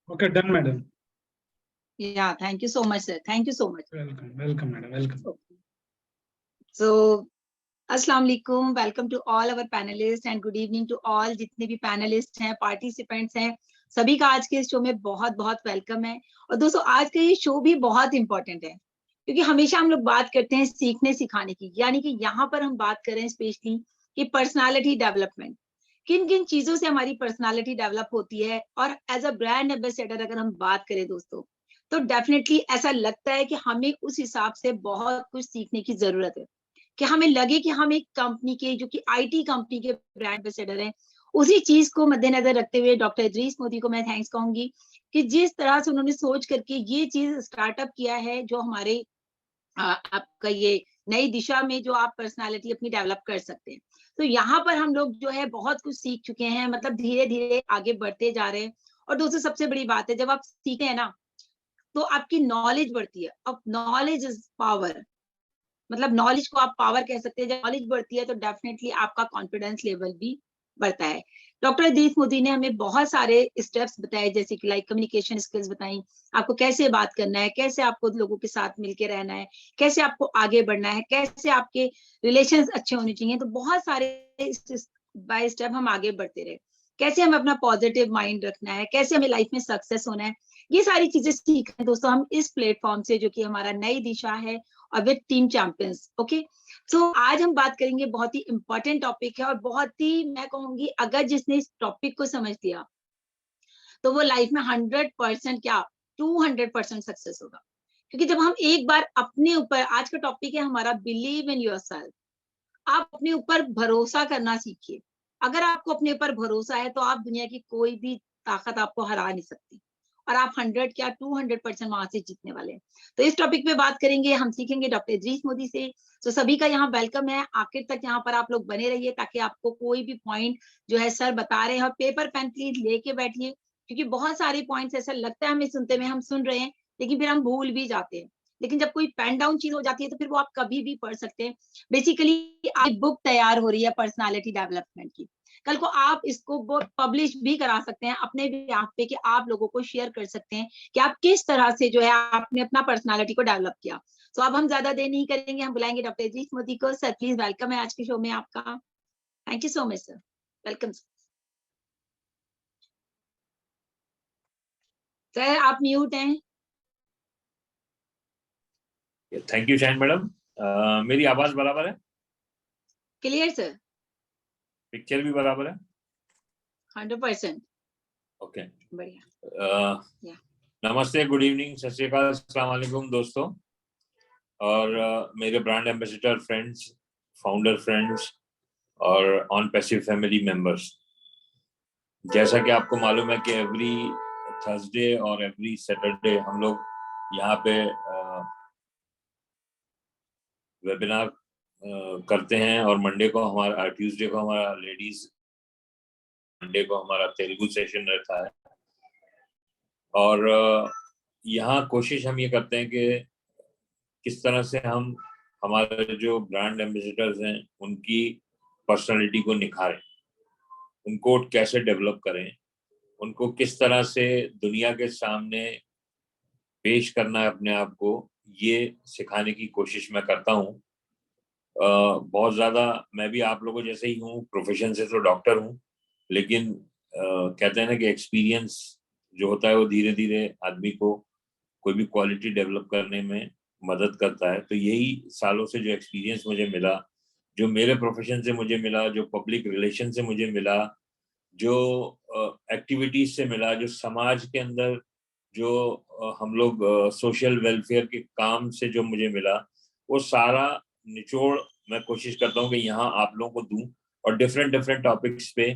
Okay, done, madam. Yeah, thank you so much, sir. Thank you so much. Welcome, madam. Welcome. Okay. So, Assalamu alaikum. Welcome to all our panelists and good evening to all जितने भी panelists हैं, participants हैं, सभी का आज के इस show में बहुत बहुत वेलकम है। और दोस्तों आज का ये शो भी बहुत इंपॉर्टेंट है क्योंकि हमेशा हम लोग बात करते हैं सीखने सिखाने की, यानी कि यहाँ पर हम बात कर रहे हैं स्पेशली कि पर्सनालिटी डेवलपमेंट, किन किन चीजों से हमारी पर्सनालिटी डेवलप होती है। और एज अ ब्रांड एम्बेसडर अगर हम बात करें दोस्तों, तो डेफिनेटली ऐसा लगता है कि हमें उस हिसाब से बहुत कुछ सीखने की जरूरत है कि हमें लगे कि हम एक कंपनी के, जो कि आईटी कंपनी के ब्रांड एम्बेसडर हैं। उसी चीज को मद्देनजर रखते हुए डॉक्टर इदरीस मोदी को मैं थैंक्स कहूंगी कि जिस तरह से उन्होंने सोच करके ये चीज स्टार्टअप किया है, जो हमारे आपका ये नई दिशा में जो आप पर्सनालिटी अपनी डेवलप कर सकते हैं। तो यहाँ पर हम लोग जो है बहुत कुछ सीख चुके हैं, मतलब धीरे धीरे आगे बढ़ते जा रहे हैं। और दोस्तों सबसे बड़ी बात है, जब आप सीखते हैं ना तो आपकी नॉलेज बढ़ती है। अब नॉलेज इज पावर, मतलब नॉलेज को आप पावर कह सकते हैं। जब नॉलेज बढ़ती है तो डेफिनेटली आपका कॉन्फिडेंस लेवल भी बढ़ता है। डॉक्टर इदरीस मोदी ने हमें बहुत सारे स्टेप्स बताए, जैसे कि लाइक कम्युनिकेशन स्किल्स बताई, आपको कैसे बात करना है, कैसे आपको लोगों के साथ मिलके रहना है, कैसे आपको आगे बढ़ना है, कैसे आपके रिलेशंस अच्छे होने चाहिए। तो बहुत सारे बाय स्टेप हम आगे बढ़ते रहे। कैसे हमें अपना पॉजिटिव माइंड रखना है, कैसे हमें लाइफ में सक्सेस होना है, ये सारी चीजें सीख रहे हैं दोस्तों हम इस प्लेटफॉर्म से, जो कि हमारा नई दिशा है और विद टीम चैंपियंस। ओके, तो आज हम बात करेंगे, बहुत ही इंपॉर्टेंट टॉपिक है और बहुत ही मैं कहूंगी अगर जिसने इस टॉपिक को समझ लिया तो वो लाइफ में 100% क्या 200% सक्सेस होगा। क्योंकि जब हम एक बार अपने ऊपर, आज का टॉपिक है हमारा बिलीव इन योरसेल्फ, आप अपने ऊपर भरोसा करना सीखिए। अगर आपको अपने ऊपर भरोसा है तो आप दुनिया की कोई भी ताकत आपको हरा नहीं सकती, और आप 100 क्या 200% वहां से जीतने वाले हैं। तो इस टॉपिक पे बात करेंगे, हम सीखेंगे डॉक्टर इदरीस मोदी से। तो सभी का यहाँ वेलकम है, आखिर तक यहाँ पर आप लोग बने रहिए ताकि आपको कोई भी पॉइंट जो है सर बता रहे हैं, और पेपर पेन प्लीज लेके बैठिए, क्योंकि बहुत सारे पॉइंट्स ऐसा लगता है हमें सुनते में हम सुन रहे हैं लेकिन फिर हम भूल भी जाते हैं। लेकिन जब कोई पेन डाउन चीज हो जाती है तो फिर वो आप कभी भी पढ़ सकते हैं। बेसिकली आप बुक तैयार हो रही है पर्सनालिटी डेवलपमेंट की, कल को आप इसको पब्लिश भी करा सकते हैं अपने भी आप पे, कि आप लोगों को शेयर कर सकते हैं कि आप किस तरह से जो है आपने अपना पर्सनालिटी को डेवलप किया। तो अब हम ज्यादा देर नहीं करेंगे, हम बुलाएंगे डॉक्टर इदरीस मोदी को। सर प्लीज वेलकम है आज के शो में आपका। Thank you so much sir, welcome sir. आप म्यूट हैं। Thank you shine madam. मेरी आवाज बराबर है? Clear sir? पिक्चर भी बराबर है? 100%। ओके, बढ़िया। नमस्ते, गुड इवनिंग, सत श्री अकाल, अस्सलाम वालेकुम दोस्तों, और मेरे brand ambassador friends, founder friends और ऑन पैसिव फैमिली मेंबर्स। जैसा कि आपको मालूम है कि एवरी थर्सडे और एवरी सैटरडे हम लोग यहाँ पे वेबिनार करते हैं, और मंडे को हमारा, ट्यूसडे को हमारा लेडीज, मंडे को हमारा तेलुगु सेशन रहता है। और यहाँ कोशिश हम ये करते हैं कि किस तरह से हम हमारे जो ब्रांड एम्बेसडर्स हैं उनकी पर्सनालिटी को निखारें, उनको कैसे डेवलप करें, उनको किस तरह से दुनिया के सामने पेश करना है अपने आप को, ये सिखाने की कोशिश मैं करता हूँ। बहुत ज़्यादा मैं भी आप लोगों जैसे ही हूँ, प्रोफेशन से तो डॉक्टर हूँ, लेकिन कहते हैं ना कि एक्सपीरियंस जो होता है वो धीरे धीरे आदमी को कोई भी क्वालिटी डेवलप करने में मदद करता है। तो यही सालों से जो एक्सपीरियंस मुझे मिला, जो मेरे प्रोफेशन से मुझे मिला, जो पब्लिक रिलेशन से मुझे मिला, जो एक्टिविटीज से मिला, जो समाज के अंदर जो हम लोग सोशल वेलफेयर के काम से जो मुझे मिला, वो सारा निचोड़ मैं कोशिश करता हूँ कि यहाँ आप लोगों को दूं। और डिफरेंट डिफरेंट टॉपिक्स पे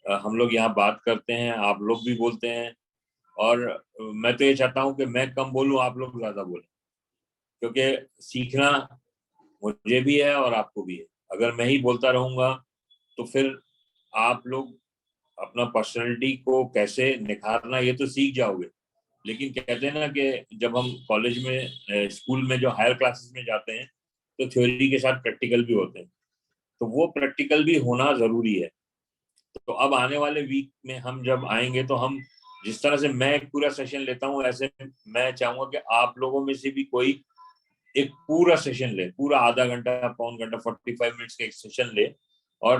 हम लोग यहाँ बात करते हैं, आप लोग भी बोलते हैं, और मैं तो ये चाहता हूँ कि मैं कम बोलूँ, आप लोग ज़्यादा बोलें, क्योंकि सीखना मुझे भी है और आपको भी है। अगर मैं ही बोलता रहूँगा तो फिर आप लोग अपना पर्सनैलिटी को कैसे निखारना ये तो सीख जाओगे, लेकिन कहते हैं ना कि जब हम कॉलेज में, स्कूल में जो हायर क्लासेस में जाते हैं तो थ्योरी के साथ प्रैक्टिकल भी होते हैं, तो वो प्रैक्टिकल भी होना ज़रूरी है। तो अब आने वाले वीक में हम जब आएंगे तो हम जिस तरह से मैं एक पूरा सेशन लेता हूँ, ऐसे मैं चाहूंगा कि आप लोगों में से भी कोई एक पूरा सेशन ले, पूरा आधा घंटा, पौन घंटा, 45 मिनट्स का एक सेशन ले और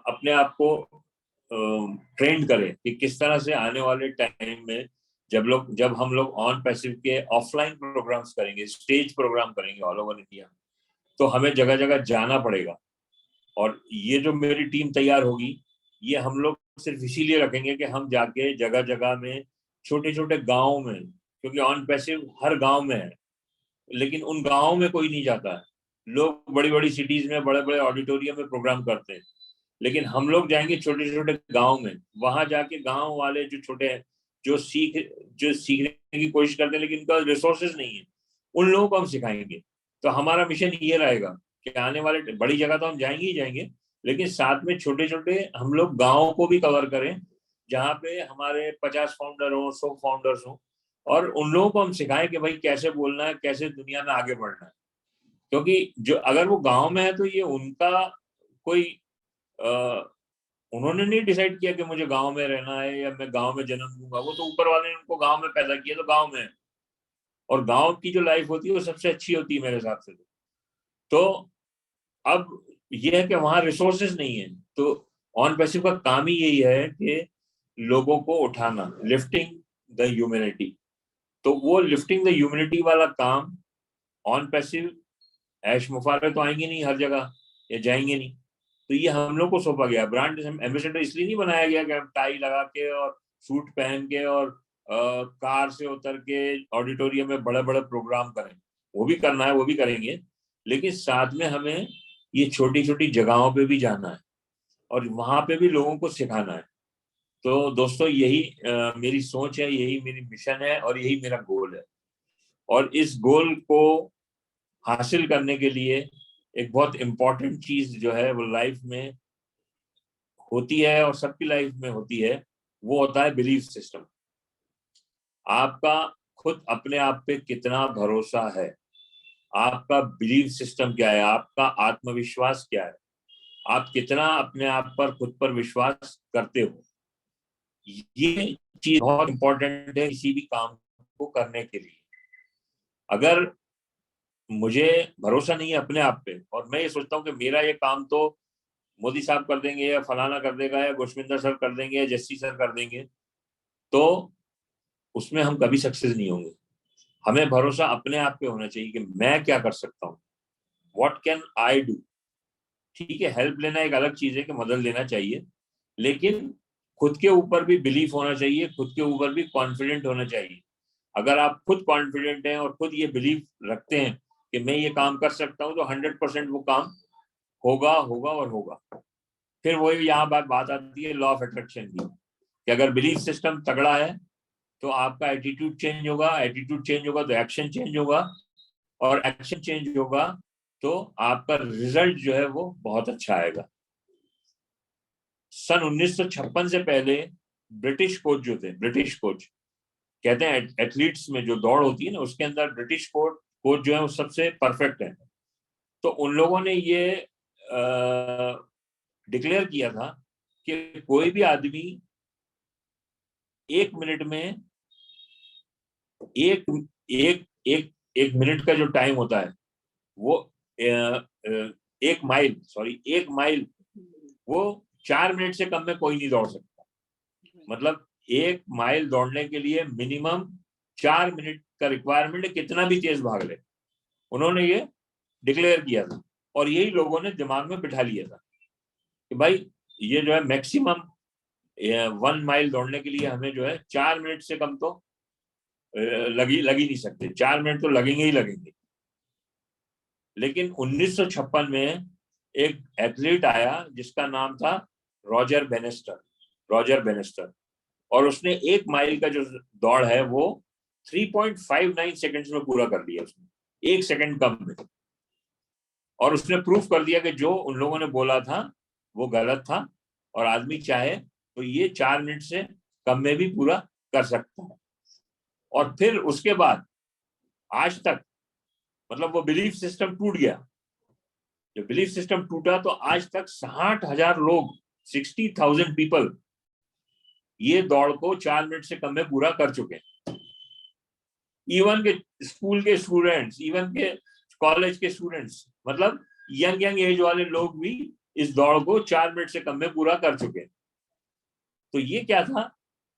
अपने आप को ट्रेंड करे कि किस तरह से आने वाले टाइम में जब हम लोग ऑन पैसिव के ऑफलाइन प्रोग्राम्स करेंगे, स्टेज प्रोग्राम करेंगे ऑल ओवर इंडिया, तो हमें जगह जगह जाना पड़ेगा। और ये जो मेरी टीम तैयार होगी, ये हम लोग सिर्फ इसीलिए रखेंगे कि हम जाके जगह जगह में, छोटे छोटे गाँव में, क्योंकि ऑन पैसिव हर गाँव में है, लेकिन उन गाँव में कोई नहीं जाता है। लोग बड़ी बड़ी सिटीज में बड़े बड़े ऑडिटोरियम में प्रोग्राम करते हैं, लेकिन हम लोग जाएंगे छोटे छोटे गाँव में। वहां जाके गाँव वाले जो छोटे हैं, जो सीखने की कोशिश करते हैं लेकिन उनका रिसोर्सेज नहीं है, उन लोगों को हम सिखाएंगे। तो हमारा मिशन ये रहेगा कि आने वाले, बड़ी जगह तो हम जाएंगे ही जाएंगे, लेकिन साथ में छोटे छोटे हम लोग गाँव को भी कवर करें, जहाँ पे हमारे 50 फाउंडर हो, 100 फाउंडर्स हो, और उन लोगों को हम सिखाएं कि भाई कैसे बोलना है, कैसे दुनिया में आगे बढ़ना है। क्योंकि जो अगर वो गांव में है तो ये उनका कोई उन्होंने नहीं डिसाइड किया कि मुझे गांव में रहना है या मैं गांव में जन्म लूंगा, वो तो ऊपर वाले ने उनको गांव में पैदा किया, तो गांव में है। और गांव की जो लाइफ होती है वो सबसे अच्छी होती है मेरे हिसाब से। तो अब ये है कि वहां रिसोर्सेज नहीं है, तो ऑन पैसिव का काम ही यही है कि लोगों को उठाना, लिफ्टिंग द ह्यूमैनिटी। तो वो लिफ्टिंग द ह्यूमैनिटी वाला काम ऑन पैसिव, ऐश मुफारे तो आएंगे नहीं हर जगह, या जाएंगे नहीं, तो ये हम लोग को सौंपा गया। ब्रांड एम्बेसडर इसलिए नहीं बनाया गया कि हम टाई लगा के और सूट पहन के और कार से उतर के ऑडिटोरियम में बड़े बड़े प्रोग्राम करें। वो भी करना है, वो भी करेंगे, लेकिन साथ में हमें ये छोटी छोटी जगहों पे भी जाना है और वहां पे भी लोगों को सिखाना है। तो दोस्तों, यही मेरी सोच है, यही मेरी मिशन है और यही मेरा गोल है। और इस गोल को हासिल करने के लिए एक बहुत इंपॉर्टेंट चीज जो है वो लाइफ में होती है और सबकी लाइफ में होती है, वो होता है बिलीफ सिस्टम। आपका खुद अपने आप पे कितना भरोसा है, आपका बिलीफ सिस्टम क्या है, आपका आत्मविश्वास क्या है, आप कितना अपने आप पर, खुद पर विश्वास करते हो, ये चीज बहुत इंपॉर्टेंट है किसी भी काम को करने के लिए। अगर मुझे भरोसा नहीं है अपने आप पे और मैं ये सोचता हूँ कि मेरा ये काम तो मोदी साहब कर देंगे या फलाना कर देगा या गुरविंदर सर कर देंगे या जस्सी सर कर देंगे, तो उसमें हम कभी सक्सेस नहीं होंगे। हमें भरोसा अपने आप पे होना चाहिए कि मैं क्या कर सकता हूँ, व्हाट कैन आई डू। ठीक है, हेल्प लेना एक अलग चीज है कि मदद लेना चाहिए, लेकिन खुद के ऊपर भी बिलीफ होना चाहिए, खुद के ऊपर भी कॉन्फिडेंट होना चाहिए। अगर आप खुद कॉन्फिडेंट हैं और खुद ये बिलीफ रखते हैं कि मैं ये काम कर सकता हूँ, तो 100% वो काम होगा होगा और होगा। फिर वही यहाँ बात आती है लॉ ऑफ अट्रैक्शन की, कि अगर बिलीफ सिस्टम तगड़ा है तो आपका एटीट्यूड चेंज होगा, एटीट्यूड चेंज होगा तो एक्शन चेंज होगा, और एक्शन चेंज होगा तो आपका रिजल्ट जो है वो बहुत अच्छा आएगा। सन 1956 से पहले ब्रिटिश कोच जो थे, ब्रिटिश कोच कहते हैं एथलीट्स में जो दौड़ होती है ना, उसके अंदर ब्रिटिश कोच जो है वो सबसे परफेक्ट है। तो उन लोगों ने ये डिक्लेयर किया था कि कोई भी आदमी 1 मिनट में, एक एक एक एक मिनट का जो टाइम होता है वो 1 माइल वो 4 मिनट से कम में कोई नहीं दौड़ सकता। मतलब 1 माइल दौड़ने के लिए मिनिमम 4 मिनट का रिक्वायरमेंट है, कितना भी तेज भाग ले। उन्होंने ये डिक्लेयर किया था और यही लोगों ने दिमाग में बिठा लिया था कि भाई ये जो है मैक्सिमम 1 माइल दौड़ने के लिए हमें जो है 4 मिनट से कम तो लगी नहीं सकते, 4 मिनट तो लगेंगे ही लगेंगे। लेकिन 1956 में एक एथलीट आया जिसका नाम था रॉजर बेनेस्टर, और उसने 1 माइल का जो दौड़ है वो 3.59 सेकंड्स में पूरा कर दिया उसने, 1 सेकंड कम में। और उसने प्रूफ कर दिया कि जो उन लोगों ने बोला था वो गलत था, और आदमी चाहे तो ये 4 मिनट से कम में भी पूरा कर सकता है। और फिर उसके बाद आज तक, मतलब वो बिलीफ सिस्टम टूट गया। जब बिलीफ सिस्टम टूटा तो आज तक 60,000 लोग, 60,000 पीपल ये दौड़ को 4 मिनट से कम में पूरा कर चुके हैं। इवन के स्कूल के स्टूडेंट्स, इवन के कॉलेज के स्टूडेंट्स, मतलब यंग एज वाले लोग भी इस दौड़ को 4 मिनट से कम में पूरा कर चुके हैं। तो ये क्या था,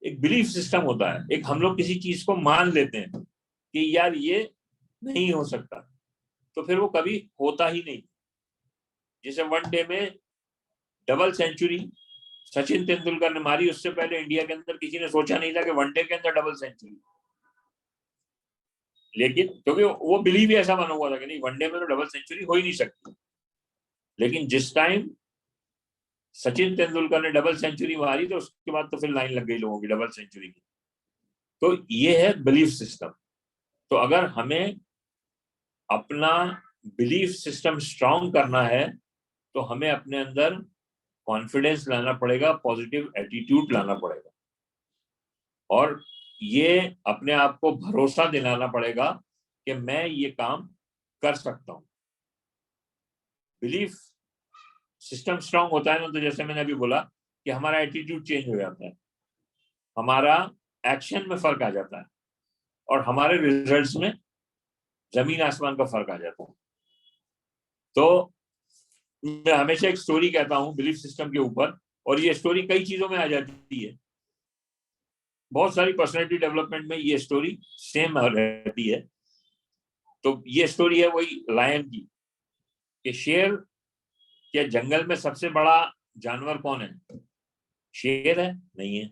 एक बिलीफ सिस्टम होता है, एक हम लोग किसी चीज को मान लेते हैं कि यार ये नहीं हो सकता, तो फिर वो कभी होता ही नहीं। जैसे वनडे में डबल सेंचुरी सचिन तेंदुलकर ने मारी, उससे पहले इंडिया के अंदर किसी ने सोचा नहीं था कि वनडे के अंदर डबल सेंचुरी, लेकिन क्योंकि वो बिलीव ही ऐसा बना हुआ था कि नहीं वनडे में तो डबल सेंचुरी हो ही नहीं सकती। लेकिन जिस टाइम सचिन तेंदुलकर ने डबल सेंचुरी मारी तो उसके बाद तो फिर लाइन लग गई लोगों की डबल सेंचुरी की। तो ये है बिलीफ सिस्टम। तो अगर हमें अपना बिलीफ सिस्टम स्ट्रांग करना है तो हमें अपने अंदर कॉन्फिडेंस लाना पड़ेगा, पॉजिटिव एटीट्यूड लाना पड़ेगा, और ये अपने आप को भरोसा दिलाना पड़ेगा कि मैं ये काम कर सकता हूं। बिलीफ सिस्टम स्ट्रांग होता है ना, तो जैसे मैंने अभी बोला कि हमारा एटीट्यूड चेंज हो जाता है, हमारा एक्शन में फर्क आ जाता है, और हमारे रिजल्ट्स में जमीन आसमान का फर्क आ जाता है। तो मैं हमेशा एक स्टोरी कहता हूं बिलीफ सिस्टम के ऊपर, और ये स्टोरी कई चीजों में आ जाती है। बहुत सारी पर्सनैलिटी डेवलपमेंट में ये स्टोरी सेम रहती है। तो ये स्टोरी है वही लायन की, कि शेर के जंगल में सबसे बड़ा जानवर कौन है? शेर है? नहीं है।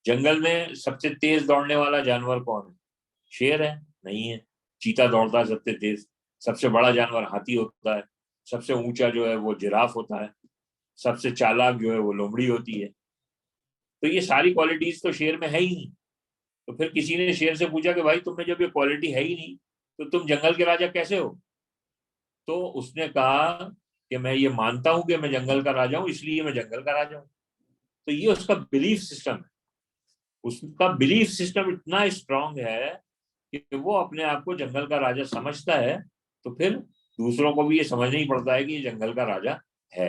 जंगल में सबसे तेज दौड़ने वाला जानवर कौन है? शेर है? नहीं है। चीता दौड़ता है सबसे तेज। सबसे बड़ा जानवर हाथी होता है। सबसे ऊंचा जो है वो जिराफ होता है। सबसे चालाक जो है वो लोमड़ी होती है। तो ये सारी क्वालिटीज तो शेर में है ही नहीं। तो फिर किसी ने शेर से पूछा कि भाई तुम्हें जब ये क्वालिटी है ही नहीं तो तुम जंगल के राजा कैसे हो? तो उसने कहा कि मैं ये मानता हूं कि मैं जंगल का राजा हूं, इसलिए मैं जंगल का राजा हूं। तो ये उसका बिलीफ सिस्टम है। उसका बिलीफ सिस्टम इतना स्ट्रांग है कि वो अपने आप को जंगल का राजा समझता है। तो फिर दूसरों को भी ये समझना ही पड़ता है कि ये जंगल का राजा है।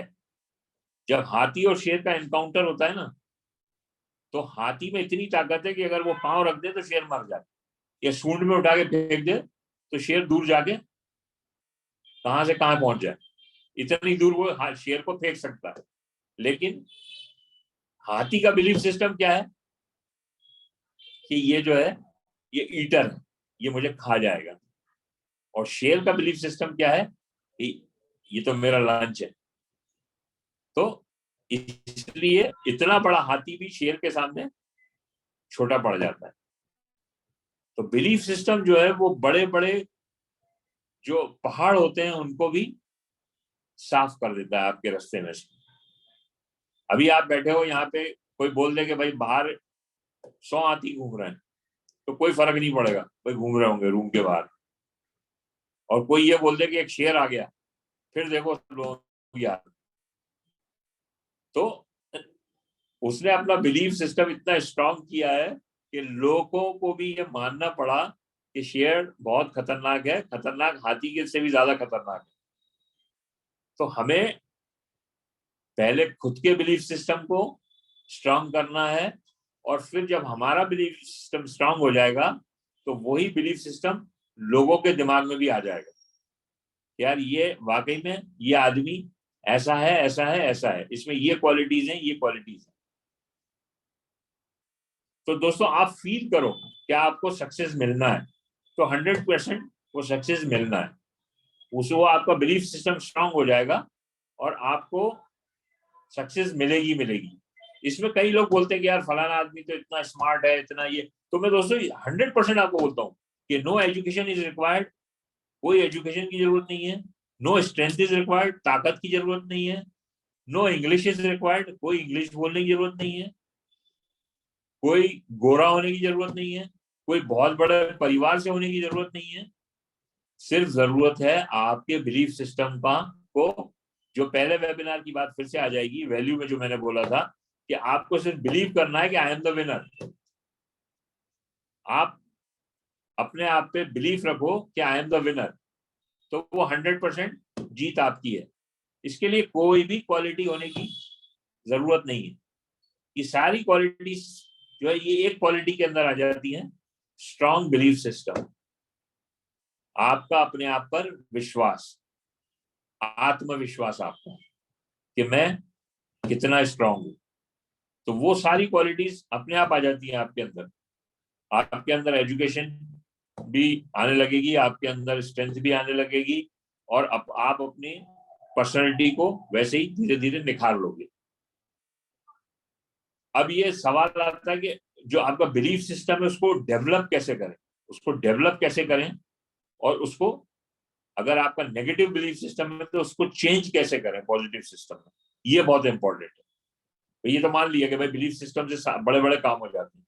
जब हाथी और शेर का एनकाउंटर होता है ना, तो हाथी में इतनी ताकत है कि अगर वो पांव रख दे तो शेर मर जाए, या सूंड में उठा के फेंक दे तो शेर दूर जाके कहां से कहां पहुंच जाए, इतनी दूर वो शेर को फेंक सकता है। लेकिन हाथी का बिलीफ सिस्टम क्या है कि ये जो है ये ईटर है, ये मुझे खा जाएगा। और शेर का बिलीफ सिस्टम क्या है कि ये तो मेरा लंच है। तो इसलिए इतना बड़ा हाथी भी शेर के सामने छोटा पड़ जाता है। तो बिलीफ सिस्टम जो है वो बड़े बड़े जो पहाड़ होते हैं उनको भी साफ कर देता है आपके रास्ते में से। अभी आप बैठे हो यहाँ पे, कोई बोल दे कि भाई बाहर 100 हाथी घूम रहे हैं, तो कोई फर्क नहीं पड़ेगा, भाई घूम रहे होंगे रूम के बाहर। और कोई ये बोल दे कि एक शेर आ गया, फिर देखो लोग यार। तो उसने अपना बिलीफ सिस्टम इतना स्ट्रांग किया है कि लोगों को भी ये मानना पड़ा कि शेर बहुत खतरनाक है, खतरनाक हाथी के से भी ज्यादा खतरनाक है। तो हमें पहले खुद के बिलीफ सिस्टम को स्ट्रांग करना है, और फिर जब हमारा बिलीफ सिस्टम स्ट्रांग हो जाएगा तो वही बिलीफ सिस्टम लोगों के दिमाग में भी आ जाएगा। यार ये वाकई में ये आदमी ऐसा है, ऐसा है, ऐसा है, इसमें ये क्वालिटीज हैं, ये क्वालिटीज हैं। तो दोस्तों आप फील करो क्या आपको सक्सेस मिलना है, तो 100% वो सक्सेस मिलना है। उसको आपका बिलीफ सिस्टम स्ट्रांग हो जाएगा और आपको सक्सेस मिलेगी मिलेगी। इसमें कई लोग बोलते हैं कि यार फलाना आदमी तो इतना स्मार्ट है, इतना ये। तो मैं दोस्तों 100% आपको बोलता हूँ कि नो एजुकेशन इज रिक्वायर्ड। कोई एजुकेशन की जरूरत नहीं है। नो स्ट्रेंथ इज रिक्वायर्ड, ताकत की जरूरत नहीं है। नो इंग्लिश इज रिक्वायर्ड, कोई इंग्लिश बोलने की जरूरत नहीं है। कोई गोरा होने की जरूरत नहीं है। कोई बहुत बड़े परिवार से होने की जरूरत नहीं है। सिर्फ जरूरत है आपके बिलीफ सिस्टम का को, जो पहले वेबिनार की बात फिर से आ जाएगी वैल्यू में, जो मैंने बोला था कि आपको सिर्फ बिलीव करना है कि आई एम द विनर। आप अपने आप पे बिलीफ रखो कि आई एम द विनर, तो वो 100% जीत आपकी है। इसके लिए कोई भी क्वालिटी होने की जरूरत नहीं है। ये सारी क्वालिटी जो है ये एक क्वालिटी के अंदर आ जाती है, स्ट्रॉन्ग बिलीफ सिस्टम। आपका अपने आप पर विश्वास, आत्मविश्वास आपका कि मैं कितना स्ट्रांग हूं। तो वो सारी क्वालिटीज अपने आप आ जाती हैं आपके अंदर। आपके अंदर एजुकेशन भी आने लगेगी, आपके अंदर स्ट्रेंथ भी आने लगेगी, और आप अपनी पर्सनैलिटी को वैसे ही धीरे धीरे निखार लोगे। अब ये सवाल आता है कि जो आपका बिलीफ सिस्टम है उसको डेवलप कैसे करें, उसको डेवलप कैसे करें, और उसको अगर आपका नेगेटिव बिलीफ सिस्टम है तो उसको चेंज कैसे करें पॉजिटिव सिस्टम में। ये बहुत इंपॉर्टेंट है। तो ये तो मान लिया कि भाई बिलीफ सिस्टम से बड़े बड़े काम हो जाते हैं,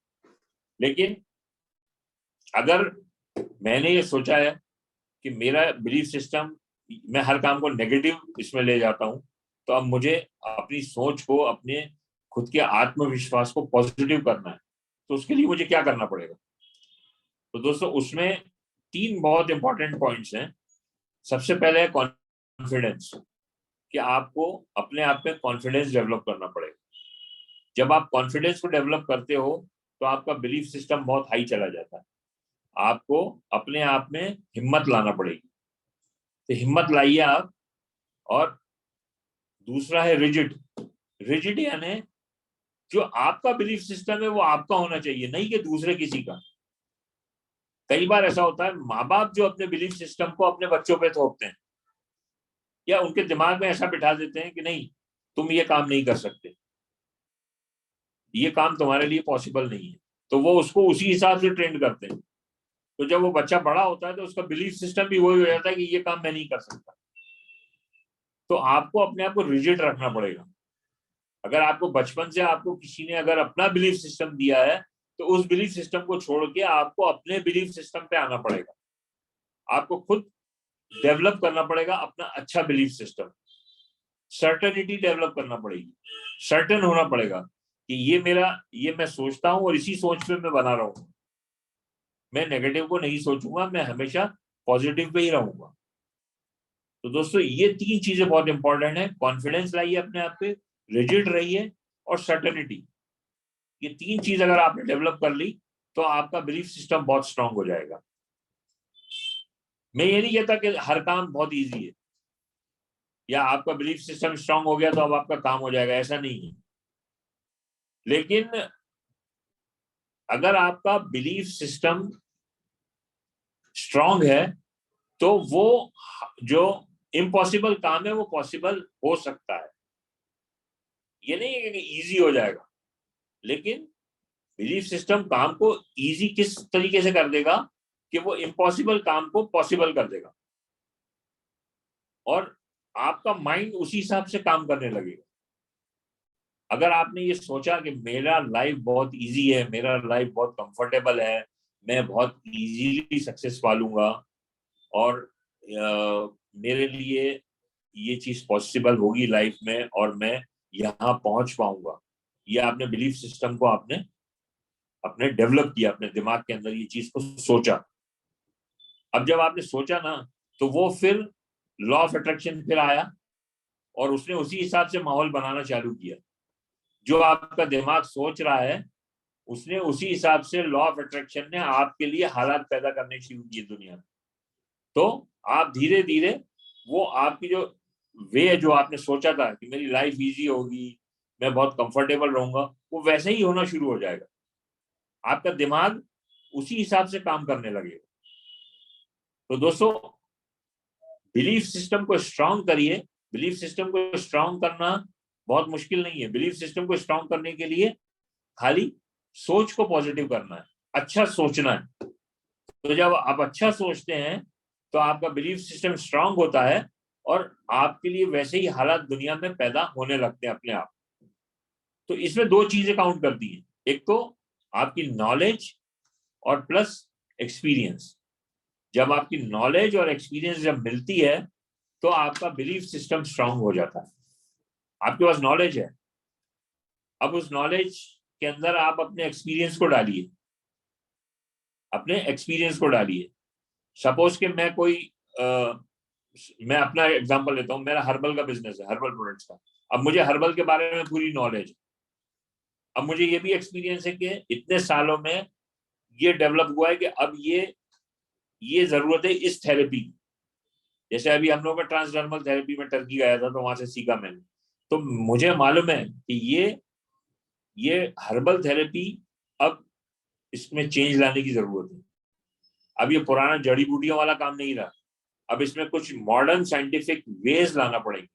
लेकिन अगर मैंने ये सोचा है कि मेरा बिलीफ सिस्टम, मैं हर काम को नेगेटिव इसमें ले जाता हूं, तो अब मुझे अपनी सोच को, अपने खुद के आत्मविश्वास को पॉजिटिव करना है। तो उसके लिए मुझे क्या करना पड़ेगा? तो दोस्तों उसमें 3 बहुत इंपॉर्टेंट पॉइंट्स हैं। सबसे पहले है कॉन्फिडेंस, कि आपको अपने आप में कॉन्फिडेंस डेवलप करना पड़ेगा। जब आप कॉन्फिडेंस को डेवलप करते हो तो आपका बिलीफ सिस्टम बहुत हाई चला जाता है। आपको अपने आप में हिम्मत लाना पड़ेगी, तो हिम्मत लाइए आप। और दूसरा है रिजिड। रिजिड यानी जो आपका बिलीफ सिस्टम है वो आपका होना चाहिए, नहीं कि दूसरे किसी का। कई बार ऐसा होता है, माँ बाप जो अपने बिलीफ सिस्टम को अपने बच्चों पे थोपते हैं, या उनके दिमाग में ऐसा बिठा देते हैं कि नहीं तुम ये काम नहीं कर सकते, ये काम तुम्हारे लिए पॉसिबल नहीं है, तो वो उसको उसी हिसाब से ट्रेंड करते हैं। तो जब वो बच्चा बड़ा होता है तो उसका बिलीफ सिस्टम भी वही हो जाता है कि ये काम मैं नहीं कर सकता। तो आपको अपने आप को रिजिड रखना पड़ेगा। अगर आपको बचपन से आपको किसी ने अगर अपना बिलीफ सिस्टम दिया है, तो उस बिलीफ सिस्टम को छोड़ के आपको अपने बिलीफ सिस्टम पे आना पड़ेगा। आपको खुद डेवलप करना पड़ेगा अपना अच्छा बिलीफ सिस्टम। सर्टेनिटी डेवलप करना पड़ेगी, सर्टेन होना पड़ेगा कि ये मैं सोचता हूं और इसी सोच पे मैं बना रहा हूं। मैं नेगेटिव को नहीं सोचूंगा, मैं हमेशा पॉजिटिव पे ही रहूंगा। तो दोस्तों ये 3 चीजें बहुत इंपॉर्टेंट है। कॉन्फिडेंस लाइए अपने आप पे, रिजिड रहिए, और सर्टेनिटी। ये 3 चीज अगर आपने डेवलप कर ली तो आपका बिलीफ सिस्टम बहुत स्ट्रांग हो जाएगा। मैं ये नहीं कहता कि हर काम बहुत इजी है, या आपका बिलीफ सिस्टम स्ट्रांग हो गया तो अब आपका काम हो जाएगा, ऐसा नहीं है। लेकिन अगर आपका बिलीफ सिस्टम स्ट्रांग है तो वो जो इम्पॉसिबल काम है वो पॉसिबल हो सकता है। ये नहीं है कि इजी हो जाएगा, लेकिन बिलीफ सिस्टम काम को इजी किस तरीके से कर देगा कि वो इम्पॉसिबल काम को पॉसिबल कर देगा, और आपका माइंड उसी हिसाब से काम करने लगेगा। अगर आपने ये सोचा कि मेरा लाइफ बहुत इजी है, मेरा लाइफ बहुत कंफर्टेबल है, मैं बहुत इजीली सक्सेस पा लूंगा, और मेरे लिए ये चीज पॉसिबल होगी लाइफ में, और मैं यहाँ पहुंच पाऊंगा, ये आपने बिलीफ सिस्टम को आपने अपने डेवलप किया, अपने दिमाग के अंदर ये चीज को सोचा। अब जब आपने सोचा ना, तो वो फिर लॉ ऑफ अट्रैक्शन फिर आया, और उसने उसी हिसाब से माहौल बनाना चालू किया। जो आपका दिमाग सोच रहा है उसने उसी हिसाब से लॉ ऑफ अट्रैक्शन ने आपके लिए हालात पैदा करने शुरू किए दुनिया में। तो आप धीरे धीरे वो आपकी जो वे जो आपने सोचा था कि मेरी लाइफ इजी होगी, मैं बहुत कंफर्टेबल रहूंगा, वो वैसे ही होना शुरू हो जाएगा। आपका दिमाग उसी हिसाब से काम करने लगेगा। तो दोस्तों बिलीफ सिस्टम को स्ट्रांग करिए। बिलीफ सिस्टम को स्ट्रांग करना बहुत मुश्किल नहीं है। बिलीफ सिस्टम को स्ट्रांग करने के लिए खाली सोच को पॉजिटिव करना है, अच्छा सोचना है। तो जब आप अच्छा सोचते हैं तो आपका बिलीफ सिस्टम स्ट्रांग होता है, और आपके लिए वैसे ही हालात दुनिया में पैदा होने लगते हैं अपने आप। तो इसमें 2 चीजें काउंट करती हैं, एक तो आपकी नॉलेज और प्लस एक्सपीरियंस। जब आपकी नॉलेज और एक्सपीरियंस जब मिलती है तो आपका बिलीफ सिस्टम स्ट्रांग हो जाता है। आपके पास नॉलेज है, अब उस नॉलेज के अंदर आप अपने एक्सपीरियंस को डालिए, अपने एक्सपीरियंस को डालिए। सपोज कि मैं अपना एग्जांपल लेता हूं, मेरा हर्बल का बिजनेस है, हर्बल प्रोडक्ट्स का। अब मुझे हर्बल के बारे में पूरी नॉलेज है। अब मुझे ये भी एक्सपीरियंस है कि इतने सालों में ये डेवलप हुआ है कि अब ये जरूरत है इस थेरेपी की। जैसे अभी हम लोग का ट्रांसडर्मल थेरेपी में टर्की गया था तो वहां से सीखा मैंने, तो मुझे मालूम है कि ये हर्बल थेरेपी अब इसमें चेंज लाने की जरूरत है। अब ये पुराना जड़ी बूटियों वाला काम नहीं रहा, अब इसमें कुछ मॉडर्न साइंटिफिक वेज लाना पड़ेगा।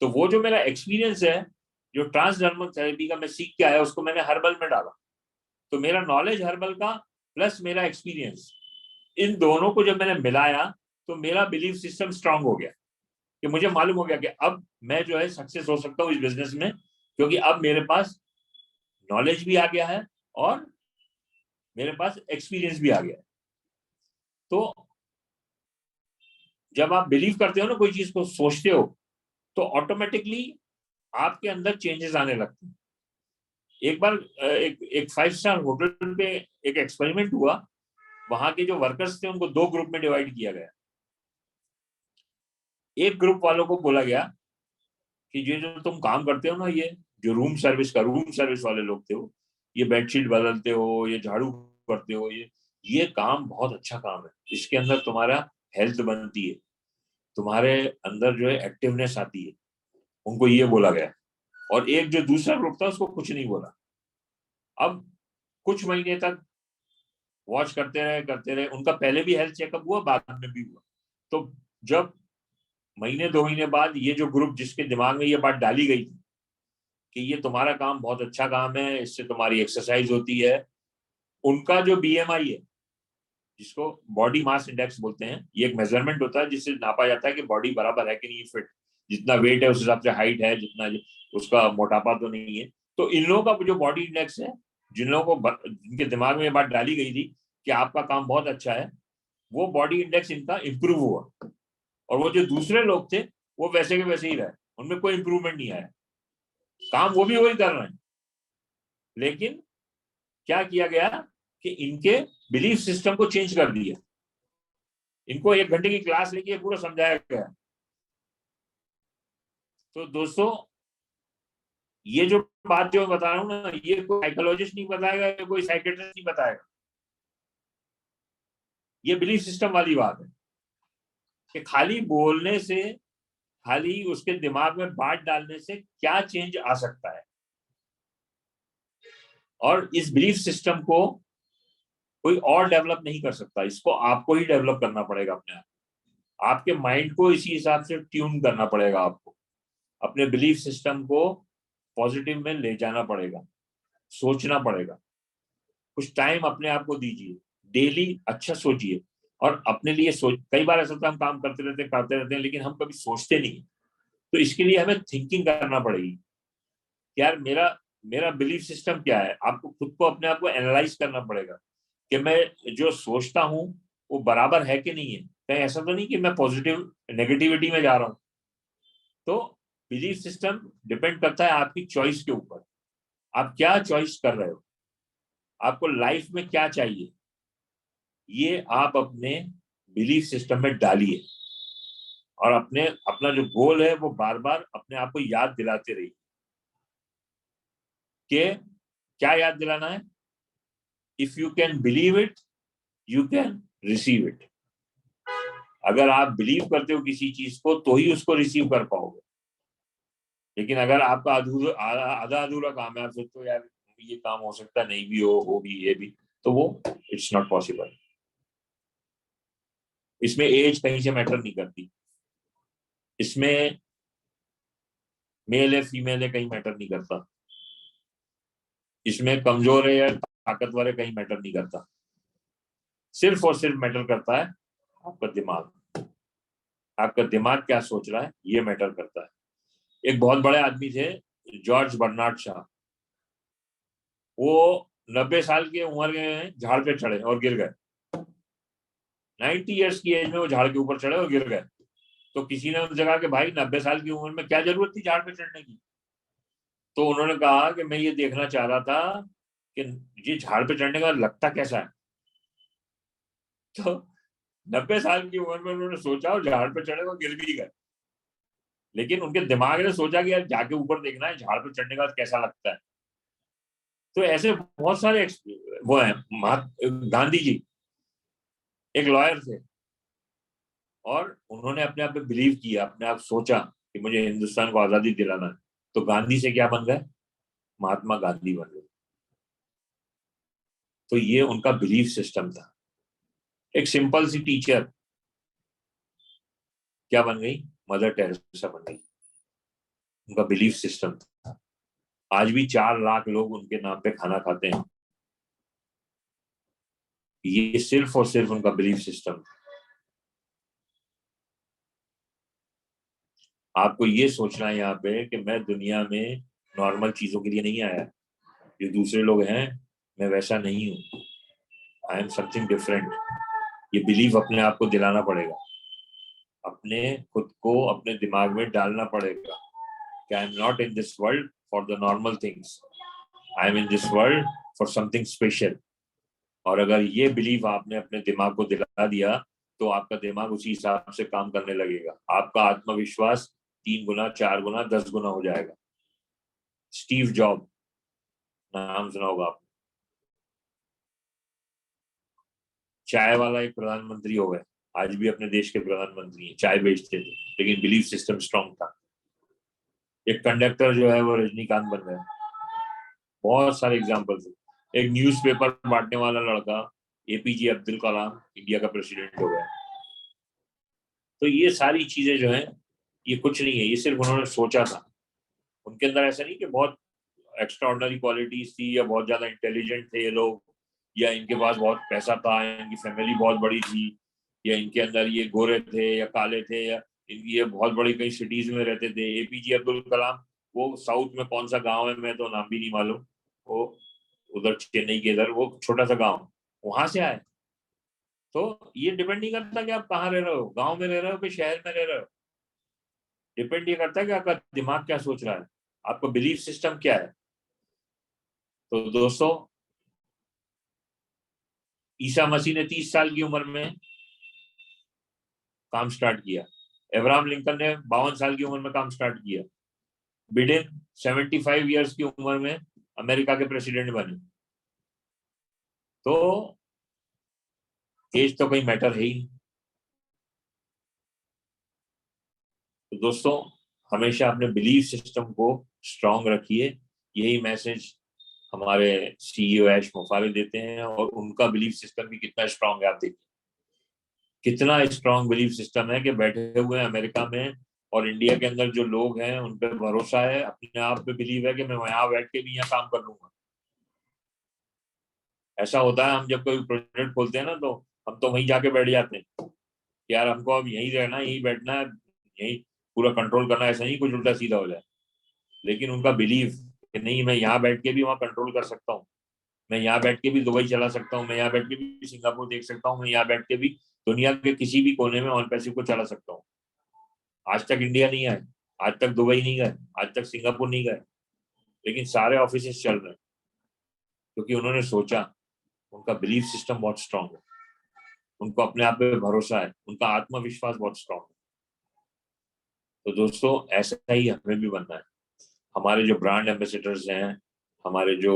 तो वो जो मेरा एक्सपीरियंस है, जो ट्रांसडर्मल थेरेपी का मैं सीख के आया, उसको मैंने हर्बल में डाला। तो मेरा नॉलेज हर्बल का प्लस मेरा एक्सपीरियंस, इन दोनों को जब मैंने मिलाया तो मेरा बिलीफ सिस्टम स्ट्रांग हो गया कि मुझे मालूम हो गया कि अब मैं जो है सक्सेस हो सकता हूँ इस बिजनेस में, क्योंकि अब मेरे पास नॉलेज भी आ गया है और मेरे पास एक्सपीरियंस भी आ गया है। तो जब आप बिलीव करते हो ना, कोई चीज को सोचते हो, तो ऑटोमेटिकली आपके अंदर चेंजेस आने लगते हैं। एक बार एक 5 स्टार होटल पे एक एक्सपेरिमेंट हुआ। वहां के जो वर्कर्स थे उनको 2 ग्रुप में डिवाइड किया गया। एक ग्रुप वालों को बोला गया कि ये जो तुम काम करते हो ना, ये जो रूम सर्विस वाले लोग थे, वो ये बेडशीट बदलते हो, ये झाड़ू करते हो, ये काम बहुत अच्छा काम है, इसके अंदर तुम्हारा हेल्थ बनती है, तुम्हारे अंदर जो है एक्टिवनेस आती है। उनको ये बोला गया। और एक जो दूसरा ग्रुप था उसको कुछ नहीं बोला। अब कुछ महीने तक वॉच करते रहे, उनका पहले भी हेल्थ चेकअप हुआ, बाद में भी हुआ। तो जब महीने 2 महीने बाद ये जो ग्रुप जिसके दिमाग में ये बात डाली गई थी कि ये तुम्हारा काम बहुत अच्छा काम है, इससे तुम्हारी एक्सरसाइज होती है, उनका जो बीएमआई है, जिसको बॉडी मास इंडेक्स बोलते हैं, ये एक मेजरमेंट होता है जिससे नापा जाता है कि बॉडी बराबर है कि नहीं, फिट, जितना वेट है उस हिसाब से हाइट है, जितना उसका मोटापा तो नहीं है। तो इन लोगों का जो बॉडी इंडेक्स है, जिन लोगों को जिनके दिमाग में ये बात डाली गई थी कि आपका काम बहुत अच्छा है, वो बॉडी इंडेक्स इनका इंप्रूव हुआ। और वो जो दूसरे लोग थे वो वैसे के वैसे ही रहे, उनमें कोई इंप्रूवमेंट नहीं आया, काम वो भी वही कर रहे हैं। लेकिन क्या किया गया कि इनके बिलीफ सिस्टम को चेंज कर दिया। इनको 1 घंटे की क्लास लेके पूरा समझाया गया। तो दोस्तों, ये जो बात जो मैं बता रहा हूं ना, ये कोई साइकोलॉजिस्ट नहीं बताएगा, ये कोई साइकेट्रिस्ट नहीं बताएगा। ये बिलीफ सिस्टम वाली बात है कि खाली बोलने से, खाली उसके दिमाग में बात डालने से क्या चेंज आ सकता है। और इस बिलीफ सिस्टम को कोई और डेवलप नहीं कर सकता, इसको आपको ही डेवलप करना पड़ेगा अपने आप। आपके माइंड को इसी हिसाब से ट्यून करना पड़ेगा, आपको अपने बिलीफ सिस्टम को पॉजिटिव में ले जाना पड़ेगा, सोचना पड़ेगा। कुछ टाइम अपने आप को दीजिए, डेली अच्छा सोचिए और अपने लिए सोच। कई बार ऐसा होता है हम काम करते रहते हैं लेकिन हम कभी सोचते नहीं। तो इसके लिए हमें थिंकिंग करना पड़ेगी। यार मेरा मेरा बिलीफ सिस्टम क्या है, आपको खुद को अपने आप को एनालाइज करना पड़ेगा कि मैं जो सोचता हूँ वो बराबर है कि नहीं है। कहीं ऐसा तो नहीं कि मैं पॉजिटिव नेगेटिविटी में जा रहा हूँ। तो बिलीफ सिस्टम डिपेंड करता है आपकी चॉइस के ऊपर, आप क्या चॉइस कर रहे हो, आपको लाइफ में क्या चाहिए, ये आप अपने बिलीफ सिस्टम में डालिए। और अपना जो गोल है वो बार बार अपने आप को याद दिलाते रहिए। कि क्या याद दिलाना है? If you can believe it, you can receive it. अगर आप बिलीव करते हो किसी चीज को तो ही उसको रिसीव कर पाओगे। लेकिन अगर आपका आधा अधूरा काम है, आप सोचते हो यार ये काम हो सकता नहीं भी हो भी, ये भी, तो वो इट्स नॉट पॉसिबल। इसमें एज कहीं से मैटर नहीं करती, इसमें मेल है फीमेल है कहीं मैटर नहीं करता, इसमें कमजोर है या ताकतवर है कहीं मैटर नहीं करता। सिर्फ और सिर्फ मैटर करता है आपका दिमाग। आपका दिमाग क्या सोच रहा है, ये मैटर करता है। एक बहुत बड़े आदमी थे, जॉर्ज बर्नार्ड शॉ। वो 90 साल की उम्र में झाड़ पे चढ़े और गिर गए। 90 ईयर्स की एज में वो झाड़ के ऊपर चढ़े और गिर गए। तो किसी ने उनसे कहा कि भाई 90 साल की उम्र में क्या जरूरत थी झाड़ पे चढ़ने की? तो उन्होंने कहा कि मैं ये देखना चाह रहा था कि ये झाड़ पे चढ़ने का लगता कैसा है। तो 90 साल की उम्र में उन्होंने सोचा और झाड़ पे चढ़े और गिर भी गए। लेकिन उनके दिमाग ने सोचा कि यार जाके ऊपर देखना है झाड़ पे चढ़ने का कैसा लगता है। तो ऐसे बहुत सारे वो हैं। गांधी जी एक लॉयर थे और उन्होंने अपने आप पे बिलीव किया, अपने आप सोचा कि मुझे हिंदुस्तान को आजादी दिलाना है, तो गांधी से क्या बन गए? महात्मा गांधी बन गए। तो ये उनका बिलीफ सिस्टम था। एक सिंपल सी टीचर क्या बन गई? मदर टेरेसा बन गई। उनका बिलीफ सिस्टम था। आज भी 4 लाख लोग उनके नाम पे खाना खाते हैं। ये सिर्फ और सिर्फ उनका बिलीफ सिस्टम था। आपको ये सोचना है यहाँ पे कि मैं दुनिया में नॉर्मल चीजों के लिए नहीं आया। जो दूसरे लोग हैं मैं वैसा नहीं हूँ। I am something different. ये बिलीफ अपने आप को दिलाना पड़ेगा, अपने खुद को अपने दिमाग में डालना पड़ेगा कि I am not in this world for the normal things, I am in this world for something special. और अगर ये बिलीफ आपने अपने दिमाग को दिला दिया तो आपका दिमाग उसी हिसाब से काम करने लगेगा। आपका आत्मविश्वास 3 गुना, 4 गुना, 10 गुना हो जाएगा। स्टीव जॉब नाम सुना होगा आपने। चाय वाला एक प्रधानमंत्री हो गए, आज भी अपने देश के प्रधानमंत्री हैं। चाय बेचते थे लेकिन बिलीफ सिस्टम स्ट्रांग था। एक कंडक्टर जो है वो रजनीकांत बन गए। बहुत सारे एग्जाम्पल्स हैं। एक न्यूज़पेपर बांटने वाला लड़का एपीजे अब्दुल कलाम इंडिया का प्रेसिडेंट हो गया। तो ये सारी चीजें जो हैं ये कुछ नहीं है, ये सिर्फ उन्होंने सोचा था। उनके अंदर ऐसा नहीं कि बहुत एक्स्ट्रा ऑर्डिनरी क्वालिटीज थी या बहुत ज्यादा इंटेलिजेंट थे ये लोग, या इनके पास बहुत पैसा था, या इनकी फैमिली बहुत बड़ी थी, या इनके अंदर ये गोरे थे या काले थे, या इनकी ये बहुत बड़ी कई सिटीज में रहते थे। एपीजे अब्दुल कलाम वो साउथ में कौन सा गांव है मैं तो नाम भी नहीं मालूम, वो उधर चेन्नई के इधर वो छोटा सा गांव, वहां से आए। तो ये डिपेंड नहीं करता कि आप कहाँ रह रहे हो, गांव में रह रहे हो कि शहर में रह रहे हो। डिपेंड ये करता है कि आपका दिमाग क्या सोच रहा है, आपका बिलीफ सिस्टम क्या है। तो दोस्तों, ईसा मसीह ने 30 साल की उम्र में काम स्टार्ट किया। अब्राहम लिंकन ने 52 साल की उम्र में काम स्टार्ट किया। बिडेन 75 ईयर्स की उम्र में अमेरिका के प्रेसिडेंट बने। तो एज तो कोई मैटर है ही नहीं। तो दोस्तों, हमेशा अपने बिलीफ सिस्टम को स्ट्रांग रखिए। यही मैसेज हमारे सीईओ ऐश मुफारिद देते हैं, और उनका बिलीफ सिस्टम भी कितना स्ट्रांग है आप देखिए। कितना स्ट्रांग बिलीफ सिस्टम है कि बैठे हुए हैं अमेरिका में और इंडिया के अंदर जो लोग हैं उन पर भरोसा है, अपने आप पे बिलीव है कि मैं यहाँ बैठ के भी यहाँ काम कर लूंगा। ऐसा होता है हम जब कोई प्रोजेक्ट खोलते हैं ना तो हम तो वहीं जाके बैठ जाते हैं कि यार हमको अब यहीं रहना है, यहीं बैठना है, यहीं पूरा कंट्रोल करना है। ऐसा नहीं कुछ उल्टा सीधा हो जाए। लेकिन उनका बिलीव कि नहीं, मैं यहाँ बैठ के भी वहाँ कंट्रोल कर सकता हूँ, मैं यहाँ बैठ के भी दुबई चला सकता हूँ, मैं यहाँ बैठ के भी सिंगापुर देख सकता हूँ, मैं यहाँ बैठ के भी दुनिया के किसी भी कोने में ऑन पैसिव को चला सकता हूँ। आज तक इंडिया नहीं आए, आज तक दुबई नहीं गए, आज तक सिंगापुर नहीं गए, लेकिन सारे ऑफिस चल रहे हैं क्योंकि उन्होंने सोचा। उनका बिलीफ सिस्टम बहुत स्ट्रांग है, उनको अपने आप पे भरोसा है, उनका आत्मविश्वास बहुत स्ट्रांग है। तो दोस्तों, ऐसा ही हमें भी बनना है। हमारे जो ब्रांड एम्बेसडर्स हैं, हमारे जो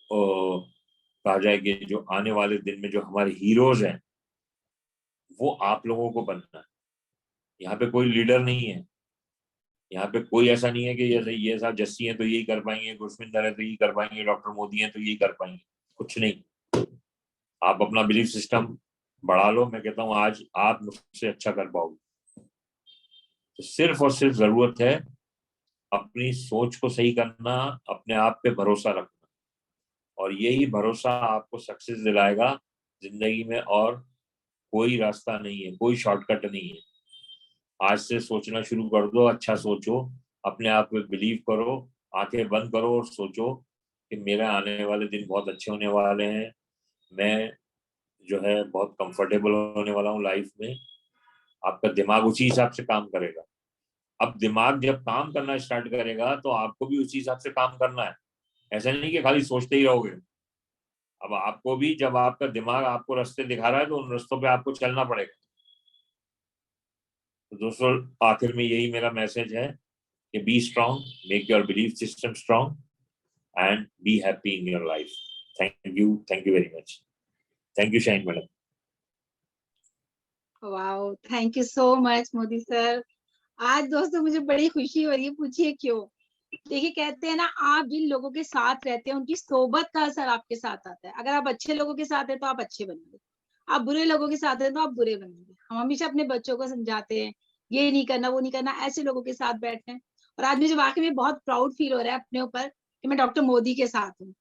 कहा जाए कि जो आने वाले दिन में जो हमारे हीरोज हैं, वो आप लोगों को बनना है। यहाँ पे कोई लीडर नहीं है, यहाँ पे कोई ऐसा नहीं है कि ये साहब जस्सी हैं तो यही कर पाएंगे, गुरविंदर है तो यही कर पाएंगे, डॉक्टर मोदी हैं तो यही कर पाएंगे। कुछ नहीं। आप अपना बिलीफ सिस्टम बढ़ा लो, मैं कहता हूँ आज आप मुझसे अच्छा कर पाओगे। तो सिर्फ और सिर्फ जरूरत है अपनी सोच को सही करना, अपने आप पे भरोसा रखना, और यही भरोसा आपको सक्सेस दिलाएगा जिंदगी में। और कोई रास्ता नहीं है, कोई शॉर्टकट नहीं है। आज से सोचना शुरू कर दो, अच्छा सोचो, अपने आप पे बिलीव करो, आंखें बंद करो और सोचो कि मेरे आने वाले दिन बहुत अच्छे होने वाले हैं। मैं जो है बहुत कंफर्टेबल होने वाला हूँ लाइफ में। आपका दिमाग उसी हिसाब से काम करेगा। अब दिमाग जब काम करना स्टार्ट करेगा तो आपको भी उसी हिसाब से काम करना है। ऐसा नहीं कि खाली सोचते ही रहोगे। अब आपको भी, जब आपका दिमाग आपको रास्ते दिखा रहा है तो उन रास्तों पे आपको चलना पड़ेगा। तो दोस्तों, आखिर में यही मेरा मैसेज है कि B strong, make your belief system strong, and be happy in your life. Thank you very much. Thank you, Shine madam. Wow, thank you so much Modi sir. आज दोस्तों मुझे बड़ी खुशी हो रही है, पूछिए क्यों। देखिए, कहते हैं ना, आप जिन लोगों के साथ रहते हैं उनकी सोबत का असर आपके साथ आता है। अगर आप अच्छे लोगों के साथ हैं तो आप अच्छे बनेंगे, आप बुरे लोगों के साथ हैं तो आप बुरे बनेंगे। हम हमेशा अपने बच्चों को समझाते हैं ये नहीं करना, वो नहीं करना, ऐसे लोगों के साथ बैठते हैं। और आज मुझे वाकई में बहुत प्राउड फील हो रहा है अपने ऊपर कि मैं डॉक्टर मोदी के साथ हूँ।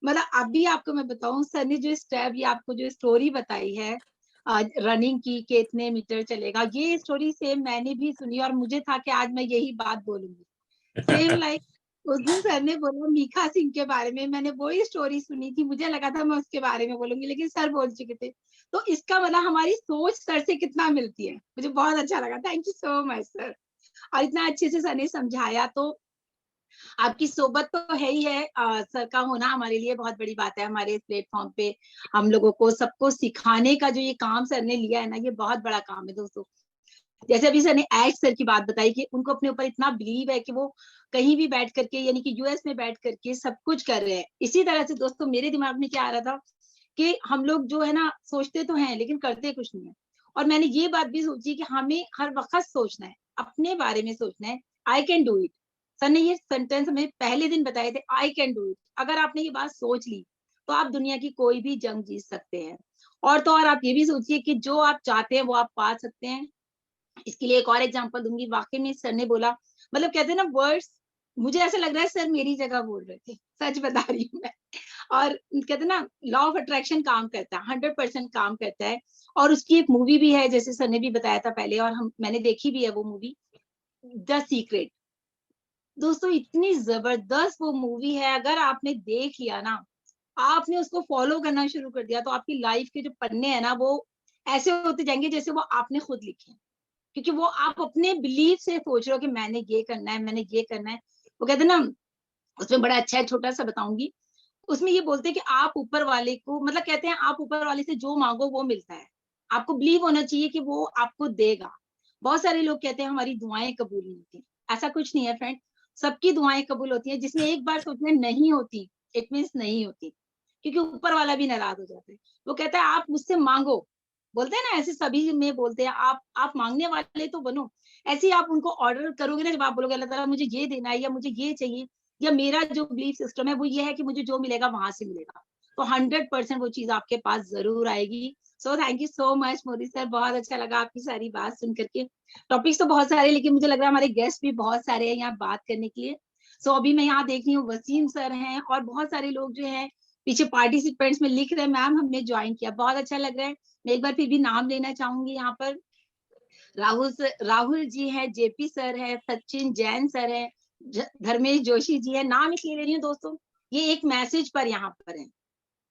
मतलब अभी आपको मैं बताऊं, सर ने जो स्टेप, ये आपको जो स्टोरी बताई है रनिंग की कि इतने मीटर चलेगा, ये स्टोरी सेम मैंने भी सुनी और मुझे था कि आज मैं यही बात बोलूंगी। सेम लाइक उस दिन सर ने बोला मीखा सिंह के बारे में, मैंने वही स्टोरी सुनी थी, मुझे लगा था मैं उसके बारे में बोलूंगी, लेकिन सर बोल चुके थे। तो इसका मतलब हमारी सोच सर से कितना मिलती है। मुझे बहुत अच्छा लगा, thank you so much sir. और इतना अच्छे से सर ने समझाया। तो आपकी सोबत तो है ही है, सर का होना हमारे लिए बहुत बड़ी बात है। हमारे इस प्लेटफॉर्म पे हम लोगों को सबको सिखाने का जो ये काम सर ने लिया है ना, ये बहुत बड़ा काम है दोस्तों। जैसे अभी सर ने ऐश सर की बात बताई कि उनको अपने ऊपर इतना बिलीव है कि वो कहीं भी बैठ करके, यानी कि यूएस में बैठ करके सब कुछ कर रहे हैं। इसी तरह से दोस्तों मेरे दिमाग में क्या आ रहा था कि हम लोग जो है ना, सोचते तो हैं लेकिन करते कुछ नहीं है। और मैंने ये बात भी सोची कि हमें हर वक्त सोचना है, अपने बारे में सोचना है। आई कैन डू इट। सर ने ये सेंटेंस हमें पहले दिन बताए थे, आई कैन डू इट। अगर आपने ये बात सोच ली तो आप दुनिया की कोई भी जंग जीत सकते हैं। और तो और आप ये भी सोचिए कि जो आप चाहते हैं वो आप पा सकते हैं। इसके लिए एक और एग्जांपल दूंगी। वाकई में सर ने बोला, मतलब कहते हैं ना वर्ड्स, मुझे ऐसा लग रहा है सर मेरी जगह बोल रहे थे, सच बता रही हूँ मैं। और कहते हैं ना, लॉ ऑफ अट्रैक्शन काम करता है, 100% काम करता है। और उसकी एक मूवी भी है, जैसे सर ने भी बताया था पहले, और मैंने देखी भी है वो मूवी, द सीक्रेट। दोस्तों इतनी जबरदस्त वो मूवी है, अगर आपने देख लिया ना, आपने उसको फॉलो करना शुरू कर दिया, तो आपकी लाइफ के जो पन्ने हैं ना, वो ऐसे होते जाएंगे जैसे वो आपने खुद लिखे हैं। क्योंकि वो आप अपने बिलीव से सोच रहे हो कि मैंने ये करना है, मैंने ये करना है। वो कहते हैं ना, उसमें बड़ा अच्छा है, छोटा सा बताऊंगी। उसमें ये बोलते हैं कि आप ऊपर वाले को, मतलब कहते हैं आप ऊपर वाले से जो मांगो वो मिलता है। आपको बिलीव होना चाहिए कि वो आपको देगा। बहुत सारे लोग कहते हैं हमारी दुआएं कबूल नहीं होती। ऐसा कुछ नहीं है फ्रेंड, सबकी दुआएं कबूल होती है। जिसने एक बार सोचना नहीं होती, इट मीन्स नहीं होती, क्योंकि ऊपर वाला भी नाराज हो जाता है। वो कहता है आप मुझसे मांगो। बोलते हैं ना, ऐसे सभी में बोलते हैं, आप मांगने वाले तो बनो। ऐसे ही आप उनको ऑर्डर करोगे ना, जब आप बोलोगे अल्लाह ताला मुझे ये देना है, या मुझे ये चाहिए, या मेरा जो बिलीफ सिस्टम है वो ये है कि मुझे जो मिलेगा वहां से मिलेगा, तो 100% वो चीज आपके पास जरूर आएगी। सो thank you so much Modi sir, बहुत अच्छा लगा आपकी सारी बात सुन करके। टॉपिक्स तो बहुत सारे, लेकिन मुझे लग रहा है हमारे गेस्ट भी बहुत सारे हैं यहाँ बात करने के लिए। सो अभी मैं यहाँ देख रही हूँ वसीम सर हैं, और बहुत सारे लोग जो है पीछे पार्टिसिपेंट्स में लिख रहे हैं, मैम हमने ज्वाइन किया, बहुत अच्छा लग रहा है। मैं एक बार फिर भी नाम लेना चाहूंगी यहाँ पर। राहुल जी है, जेपी सर है, सचिन जैन सर है, धर्मेश जोशी जी है। नाम इसलिए ले रही हूँ दोस्तों, ये एक मैसेज पर यहाँ पर है।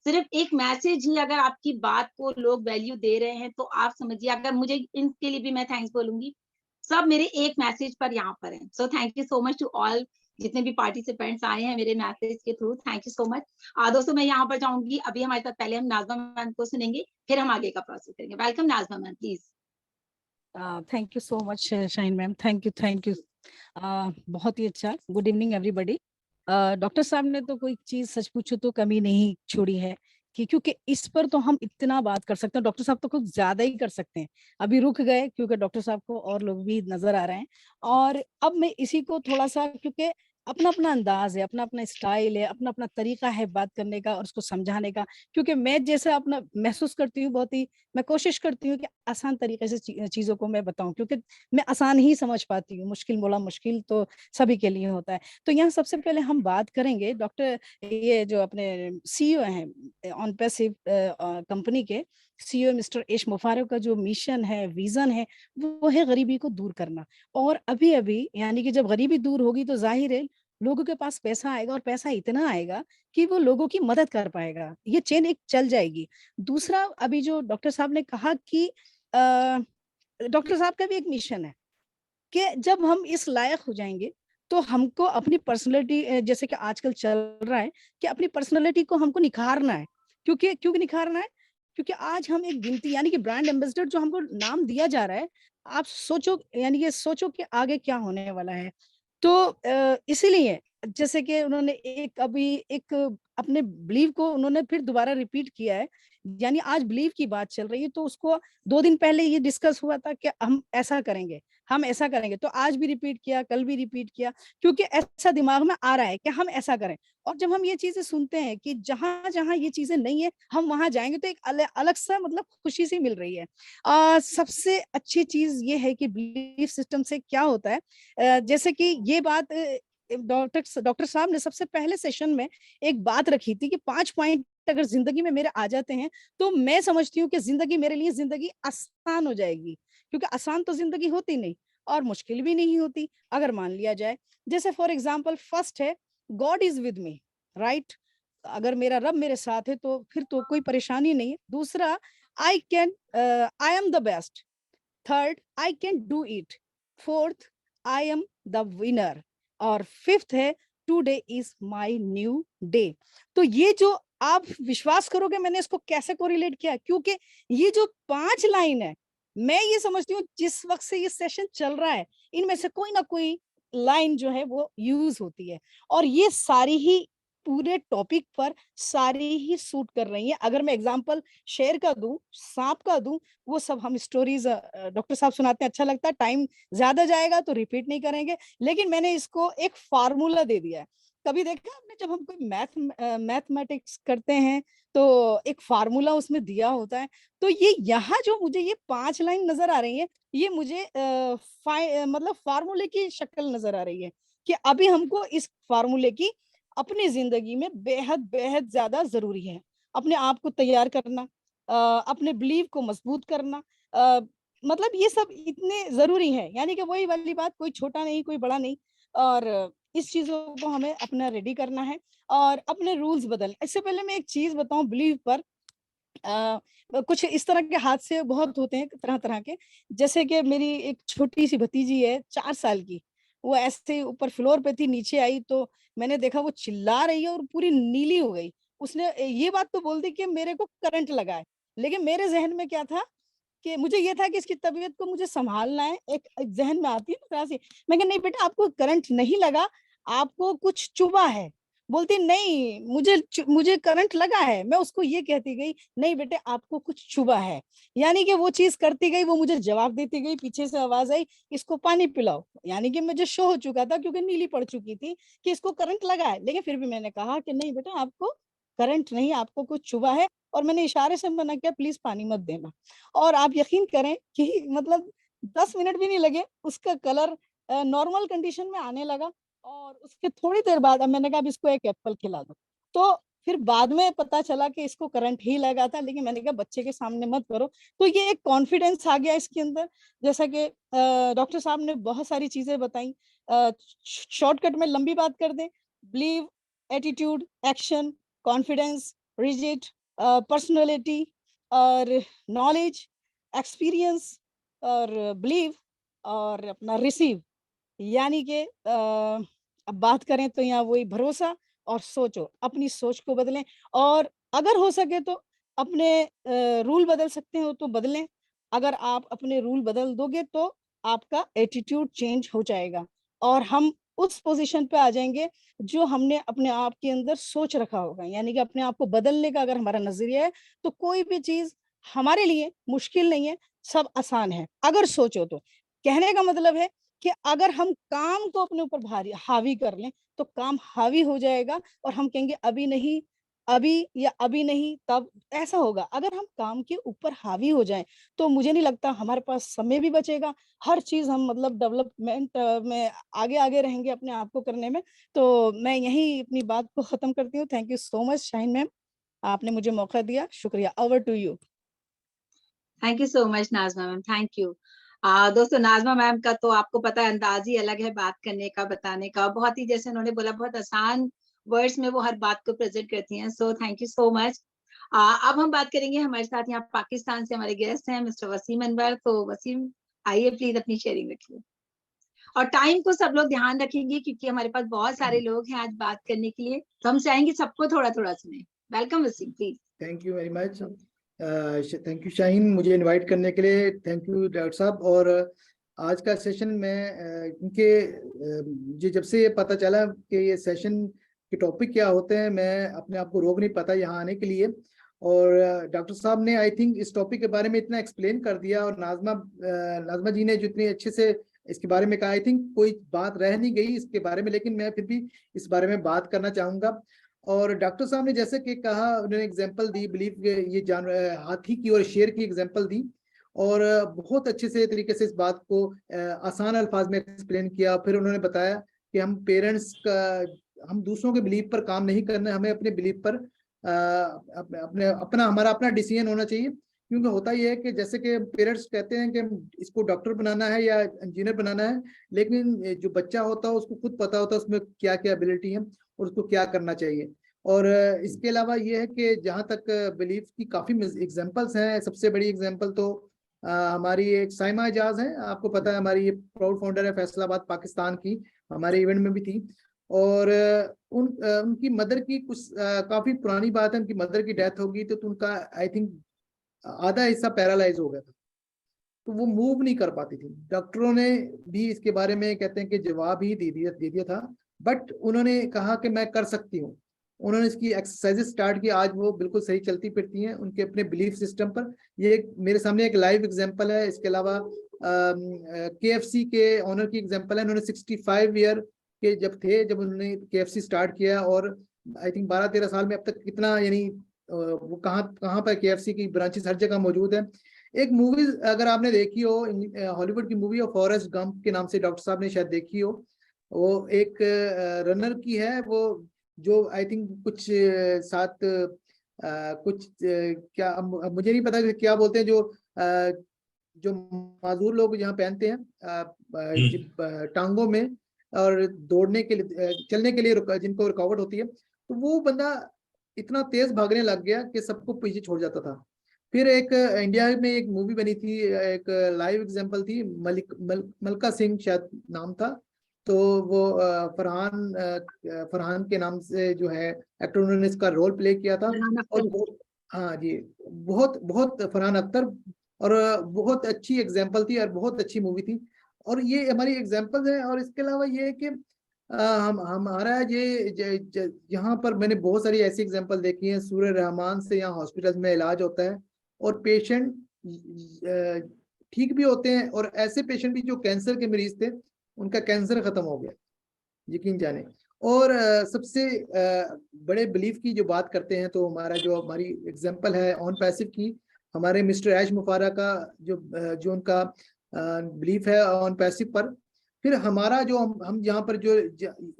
सिर्फ एक मैसेज ही अगर आपकी बात को लोग वैल्यू दे रहे हैं तो आप समझिए, अगर मुझे इनके लिए भी मैं थैंक्स बोलूंगी। सब मेरे एक मैसेज पर यहाँ पर है। So thank you so much to all, जितने भी पार्टिसिपेंट्स आए हैं मेरे मैसेज के थ्रू, थैंक यू सो मच। दोस्तों मैं यहाँ पर जाऊंगी, अभी हमारे साथ पहले हम नाजमा मैम को सुनेंगे, फिर हम आगे का प्रोसेस करेंगे। Welcome Najma ma'am, please. Thank you so much shine ma'am, thank you. बहुत ही अच्छा। Good evening everybody. डॉक्टर साहब ने तो कोई चीज सच पूछो तो कमी नहीं छोड़ी है, कि क्योंकि इस पर तो हम इतना बात कर सकते हैं, डॉक्टर साहब तो कुछ ज्यादा ही कर सकते हैं। अभी रुक गए क्योंकि डॉक्टर साहब को और लोग भी नजर आ रहे हैं। और अब मैं इसी को थोड़ा सा, क्योंकि अपना अपना अंदाज है, अपना अपना स्टाइल है, अपना अपना तरीका है बात करने का और उसको समझाने का। क्योंकि मैं जैसा अपना महसूस करती हूँ, बहुत ही मैं कोशिश करती हूँ कि आसान तरीके से चीजों को मैं बताऊं, क्योंकि मैं आसान ही समझ पाती हूँ। मुश्किल बोला मुश्किल तो सभी के लिए होता है। तो यहाँ सबसे पहले हम बात करेंगे डॉक्टर, ये जो अपने सीईओ हैं ऑन पैसिव कंपनी के सीईओ मिस्टर एश मुफारक का जो मिशन है, विजन है, वो है गरीबी को दूर करना। और अभी अभी यानी कि जब गरीबी दूर होगी तो जाहिर है लोगों के पास पैसा आएगा, और पैसा इतना आएगा कि वो लोगों की मदद कर पाएगा, ये चेन एक चल जाएगी। दूसरा, अभी जो डॉक्टर साहब ने कहा कि डॉक्टर साहब का भी एक मिशन है कि जब हम इस लायक हो जाएंगे तो हमको अपनी पर्सनैलिटी, जैसे कि आजकल चल रहा है कि अपनी पर्सनैलिटी को हमको निखारना है। क्योंकि निखारना है, क्योंकि आज हम एक गिनती यानी कि ब्रांड एम्बेसडर जो हमको नाम दिया जा रहा है, आप सोचो, यानी कि सोचो कि आगे क्या होने वाला है। तो इसीलिए जैसे कि उन्होंने एक अपने बिलीव को उन्होंने फिर दोबारा रिपीट किया है, यानी आज बिलीव की बात चल रही है, तो उसको 2 दिन पहले ये डिस्कस हुआ था कि हम ऐसा करेंगे, हम ऐसा करेंगे, तो आज भी रिपीट किया, कल भी रिपीट किया, क्योंकि ऐसा दिमाग में आ रहा है कि हम ऐसा करें। और जब हम ये चीजें सुनते हैं कि जहां जहां ये चीजें नहीं है हम वहां जाएंगे, तो एक अलग सा मतलब खुशी सी मिल रही है। सबसे अच्छी चीज ये है कि बिलीफ सिस्टम से क्या होता है, जैसे कि ये बात डॉक्टर साहब ने सबसे पहले सेशन में एक बात रखी थी कि 5 पॉइंट अगर जिंदगी में मेरे आ जाते हैं तो मैं समझती हूँ कि जिंदगी मेरे लिए जिंदगी आसान हो जाएगी, क्योंकि आसान तो जिंदगी होती नहीं और मुश्किल भी नहीं होती अगर मान लिया जाए। जैसे फॉर एग्जाम्पल फर्स्ट है God is with me, right, अगर मेरा रब मेरे साथ है तो फिर तो कोई परेशानी नहीं है। दूसरा, I am the best. Third, I can do it. Fourth, I am the winner. और फिफ्थ है today is my new day. तो ये जो आप विश्वास करोगे मैंने इसको कैसे कोरिलेट किया, क्योंकि ये जो 5 लाइन है, मैं ये समझती हूँ जिस वक्त से ये सेशन चल रहा है इनमें से कोई ना कोई लाइन जो है वो यूज होती है, और ये सारी ही पूरे टॉपिक पर सारी ही सूट कर रही है। अगर मैं एग्जांपल शेर का दूं, सांप का दूं, वो सब हम स्टोरीज डॉक्टर साहब सुनाते हैं, अच्छा लगता है, टाइम ज्यादा जाएगा तो रिपीट नहीं करेंगे, लेकिन मैंने इसको एक फार्मूला दे दिया है। कभी देखा आपने जब हम कोई मैथमेटिक्स करते हैं तो एक फार्मूला उसमें दिया होता है, तो ये यहाँ जो मुझे ये 5 लाइन नजर आ रही है, ये मुझे मतलब फार्मूले की शक्ल नजर आ रही है कि अभी हमको इस फार्मूले की अपनी जिंदगी में बेहद बेहद ज्यादा जरूरी है। अपने आप को तैयार करना, अपने बिलीव को मजबूत करना, मतलब ये सब इतने जरूरी है, यानी कि वही वाली बात, कोई छोटा नहीं कोई बड़ा नहीं, और इस चीजों को हमें अपना रेडी करना है और अपने रूल्स बदलने। इससे पहले मैं एक चीज बताऊं बिलीव पर, कुछ इस तरह के हादसे बहुत होते हैं तरह तरह के। जैसे कि मेरी एक छोटी सी भतीजी है 4 साल की, वो ऐसे ऊपर फ्लोर पे थी, नीचे आई तो मैंने देखा वो चिल्ला रही है और पूरी नीली हो गई। उसने ये बात तो बोल दी कि मेरे को करंट लगा है, लेकिन मेरे जहन में क्या था कि मुझे ये था कि इसकी तबीयत को मुझे संभालना है, एक जहन में आती है ना तरह से। मैं कहा नहीं बेटा आपको करंट नहीं लगा, आपको कुछ चुभा है। बोलती नहीं मुझे करंट लगा है। मैं उसको ये कहती गई नहीं बेटे आपको कुछ चुभा है, यानी कि वो चीज करती गई, वो मुझे जवाब देती गई, पीछे से आवाज आई इसको पानी पिलाओ, यानी कि मुझे शो हो चुका था क्योंकि नीली पड़ चुकी थी कि इसको करंट लगा है। लेकिन फिर भी मैंने कहा कि नहीं बेटा आपको करंट नहीं, आपको कुछ चुभा है, और मैंने इशारे से मना किया प्लीज पानी मत देना। और आप यकीन करें कि मतलब 10 मिनट भी नहीं लगे, उसका कलर नॉर्मल कंडीशन में आने लगा। और उसके थोड़ी देर बाद अब मैंने कहा अब इसको एक एप्पल खिला दो, तो फिर बाद में पता चला कि इसको करंट ही लगा था, लेकिन मैंने कहा बच्चे के सामने मत करो। तो ये एक कॉन्फिडेंस आ गया इसके अंदर। जैसा कि डॉक्टर साहब ने बहुत सारी चीजें बताई, शॉर्टकट में लंबी बात कर दें, believe, attitude, action, confidence, rigid, personality और नॉलेज, एक्सपीरियंस और बिलीव और अपना रिसीव, यानी कि अब बात करें तो यहाँ वही भरोसा और सोचो, अपनी सोच को बदलें, और अगर हो सके तो अपने रूल बदल सकते हो तो बदलें। अगर आप अपने रूल बदल दोगे तो आपका एटीट्यूड चेंज हो जाएगा और हम उस पोजीशन पे आ जाएंगे जो हमने अपने आप के अंदर सोच रखा होगा, यानी कि अपने आप को बदलने का अगर हमारा नजरिया है तो कोई भी चीज हमारे लिए मुश्किल नहीं है, सब आसान है अगर सोचो तो। कहने का मतलब है कि अगर हम काम को अपने ऊपर भारी हावी कर लें तो काम हावी हो जाएगा और हम कहेंगे अभी नहीं, अभी या अभी नहीं तब, ऐसा होगा। अगर हम काम के ऊपर हावी हो जाएं तो मुझे नहीं लगता हमारे पास समय भी बचेगा, हर चीज हम मतलब डेवलपमेंट में आगे आगे रहेंगे अपने आप को करने में। तो मैं यही अपनी बात को खत्म करती हूँ। Thank you so much Shaheen ma'am, आपने मुझे मौका दिया, शुक्रिया। Over to you. Thank you so much Najma ma'am, thank you. दोस्तों नाजमा मैम का तो आपको पता है अंदाज ही अलग है बात करने का, बताने का, बहुत ही जैसे उन्होंने बोला बहुत आसान वर्ड्स में वो हर बात को प्रेजेंट करती हैं। सो थैंक यू सो मच। अब हम बात करेंगे, हमारे साथ यहाँ पाकिस्तान से हमारे गेस्ट हैं मिस्टर वसीम अनवर। तो वसीम आइए प्लीज अपनी शेयरिंग रखिए, और टाइम को सब लोग ध्यान रखेंगे क्योंकि हमारे पास बहुत सारे लोग हैं आज बात करने के लिए, तो हम चाहेंगे सबको थोड़ा थोड़ा सुने। Welcome Wasim, please. Thank you very much, thank you Shaheen मुझे इनवाइट करने के लिए, थैंक यू डॉक्टर साहब। और आज का सेशन में मुझे जब से ये पता चला कि ये सेशन के टॉपिक क्या होते हैं, मैं अपने आप को रोक नहीं पाता यहाँ आने के लिए। और डॉक्टर साहब ने आई थिंक इस टॉपिक के बारे में इतना एक्सप्लेन कर दिया, और नाजमा जी ने जितनी अच्छे से इसके बारे में कहा, आई थिंक कोई बात रह नहीं गई इसके बारे में, लेकिन मैं फिर भी इस बारे में बात करना चाहूँगा। और डॉक्टर साहब ने जैसे कि कहा, उन्होंने एग्जाम्पल दी बिलीव ये हाथी की और शेर की एग्जाम्पल दी, और बहुत अच्छे से तरीके से इस बात को आसान अल्फाज में एक्सप्लेन किया। फिर उन्होंने बताया कि हम पेरेंट्स का, हम दूसरों के बिलीव पर काम नहीं करना, हमें अपने बिलीव पर हमारा अपना डिसीजन होना चाहिए। क्योंकि होता यह है कि जैसे कि पेरेंट्स कहते हैं कि इसको डॉक्टर बनाना है या इंजीनियर बनाना है, लेकिन जो बच्चा होता है उसको खुद पता होता है उसमें क्या क्या एबिलिटी है और उसको क्या करना चाहिए। और इसके अलावा ये है कि जहाँ तक बिलीफ की काफ़ी एग्जांपल्स हैं, सबसे बड़ी एग्जांपल तो हमारी एक साइमा एजाज है, आपको पता है हमारी ये प्राउड फाउंडर है फैसलाबाद पाकिस्तान की, हमारे इवेंट में भी थी। और उनकी मदर की कुछ काफ़ी पुरानी बात है, उनकी मदर की डेथ होगी तो उनका आई थिंक आधा हिस्सा पैरालाइज हो गया था, तो वो मूव नहीं कर पाती थी। डॉक्टरों ने भी इसके बारे में कहते हैं कि जवाब ही दे दिया था, बट उन्होंने कहा कि मैं कर सकती हूँ। उन्होंने इसकी एक्सरसाइजेस स्टार्ट की, आज वो बिल्कुल सही चलती फिरती हैं उनके अपने बिलीफ सिस्टम पर। ये मेरे सामने एक लाइव एग्जांपल है। इसके अलावा KFC के ओनर की एग्जांपल है। उन्होंने 65 ईयर के जब उन्होंने KFC स्टार्ट किया, और आई थिंक 12-13 साल में अब तक कितना, यानी वो कहाँ पर KFC की ब्रांचेस हर जगह मौजूद है। एक मूवी अगर आपने देखी हो, हॉलीवुड की मूवी ऑफ फॉरेस्ट गंप के नाम से, डॉक्टर साहब ने शायद देखी हो। वो एक रनर की है, वो जो आई थिंक कुछ साथ कुछ क्या, मुझे नहीं पता क्या बोलते हैं, जो माजूर लोग यहाँ पहनते हैं टांगों में, और दौड़ने के लिए, चलने के लिए जिनको रुकावट होती है, तो वो बंदा इतना तेज भागने लग गया कि सबको पीछे छोड़ जाता था। फिर एक इंडिया में एक मूवी बनी थी, एक लाइव एग्जांपल थी, मलका सिंह शायद नाम था। तो वो फरहान के नाम से जो है एक्टर, उन्होंने इसका रोल प्ले किया था। और हाँ जी, बहुत फरहान अख्तर, और बहुत अच्छी एग्जांपल थी और बहुत अच्छी मूवी थी। और ये हमारी एग्जांपल्स है। और इसके अलावा ये है कि हमारा ये यहाँ पर मैंने बहुत सारी ऐसी एग्जांपल देखी हैं। सूर्य रहमान से यहाँ हॉस्पिटल में इलाज होता है, और पेशेंट ठीक भी होते हैं, और ऐसे पेशेंट भी जो कैंसर के मरीज थे उनका कैंसर खत्म हो गया, यकीन जाने। और सबसे बड़े बिलीफ की जो बात करते हैं, तो हमारी एग्जांपल है ऑन पैसिव की, हमारे मिस्टर ऐश मुफारा का जो उनका बिलीफ है ऑन पैसिव पर। फिर हमारा जो हम यहाँ पर जो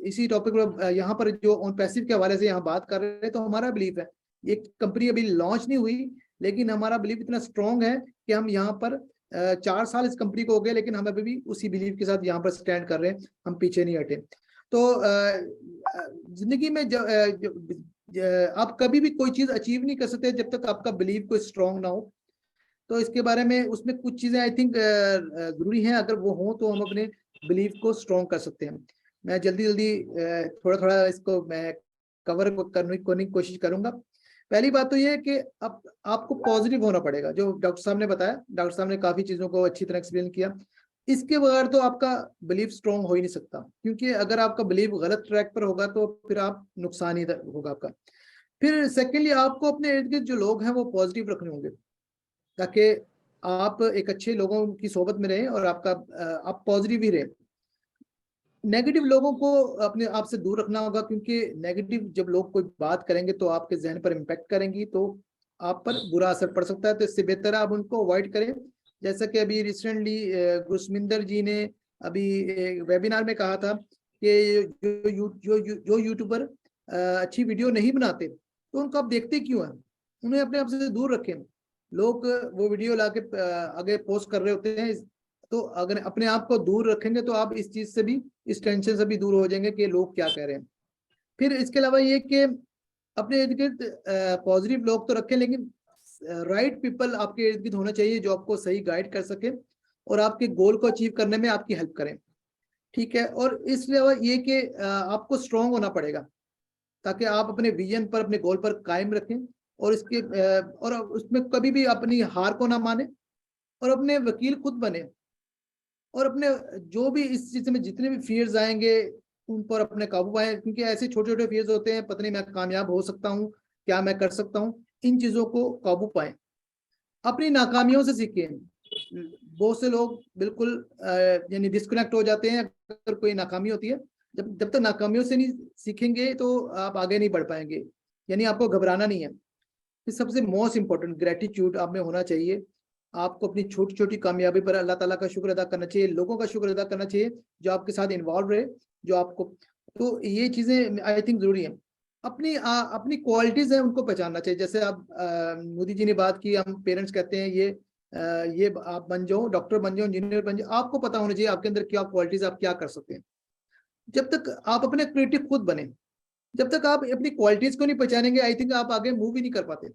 इसी टॉपिक पर यहाँ पर जो ऑन पैसिव के हवाले से यहाँ बात कर रहे हैं, तो हमारा बिलीफ है, ये कंपनी अभी लॉन्च नहीं हुई, लेकिन हमारा बिलीफ इतना स्ट्रॉन्ग है कि हम यहाँ पर 4 साल इस कंपनी को हो गए, लेकिन हम अभी भी उसी बिलीफ के साथ यहाँ पर स्टैंड कर रहे हैं, हम पीछे नहीं हटे। तो जिंदगी में आप कभी भी कोई चीज अचीव नहीं कर सकते जब तक आपका बिलीव कोई स्ट्रॉन्ग ना हो। तो इसके बारे में उसमें कुछ चीजें आई थिंक जरूरी हैं, अगर वो हो तो हम अपने बिलीव को स्ट्रॉन्ग कर सकते हैं। मैं जल्दी थोड़ा इसको मैं कवर करने की कोशिश करूंगा। पहली बात तो ये है कि अब आपको पॉजिटिव होना पड़ेगा, जो डॉक्टर साहब ने बताया। डॉक्टर साहब ने काफी चीजों को अच्छी तरह एक्सप्लेन किया। इसके बगैर तो आपका बिलीफ स्ट्रॉन्ग हो ही नहीं सकता, क्योंकि अगर आपका बिलीफ गलत ट्रैक पर होगा तो फिर आप नुकसान ही होगा आपका। फिर सेकेंडली, आपको अपने इर्द गिर्द जो लोग हैं वो पॉजिटिव रखने होंगे, ताकि आप एक अच्छे लोगों की सोबत में रहें और आप पॉजिटिव ही रहें। नेगेटिव लोगों को अपने आप से दूर रखना होगा, क्योंकि नेगेटिव जब लोग कोई बात करेंगे तो आपके जहन पर इम्पैक्ट करेंगी, तो आप पर बुरा असर पड़ सकता है। तो इससे बेहतर आप उनको अवॉइड करें। जैसा कि अभी रिसेंटली गुरसमिंदर जी ने अभी वेबिनार में कहा था कि जो यूट्यूबर अच्छी वीडियो नहीं बनाते तो उनको आप देखते क्यों हैं, उन्हें अपने आप से दूर रखें। लोग वो वीडियो लाके आगे पोस्ट कर रहे होते हैं, तो अगर अपने आप को दूर रखेंगे तो आप इस चीज से भी, इस टेंशन से भी दूर हो जाएंगे कि लोग क्या कह रहे हैं। फिर इसके अलावा ये कि अपने इर्द गिर्द पॉजिटिव लोग तो रखें, लेकिन राइट पीपल आपके इर्द गिर्द होना चाहिए जो आपको सही गाइड कर सके और आपके गोल को अचीव करने में आपकी हेल्प करें। ठीक है। और इसलिए ये कि आपको स्ट्रॉन्ग होना पड़ेगा, ताकि आप अपने विजन पर, अपने गोल पर कायम रखें, और और उसमें कभी भी अपनी हार को ना माने, और अपने वकील खुद बने। और अपने जो भी इस चीज में जितने भी फियर्स आएंगे उन पर अपने काबू पाए, क्योंकि ऐसे छोटे छोटे फियर्स होते हैं, पता नहीं मैं कामयाब हो सकता हूँ, क्या मैं कर सकता हूँ, इन चीजों को काबू पाए, अपनी नाकामियों से सीखें। बहुत से लोग बिल्कुल यानी डिस्कनेक्ट हो जाते हैं अगर कोई नाकामी होती है। जब तक नाकामियों से नहीं सीखेंगे तो आप आगे नहीं बढ़ पाएंगे, यानी आपको घबराना नहीं है। फिर सबसे मोस्ट इंपॉर्टेंट ग्रेटिट्यूड आप में होना चाहिए। आपको अपनी छोटी छोटी कामयाबी पर अल्लाह ताला का शुक्र अदा करना चाहिए, लोगों का शुक्र अदा करना चाहिए जो आपके साथ इन्वॉल्व रहे, जो आपको, तो ये चीजें आई थिंक जरूरी है। अपनी क्वालिटीज है उनको पहचानना चाहिए। जैसे आप मोदी जी ने बात की, हम पेरेंट्स कहते हैं ये आप बन जाओ, डॉक्टर बन जाओ, इंजीनियर बन जाओ, आपको पता होना चाहिए आपके अंदर क्या क्वालिटीज, आप क्या कर सकते हैं। जब तक आप अपने क्रिएटिव खुद बने, जब तक आप अपनी क्वालिटीज को नहीं पहचानेंगे, आई थिंक आप आगे मूव ही नहीं कर पाते,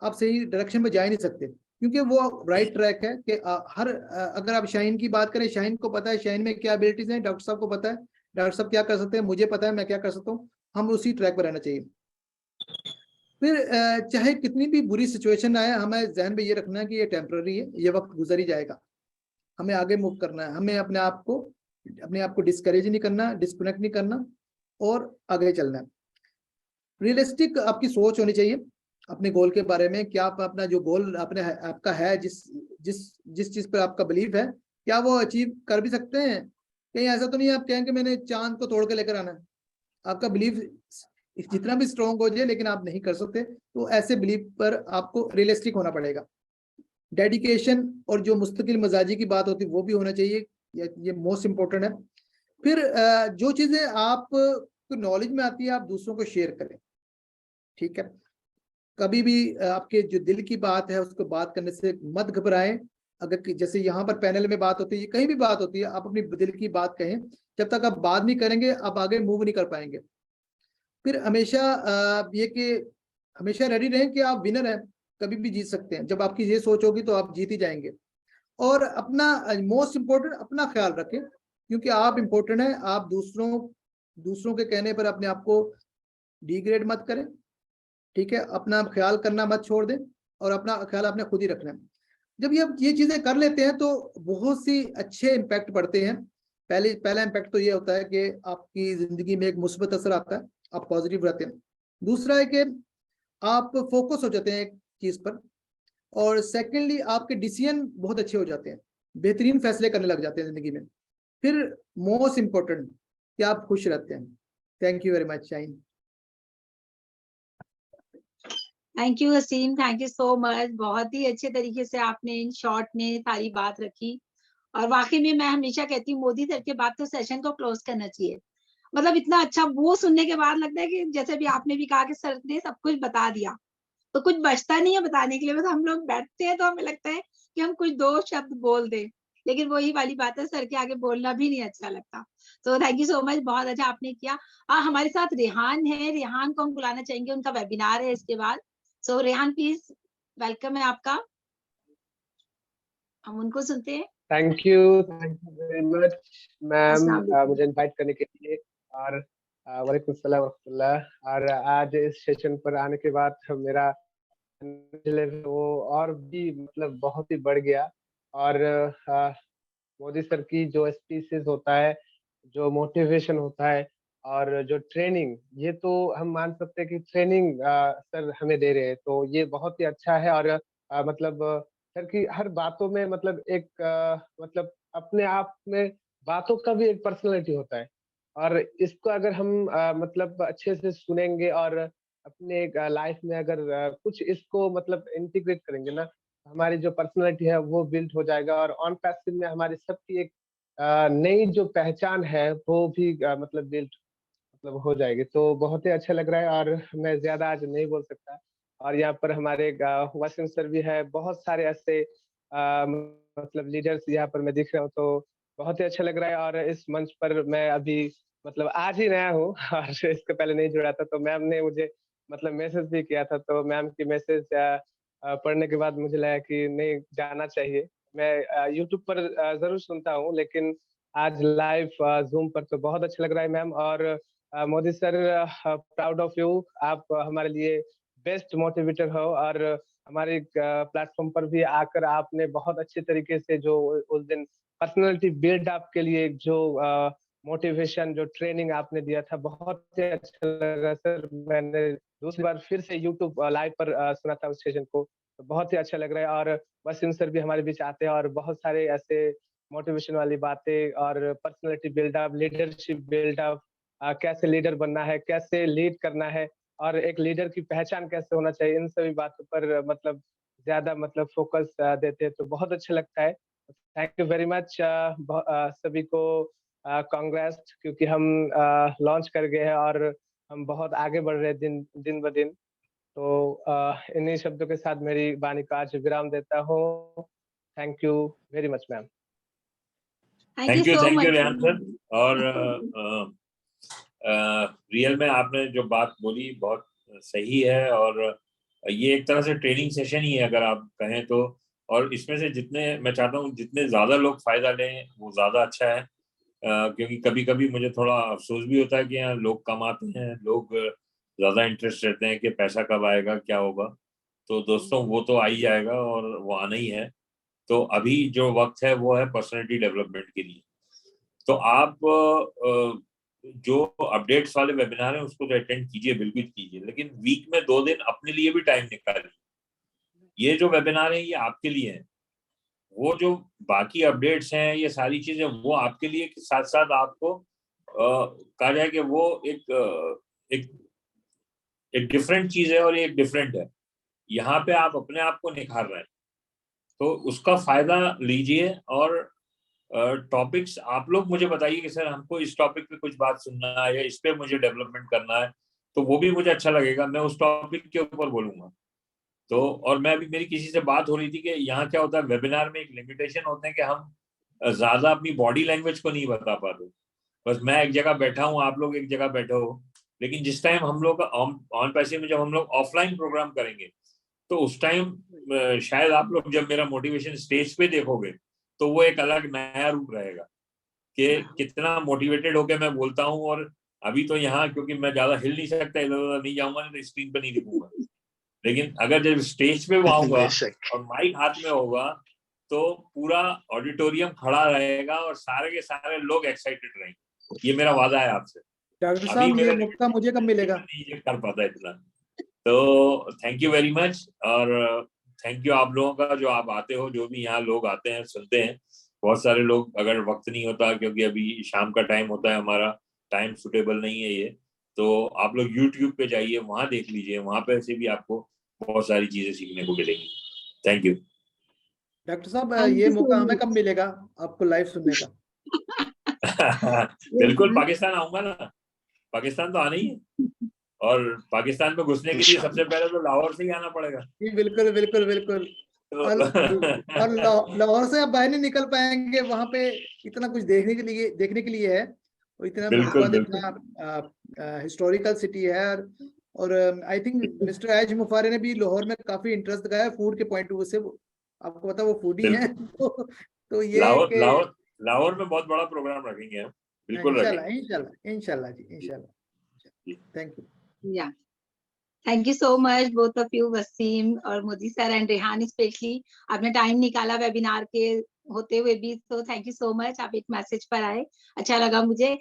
आप सही डायरेक्शन में जा ही नहीं सकते, क्योंकि वो राइट ट्रैक है कि अगर आप शाहीन की बात करें, शाहीन को पता है शाहीन में क्या एबिलिटीज हैं, डॉक्टर साहब को पता है डॉक्टर साहब क्या कर सकते हैं, मुझे पता है मैं क्या कर सकता हूँ, हम उसी ट्रैक पर रहना चाहिए। फिर चाहे कितनी भी बुरी सिचुएशन आए, हमें जहन में ये रखना है कि ये टेम्पररी है, ये वक्त गुजर ही जाएगा, हमें आगे मूव करना है, हमें अपने आप को डिस्करेज नहीं करना, डिस्कनेक्ट नहीं करना और आगे चलना है। रियलिस्टिक आपकी सोच होनी चाहिए अपने गोल के बारे में, क्या आप अपना जो गोल आपका है, जिस चीज पर आपका बिलीव है, क्या वो अचीव कर भी सकते हैं। कहीं ऐसा तो नहीं है आप कहें कि मैंने चांद को तोड़ के लेकर आना है, आपका बिलीव जितना भी स्ट्रॉन्ग हो जाए लेकिन आप नहीं कर सकते, तो ऐसे बिलीव पर आपको रियलिस्टिक होना पड़ेगा। डेडिकेशन और जो मुस्तकिल मजाजी की बात होती है वो भी होना चाहिए, ये मोस्ट इंपॉर्टेंट है। फिर जो चीजें आप नॉलेज में आती है आप दूसरों को शेयर करें, ठीक है। कभी भी आपके जो दिल की बात है उसको बात करने से मत घबराएं। अगर जैसे यहाँ पर पैनल में बात होती है, कहीं भी बात होती है, आप अपनी दिल की बात कहें, जब तक आप बात नहीं करेंगे आप आगे मूव नहीं कर पाएंगे। फिर हमेशा ये कि हमेशा रेडी रहें कि आप विनर हैं, कभी भी जीत सकते हैं। जब आपकी ये सोच होगी तो आप जीत ही जाएंगे। और अपना मोस्ट इम्पोर्टेंट अपना ख्याल रखें, क्योंकि आप इम्पोर्टेंट हैं। आप दूसरों के कहने पर अपने आप को डिग्रेड मत करें, ठीक है। अपना ख्याल करना मत छोड़ दें और अपना ख्याल आपने खुद ही रखना है। जब ये चीजें कर लेते हैं तो बहुत सी अच्छे इम्पैक्ट पड़ते हैं। पहला इम्पैक्ट तो ये होता है कि आपकी जिंदगी में एक मुस्बत असर आता है, आप पॉजिटिव रहते हैं। दूसरा है कि आप फोकस हो जाते हैं एक चीज पर, और सेकेंडली आपके डिसीजन बहुत अच्छे हो जाते हैं, बेहतरीन फैसले करने लग जाते हैं जिंदगी में। फिर मोस्ट इम्पोर्टेंट कि आप खुश रहते हैं। Thank you very much Shaheen. Thank you Hasim, thank you so much. बहुत ही अच्छे तरीके से आपने इन शॉर्ट में सारी बात रखी, और वाकई में मैं हमेशा कहती हूँ मोदी सर के बाद तो सेशन को क्लोज करना चाहिए। मतलब इतना अच्छा वो सुनने के बाद लगता है कि जैसे भी आपने भी कहा कि सर ने सब कुछ बता दिया, तो कुछ बचता नहीं है बताने के लिए। बस हम लोग बैठते हैं तो हमें लगता है कि हम कुछ दो शब्द बोल दें, लेकिन वही वाली बात है, सर के आगे बोलना भी नहीं अच्छा लगता। तो थैंक यू सो मच, बहुत अच्छा आपने किया। हमारे साथ रेहान है, रेहान को हम बुलाना चाहेंगे, उनका वेबिनार है इसके बाद। सो रेहान प्लीज, वेलकम है आपका, हम उनको सुनते हैं। Thank you very much ma'am, अस्सलाम वालेकुम। मुझे इनवाइट करने के लिए। और वालेकुम सलाम रहमतुल्लाह। और आज इस सेशन पर आने के बाद मेरा वो और भी मतलब बहुत ही बढ़ गया। और मोदी सर की जो स्पीचेस होता है, जो मोटिवेशन होता है और जो ट्रेनिंग, ये तो हम मान सकते हैं कि ट्रेनिंग सर हमें दे रहे हैं, तो ये बहुत ही अच्छा है। और मतलब सर की हर बातों में मतलब एक मतलब अपने आप में बातों का भी एक पर्सनालिटी होता है। और इसको अगर हम मतलब अच्छे से सुनेंगे और अपने लाइफ में अगर कुछ इसको मतलब इंटीग्रेट करेंगे ना, हमारी जो पर्सनालिटी है वो बिल्ड हो जाएगा। और ऑन पैसिव में हमारी सबकी एक नई जो पहचान है वो भी मतलब बिल्ड मतलब हो जाएगी। तो बहुत ही अच्छा लग रहा है और मैं ज्यादा आज नहीं बोल सकता। और यहाँ पर हमारे वसीम सर भी है, बहुत सारे ऐसे मतलब लीडर्स यहाँ पर मैं दिख रहा हूँ, तो बहुत ही अच्छा लग रहा है। और इस मंच पर मैं अभी मतलब आज ही नया हूँ और इसके पहले नहीं जुड़ा था, तो मैम ने मुझे मतलब मैसेज भी किया था, तो मैम की मैसेज पढ़ने के बाद मुझे लगा कि नहीं जाना चाहिए। मैं यूट्यूब पर जरूर सुनता हूँ, लेकिन आज लाइव जूम पर तो बहुत अच्छा लग रहा है मैम। और Modi sir, proud of you, आप हमारे लिए बेस्ट मोटिवेटर हो। और हमारे प्लेटफॉर्म पर भी आकर आपने बहुत अच्छे तरीके से जो उस दिन पर्सनालिटी बिल्ड अप के लिए जो मोटिवेशन, जो ट्रेनिंग आपने दिया था, बहुत ही अच्छा लगा सर। मैंने दूसरी बार फिर से यूट्यूब लाइव पर सुना था उस सेशन को, तो बहुत ही अच्छा लग रहा है। और वसीम सर भी हमारे बीच आते हैं और बहुत सारे ऐसे मोटिवेशन वाली बातें और पर्सनालिटी बिल्डअप, लीडरशिप बिल्डअप, कैसे लीडर बनना है, कैसे लीड करना है और एक लीडर की पहचान कैसे होना चाहिए, इन सभी बातों पर मतलब ज्यादा मतलब फोकस देते हैं, तो बहुत अच्छा लगता है। थैंक यू वेरी मच सभी को, कांग्रेस, क्योंकि हम लॉन्च कर गए हैं और हम बहुत आगे बढ़ रहे हैं दिन ब दिन। तो इन्हीं शब्दों के साथ मेरी वाणी का आज विराम देता हूँ। Thank you very much ma'am. Thank you so much Rehan sir. और रियल में आपने जो बात बोली बहुत सही है, और ये एक तरह से ट्रेनिंग सेशन ही है अगर आप कहें तो। और इसमें से जितने मैं चाहता हूँ जितने ज्यादा लोग फायदा लें वो ज्यादा अच्छा है, क्योंकि कभी कभी मुझे थोड़ा अफसोस भी होता है कि यहाँ लोग कम आते हैं, लोग ज्यादा इंटरेस्ट रहते हैं कि पैसा कब आएगा, क्या होगा। तो दोस्तों वो तो आ ही जाएगा और वो आना ही है। तो अभी जो वक्त है वो है पर्सनैलिटी डेवलपमेंट के लिए। तो आप जो अपडेट्स वाले वेबिनार है उसको तो अटेंड कीजिए, बिल्कुल कीजिए, लेकिन वीक में 2 दिन अपने लिए भी टाइम निकालिए। ये जो वेबिनार है ये आपके लिए है। वो जो बाकी अपडेट्स हैं, ये सारी चीजें वो आपके लिए के साथ साथ आपको कहा जाए कि वो एक एक डिफरेंट चीज है, और ये एक डिफरेंट है। यहाँ पे आप अपने आप को निखार रहे हैं, तो उसका फायदा लीजिए। और टॉपिक्स आप लोग मुझे बताइए कि सर हमको इस टॉपिक पे कुछ बात सुनना है या इस पे मुझे डेवलपमेंट करना है, तो वो भी मुझे अच्छा लगेगा, मैं उस टॉपिक के ऊपर बोलूंगा। तो और मैं अभी मेरी किसी से बात हो रही थी कि यहाँ क्या होता है, वेबिनार में एक लिमिटेशन होते हैं कि हम ज्यादा अपनी बॉडी लैंग्वेज को नहीं बता पाते। बस मैं एक जगह बैठा हूँ, आप लोग एक जगह बैठे हो, लेकिन जिस टाइम हम लोग ऑन पैसे में जब हम लोग ऑफलाइन प्रोग्राम करेंगे, तो उस टाइम शायद आप लोग जब मेरा मोटिवेशन स्टेज पे देखोगे तो वो एक अलग नया रूप रहेगा कि कितना मोटिवेटेड होकर मैं बोलता हूँ। और अभी तो यहाँ क्योंकि मैं ज्यादा हिल नहीं सकता, इधर उधर नहीं जाऊंगा, नहीं तो स्क्रीन पे नहीं दिखूंगा, लेकिन अगर जब स्टेज पे वो आऊंगा और माइक हाथ में होगा तो पूरा ऑडिटोरियम खड़ा रहेगा और सारे के सारे लोग एक्साइटेड रहेंगे। ये मेरा वादा है आपसे। डॉक्टर अभी साहब, ये मेरा मौका मुझे कब मिलेगा? नहीं कर पाता इतना। तो थैंक यू वेरी मच, और थैंक यू आप लोगों का जो आप आते हो, जो भी यहाँ लोग आते हैं सुनते हैं। बहुत सारे लोग, अगर वक्त नहीं होता क्योंकि अभी शाम का टाइम होता है, हमारा टाइम सुटेबल नहीं है ये, तो आप लोग यूट्यूब पे जाइए, वहां देख लीजिए, वहां पे से भी आपको बहुत सारी चीजें सीखने को मिलेंगी। Thank you. डॉक्टर साहब, Thank ये you so मौका हमें much. कब मिलेगा आपको लाइव सुनने का? बिल्कुल, पाकिस्तान आऊंगा ना, पाकिस्तान तो आना ही है। और पाकिस्तान में घुसने के लिए सबसे पहले तो लाहौर से ही आना पड़ेगा। जी बिल्कुल बिल्कुल बिल्कुल। तो और लाहौर से आप बाहर नहीं निकल पाएंगे, वहां पे इतना कुछ देखने के लिए है, और इतना बिल्कुल खूबसूरत, बिल्कुल इतना हिस्टोरिकल सिटी है। और आई थिंक मिस्टर एज मुफारे ने भी लाहौर में काफी इंटरेस्ट दिखाया फूड के पॉइंट ऑफ व्यू से। आपको पता वो फूडी हैं तो ये लाहौर कि लाहौर लाहौर में बहुत बड़ा प्रोग्राम रखेंगे हम, बिल्कुल इंशाल्लाह रखेंगे इंशाल्लाह इंशाल्लाह जी, इंशाल्लाह। Thank you. Yeah. Thank you so much both of you, Waseem और Modi sir and Rehan specially. आपने टाइम निकाला वेबिनार के होते हुए भी, तो थैंक यू सो मच। आप एक मैसेज पर आए, अच्छा लगा मुझे।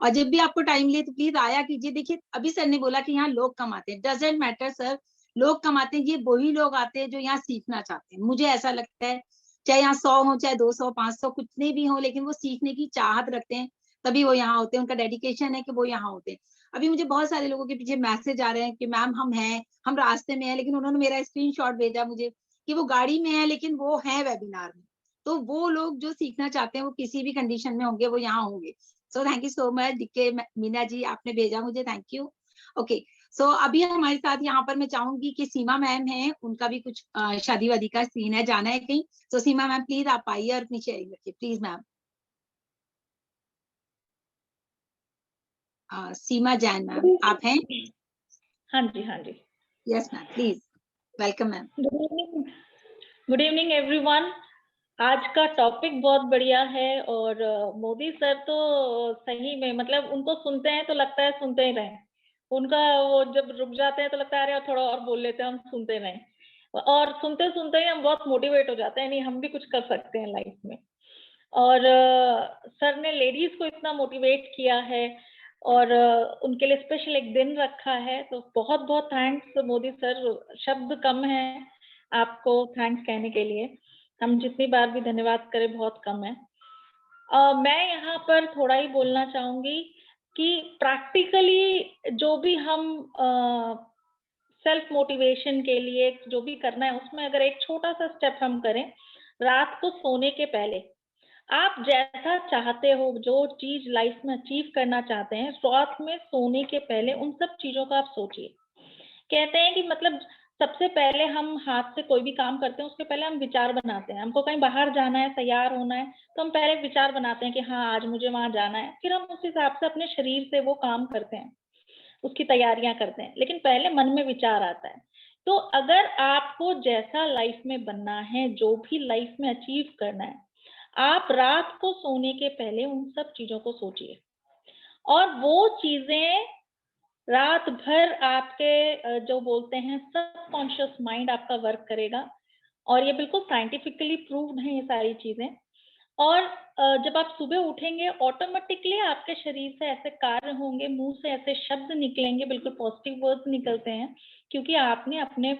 और जब भी आपको टाइम ले तो प्लीज आया कीजिए। देखिए अभी सर ने बोला कि यहाँ लोग कमाते हैं, डजेंट मैटर सर, लोग कमाते हैं, ये वही लोग आते हैं जो यहाँ सीखना चाहते हैं। मुझे ऐसा लगता है चाहे यहाँ 100 हो, चाहे 200, 500 कितने भी हो, लेकिन वो सीखने की चाहत रखते हैं, तभी वो यहाँ होते हैं। उनका डेडिकेशन है कि वो यहाँ होते हैं। अभी मुझे बहुत सारे लोगों के पीछे मैसेज आ रहे हैं कि मैम हम हैं, हम रास्ते में हैं, लेकिन उन्होंने मेरा स्क्रीनशॉट भेजा मुझे कि वो गाड़ी में है लेकिन वो है वेबिनार में। तो वो लोग जो सीखना चाहते हैं वो किसी भी कंडीशन में होंगे, वो यहाँ होंगे। So thank you so much D K Meena ji, आपने भेजा मुझे, थैंक यू। ओके, सो अभी हमारे साथ यहाँ पर मैं चाहूंगी कि सीमा मैम है, उनका भी कुछ शादी वादी का सीन है, जाना है कहीं। तो सीमा मैम प्लीज आप आइए और अपनी शेयरिंग रखिए please ma'am. Seema Jain ma'am आप हैं? हाँ जी, हाँ जी। Yes ma'am, please welcome ma'am. Good evening everyone. आज का टॉपिक बहुत बढ़िया है, और मोदी सर तो सही में मतलब उनको सुनते हैं तो लगता है सुनते ही रहें। उनका वो जब रुक जाते हैं तो लगता है अरे थोड़ा और बोल लेते हैं, हम सुनते रहें। और सुनते सुनते ही हम बहुत मोटिवेट हो जाते हैं, नहीं हम भी कुछ कर सकते हैं लाइफ में। और सर ने लेडीज को इतना मोटिवेट किया है और उनके लिए स्पेशल एक दिन रखा है, तो बहुत बहुत थैंक्स मोदी सर। शब्द कम है आपको थैंक्स कहने के लिए, हम जितनी बार भी धन्यवाद करें बहुत कम है। मैं यहाँ पर थोड़ा ही बोलना चाहूंगी कि प्रैक्टिकली जो भी हम सेल्फ मोटिवेशन के लिए जो भी करना है, उसमें अगर एक छोटा सा स्टेप हम करें, रात को सोने के पहले आप जैसा चाहते हो, जो चीज लाइफ में अचीव करना चाहते हैं, रात में सोने के पहले उन सब चीजों का आप सोचिए। कहते हैं कि मतलब सबसे पहले हम हाथ से कोई भी काम करते हैं, उसके पहले हम विचार बनाते हैं। हमको कहीं बाहर जाना है, तैयार होना है, तो हम पहले विचार बनाते हैं कि हाँ आज मुझे वहां जाना है, फिर हम उस हिसाब से अपने शरीर से वो काम करते हैं, उसकी तैयारियां करते हैं, लेकिन पहले मन में विचार आता है। तो अगर आपको जैसा लाइफ में बनना है, जो भी लाइफ में अचीव करना है, आप रात को सोने के पहले उन सब चीजों को सोचिए, और वो चीजें रात भर आपके जो बोलते हैं सबकॉन्शियस माइंड आपका वर्क करेगा। और ये बिल्कुल साइंटिफिकली प्रूव्ड है ये सारी चीजें। और जब आप सुबह उठेंगे, ऑटोमेटिकली आपके शरीर से ऐसे कार्य होंगे, मुंह से ऐसे शब्द निकलेंगे, बिल्कुल पॉजिटिव वर्ड्स निकलते हैं, क्योंकि आपने अपने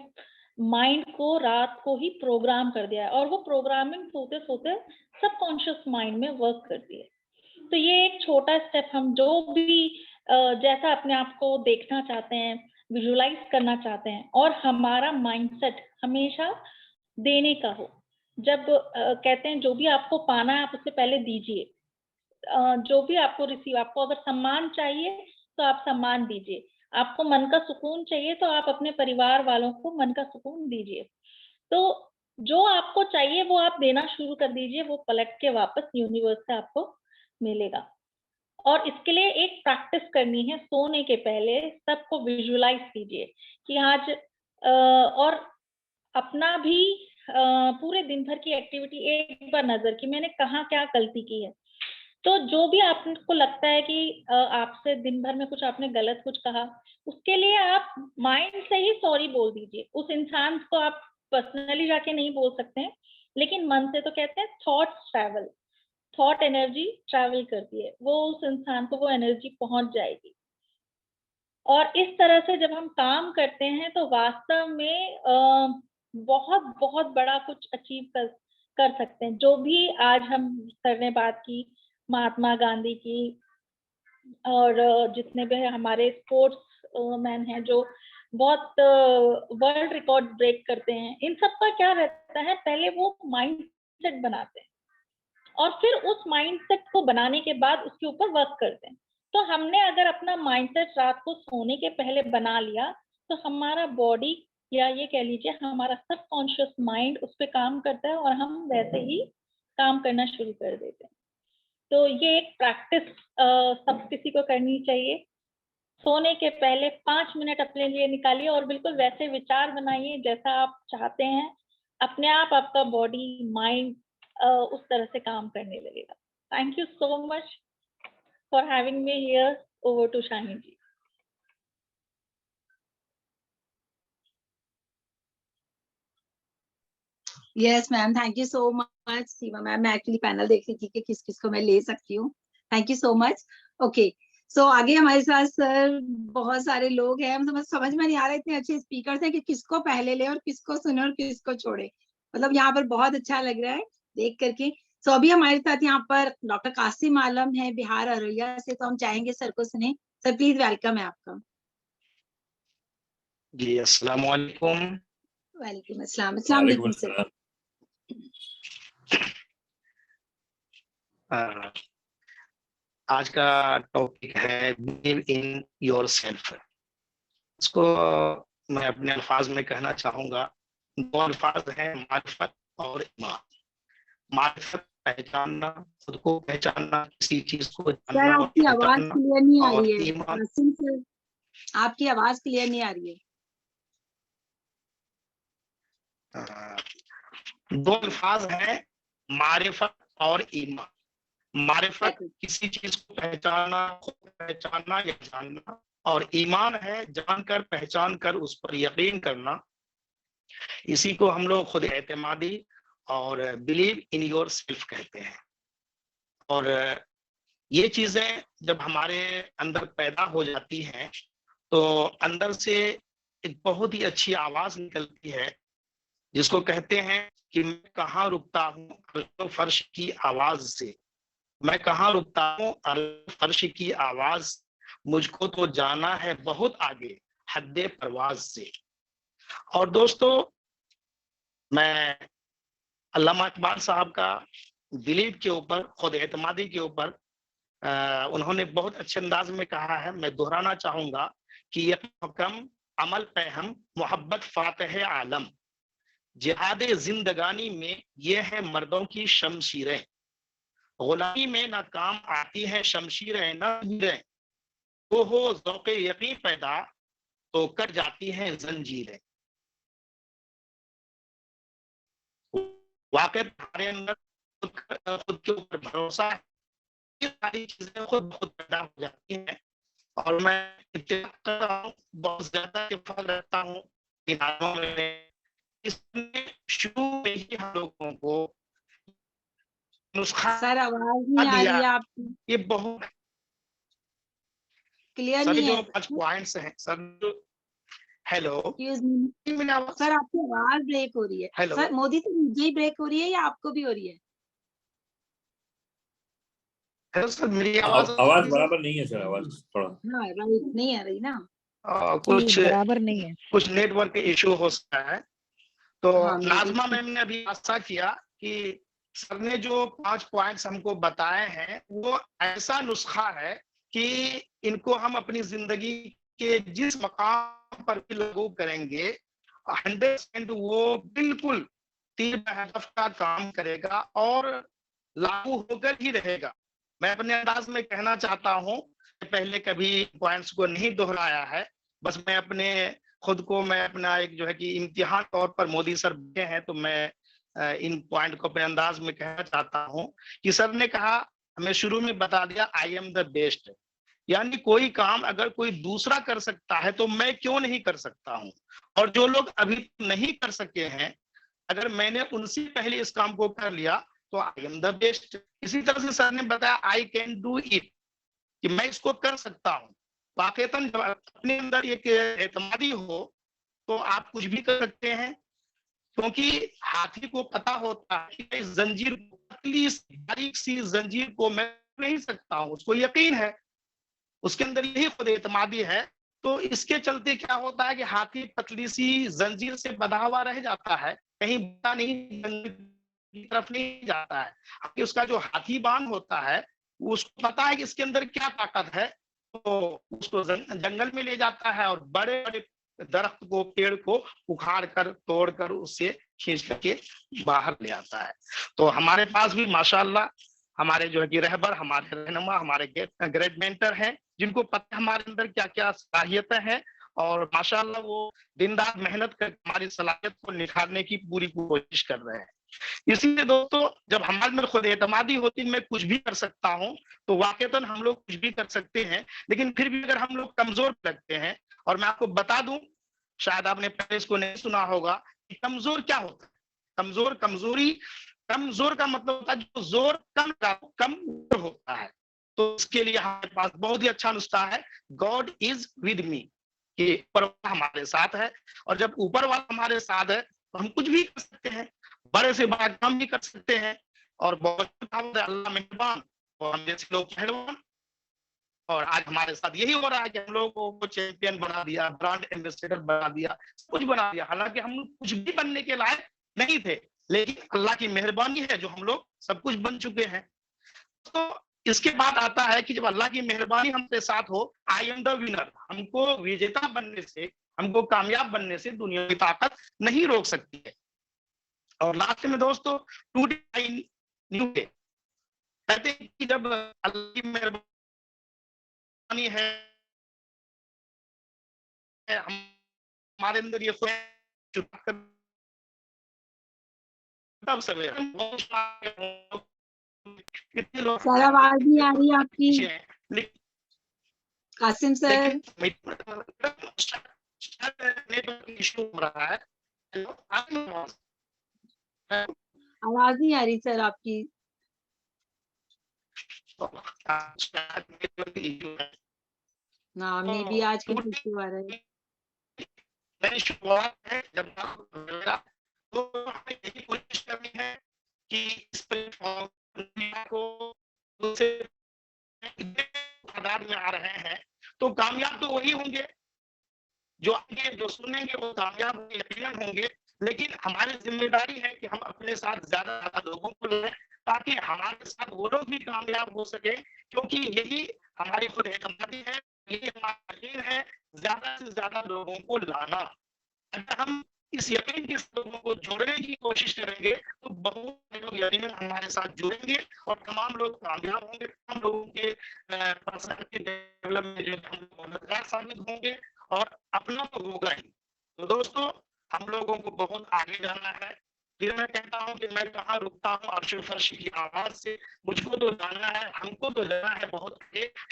माइंड को रात को ही प्रोग्राम कर दिया है, और वो प्रोग्रामिंग सोते सोते सबकॉन्शियस माइंड में वर्क करती है। तो ये एक छोटा स्टेप, हम जो भी जैसा अपने आप को देखना चाहते हैं, विजुलाइज करना चाहते हैं, और हमारा माइंडसेट हमेशा देने का हो। जब कहते हैं जो भी आपको पाना है आप उससे पहले दीजिए, जो भी आपको रिसीव, आपको अगर सम्मान चाहिए तो आप सम्मान दीजिए, आपको मन का सुकून चाहिए तो आप अपने परिवार वालों को मन का सुकून दीजिए। तो जो आपको चाहिए वो आप देना शुरू कर दीजिए, वो पलट के वापस यूनिवर्स से आपको मिलेगा। और इसके लिए एक प्रैक्टिस करनी है, सोने के पहले सबको विजुलाइज कीजिए कि आज और अपना भी पूरे दिन भर की एक्टिविटी एक बार नजर की, मैंने कहाँ क्या गलती की है। तो जो भी आपको लगता है कि आपसे दिन भर में कुछ आपने गलत कुछ कहा, उसके लिए आप माइंड से ही सॉरी बोल दीजिए। उस इंसान को आप पर्सनली जाके नहीं बोल सकते हैं, लेकिन मन से। तो कहते हैं thoughts travel, thought energy travel करती है, वो उस इंसान को वो एनर्जी पहुंच जाएगी। और इस तरह से जब हम काम करते हैं तो वास्तव में बहुत बहुत बड़ा कुछ अचीव कर सकते हैं। जो भी आज हम सर ने बात की महात्मा गांधी की, और जितने भी हमारे स्पोर्ट्स मैन हैं जो बहुत वर्ल्ड रिकॉर्ड ब्रेक करते हैं, इन सब का क्या रहता है, पहले वो माइंडसेट बनाते हैं और फिर उस माइंडसेट को बनाने के बाद उसके ऊपर वर्क करते हैं। तो हमने अगर अपना माइंडसेट रात को सोने के पहले बना लिया, तो हमारा बॉडी या ये कह लीजिए हमारा सबकॉन्शियस माइंड उस पर काम करता है और हम वैसे ही काम करना शुरू कर देते हैं। तो ये एक प्रैक्टिस सब किसी को करनी चाहिए। सोने के पहले 5 मिनट अपने लिए निकालिए और बिल्कुल वैसे विचार बनाइए जैसा आप चाहते हैं। अपने आप आपका बॉडी माइंड उस तरह से काम करने लगेगा। Thank you so much for having me here. Over to Shaheen ji. Yes ma'am, thank you so much Seema ma'am. मैं एक्चुअली पैनल देख रही थी कि किस किस को मैं ले सकती हूँ। Thank you so much. Okay, so आगे हमारे साथ सर बहुत सारे लोग हैं, हम समझ में नहीं आ रहा, इतने अच्छे स्पीकर्स हैं कि किसको पहले ले और किसको सुने और किसको छोड़े। मतलब यहाँ पर बहुत अच्छा लग रहा है देख करके। सो अभी हमारे साथ यहाँ पर डॉक्टर कासिम आलम है बिहार अररिया से, तो हम चाहेंगे सर को सुने। सर प्लीज, वेलकम है आपका। जी अस्सलाम वालेकुम। वालेकुम अस्सलाम। अस्सलाम वालेकुम सर। आज का टॉपिक है बिलीव इन योरसेल्फ। इसको मैं अपने अल्फाज में कहना चाहूंगा। 2 अल्फाज हैं, मारिफत और ईमान। मारिफत पहचानना, खुद को पहचानना, किसी चीज को जानना। सर आपकी आवाज क्लियर नहीं आ रही है। ईमान, कासिम सर आपकी आवाज क्लियर नहीं आ रही है। 2 अल्फाज हैं, मारिफत और ईमान। मारिफत किसी चीज को पहचानना, खुद पहचानना या जानना, और ईमान है जानकर पहचान कर उस पर यकीन करना इसी को हम लोग खुद एतमादी और बिलीव इन योर सेल्फ कहते हैं। और ये चीजें जब हमारे अंदर पैदा हो जाती हैं तो अंदर से एक बहुत ही अच्छी आवाज निकलती है, जिसको कहते हैं कि मैं कहाँ रुकता हूँ फर्श की आवाज से, मैं कहाँ रुकता हूँ फर्श की आवाज, मुझको तो जाना है बहुत आगे हद्दे परवाज से। और दोस्तों, मैं अल्लामा इकबाल साहब का बिलीव के ऊपर, खुद एतमादी के ऊपर उन्होंने बहुत अच्छे अंदाज में कहा है, मैं दोहराना चाहूंगा कि यकीन अमल पे हम मोहब्बत फातह आलम, जिहाद जिंदगानी में ये है मर्दों की शमशीरें, गुलामी में ना काम आती है शमशीरें न हीरें, तो हो ज़ौक़े यकीन पैदा तो कट जाती हैं जंजीरें। वाकई हमारे अंदर खुद के ऊपर भरोसा है, ये सारी चीजें खुद बहुत पैदा हो जाती हैं। और मैं इत्तेफाक कर रहा हूँ, बहुत ज्यादा इत्तेफाक रखता हूँ इन आलमों में, इसने शुरू में ही हम लोगों को नुस्खा सर आवाज नहीं आ रही है आपकी, ये बहुत क्लियर सर नहीं जो है 5 पॉइंट्स हैं सर। हेलो सर, आपकी आवाज ब्रेक हो रही है। हेलो सर मोदी से मुझे ही ब्रेक हो रही है या आपको भी हो रही है? हेलो सर, मेरी आवाज बराबर नहीं है सर, आवाज थोड़ा हाँ राइट, नहीं आ रही ना, कुछ बराबर नहीं है, कुछ नेटवर्क इशू हो सकता है। तो हाँ, नाजमा मैम ने अभी आशा किया कि सर ने जो 5 पॉइंट्स हमको बताए हैं वो ऐसा नुस्खा है कि इनको हम अपनी जिंदगी के जिस मकाम पर भी लागू करेंगे 100% वो बिल्कुल तीर हदफ का काम करेगा और लागू होकर ही रहेगा। मैं अपने अंदाज में कहना चाहता हूं, पहले कभी पॉइंट्स को नहीं दोहराया है, बस मैं अपने खुद को, मैं अपना एक जो है कि इम्तिहान तौर पर मोदी सर बैठे हैं तो मैं इन पॉइंट को अपने अंदाज में कहना चाहता हूं कि सर ने कहा, हमें शुरू में बता दिया आई एम द बेस्ट, यानी कोई काम अगर कोई दूसरा कर सकता है तो मैं क्यों नहीं कर सकता हूं। और जो लोग अभी नहीं कर सके हैं, अगर मैंने उनसे पहले इस काम को कर लिया तो आई एम द बेस्ट। इसी तरह से सर ने बताया आई कैन डू इट, कि मैं इसको कर सकता हूँ। वाकईतन जब अपने अंदर एक एतमादी हो तो आप कुछ भी कर सकते हैं, क्योंकि हाथी को पता होता है कि इस जंजीर को, पतली बारीक सी जंजीर को मैं नहीं सकता हूँ, उसको यकीन है, उसके अंदर यही खुद एतमादी है। तो इसके चलते क्या होता है कि हाथी पतली सी जंजीर से बंधा हुआ रह जाता है, कहीं बड़ा नहीं, की तरफ नहीं जाता है। उसका जो हाथी बाण होता है उसको पता है कि इसके अंदर क्या ताकत है, तो उसको जंगल में ले जाता है और बड़े बड़े दरख्त को, पेड़ को उखाड़ कर, तोड़ कर उससे खींच करके बाहर ले आता है। तो हमारे पास भी माशाअल्लाह हमारे जो है कि रहबर, हमारे रहनुमा, हमारे ग्रेट मेंटर हैं, जिनको पता है हमारे अंदर क्या क्या सलाहियतें हैं, और माशाअल्लाह वो दिन रात मेहनत कर हमारी सलाहियत को निखारने की पूरी कोशिश कर रहे हैं। इसीलिए दोस्तों, जब हमारे अंदर खुद एतमादी होती है, मैं कुछ भी कर सकता हूँ, तो वाकईतन हम लोग कुछ भी कर सकते हैं। लेकिन फिर भी अगर हम लोग कमजोर लगते हैं, और मैं आपको बता दूं, शायद आपने पहले इसको नहीं सुना होगा कि कमजोर क्या होता है। कमजोर का मतलब होता है जो जोर कम होता है। तो इसके लिए हमारे पास बहुत ही अच्छा नुस्खा है, गॉड इज विद मी, कि ऊपर वाला हमारे साथ है, और जब ऊपर वाला हमारे साथ है तो हम कुछ भी कर सकते हैं, बड़े से बड़ा काम भी कर सकते हैं। और बहुत अल्लाह मेहरबान, और हम जैसे लोग पहलवान, और आज हमारे साथ यही हो रहा है कि हम लोगों को चैंपियन बना दिया, ब्रांड एम्बेसडर बना दिया, कुछ बना दिया, हालांकि हम लोग कुछ भी बनने के लायक नहीं थे, लेकिन अल्लाह की मेहरबानी है जो हम लोग सब कुछ बन चुके हैं। तो इसके बाद आता है कि जब अल्लाह की मेहरबानी हमसे साथ हो, आई एम द विनर, हमको विजेता बनने से, हमको कामयाब बनने से दुनिया की ताकत नहीं रोक सकती है। और लास्ट में दोस्तों, टुडे आई न्यू डे, कहते हैं कि जब अल्लाह की मेहरबानी है हमारे अंदर, ये तब सवेरे कितने लोग सर आवाज नहीं आ रही आपकी, कासिम सर। इशू हो रहा है, आवाज नहीं आ रही सर आपकी। ना मे भी आज की इश्यू आ रहा है। नई शुरुआत है जब तो हमें यही कोशिश करनी है कि इस प्लेटफॉर्म को तादाद में आ रहे हैं तो कामयाब तो वही होंगे जो आगे जो सुनेंगे, वो कामयाब यकीनन होंगे। लेकिन हमारी जिम्मेदारी है कि हम अपने साथ ज्यादा लोगों को लाएं ताकि हमारे साथ वो लोग भी कामयाब हो सके, क्योंकि यही हमारी खुद एतमादी है, यही हमारा यकीन है, ज्यादा से ज्यादा लोगों को लाना। अगर हम इस यकीन के लोगों को जोड़ने की कोशिश करेंगे तो बहुत से लोग यकीनन हमारे साथ जुड़ेंगे और तमाम लोग कामयाब होंगे, तमाम लोगों के पर्सनैलिटी डेवलपमेंट जो हम मददगार साबित होंगे और अपना तो होगा ही। तो दोस्तों, हम लोगों को बहुत आगे जाना है। फिर मैं कहता हूँ कि मैं कहाँ रुकता हूँ अर्श फर्श की आवाज से, मुझको तो जाना है, हमको तो जाना है बहुत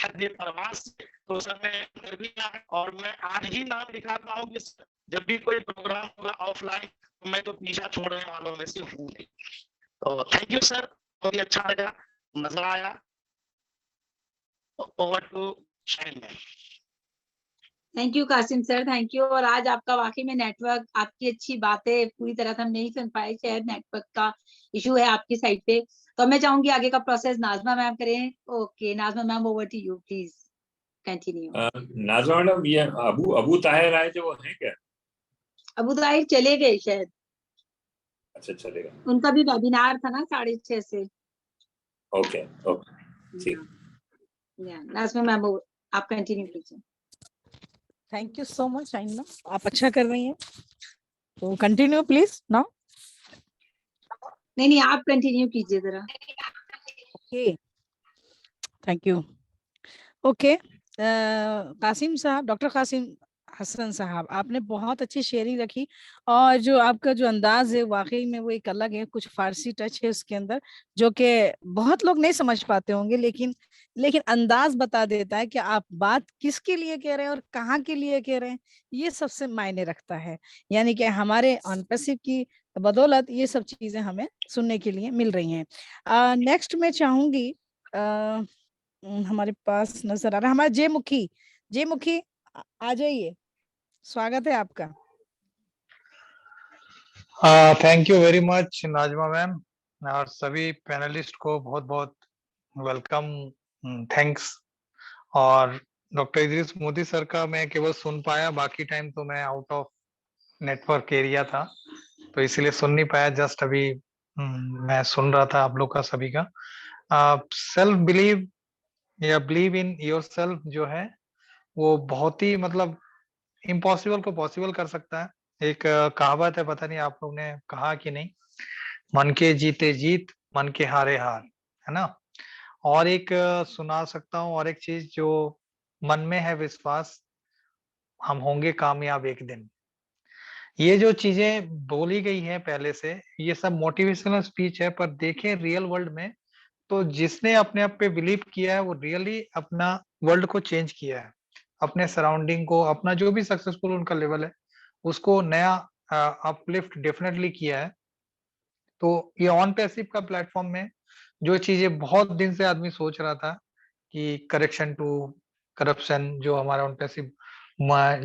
हद परवाज से। तो सर मैं भी और मैं आज ही नाम लिखाता हूँ कि जब भी कोई प्रोग्राम होगा ऑफलाइन तो मैं तो पीछा छोड़ने वालों में से हूँ नहीं। तो थैंक यू सर, बहुत ही अच्छा लगा, मजा आया। Over to Shaheen ma'am. Thank you Qasim sir, thank you. और आज आपका वाकई में नेटवर्क, आपकी अच्छी बातें पूरी तरह से हम नहीं सुन पाए, शायद नेटवर्क का इशू है आपकी साइड पे। तो मैं चाहूंगी आगे का प्रोसेस नाजमा मैम करें। Okay Najma ma'am, over to you, please continue. Najma madam, ये अबू ताहिर आए थे, वो हैं क्या? अबू ताहिर चले गए शायद। अच्छा, चलेगा। उनका भी वेबिनार था ना 6:30 से। ओके ओके, ठीक। नाजमा मैम, आप कंटिन्यू कीजिए। Thank you so much shine ma'am, आप अच्छा कर रही हैं, तो कंटिन्यू प्लीज नाउ। नहीं, आप कंटिन्यू कीजिए जरा। Okay, thank you. Okay, Qasim sahab, doctor Qasim Hasan साहब, आपने बहुत अच्छी शेयरिंग रखी और जो आपका जो अंदाज है वाकई में वो एक अलग है, कुछ फारसी टच है उसके अंदर जो कि बहुत लोग नहीं समझ पाते होंगे, लेकिन अंदाज बता देता है कि आप बात किसके लिए कह रहे हैं और कहाँ के लिए कह रहे हैं, ये सबसे मायने रखता है। यानी कि हमारे ऑन पैसिव की बदौलत ये सब चीजें हमें सुनने के लिए मिल रही हैं। नेक्स्ट मैं चाहूंगी, हमारे पास नजर आ रहा है हमारा जय मुखी, आ जाइए, स्वागत है आपका। Thank you very much Najma ma'am, और सभी पैनलिस्ट को बहुत बहुत वेलकम, थैंक्स। और डॉक्टर इदरीस मोदी सर का मैं केवल सुन पाया, बाकी टाइम तो मैं आउट ऑफ नेटवर्क एरिया था तो इसीलिए सुन नहीं पाया। जस्ट अभी मैं सुन रहा था आप लोग का सभी का। सेल्फ बिलीव या बिलीव इन योर सेल्फ जो है वो बहुत ही मतलब इम्पॉसिबल को पॉसिबल कर सकता है। एक कहावत है, पता नहीं आप लोग ने कहा कि नहीं, मन के जीते जीत, मन के हारे हार, है ना। और एक सुना सकता हूँ और एक चीज, जो मन में है विश्वास, हम होंगे कामयाब एक दिन। ये जो चीजें बोली गई हैं पहले से, ये सब मोटिवेशनल स्पीच है, पर देखें रियल वर्ल्ड में तो जिसने अपने आप पे बिलीव किया है वो रियली अपना वर्ल्ड को चेंज किया है, अपने सराउंडिंग को, अपना जो भी सक्सेसफुल उनका लेवल है उसको नया अपलिफ्ट डेफिनेटली किया है। तो ये ऑन पैसिव का प्लेटफॉर्म में जो चीजें बहुत दिन से आदमी सोच रहा था कि करेक्शन टू करप्शन जो हमारा ऑन पैसिव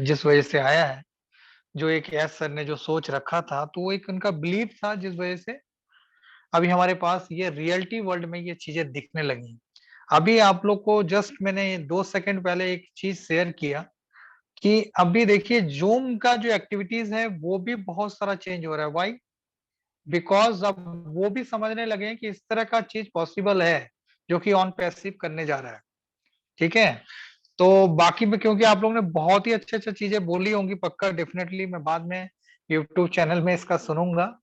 जिस वजह से आया है, जो एक एस सर ने जो सोच रखा था, तो वो एक उनका बिलीव था जिस वजह से अभी हमारे पास ये रियलिटी वर्ल्ड में ये चीजें दिखने लगी। अभी आप लोग को जस्ट मैंने 2 सेकंड पहले एक चीज शेयर किया कि अभी देखिए जूम का जो एक्टिविटीज है वो भी बहुत सारा चेंज हो रहा है। व्हाई? बिकॉज अब वो भी समझने लगे हैं कि इस तरह का चीज पॉसिबल है जो कि ऑन पैसिव करने जा रहा है। ठीक है, तो बाकी में क्योंकि आप लोगों ने बहुत ही अच्छे अच्छे चीजें बोली होंगी, पक्का डेफिनेटली मैं बाद में यूट्यूब चैनल में इसका सुनूंगा।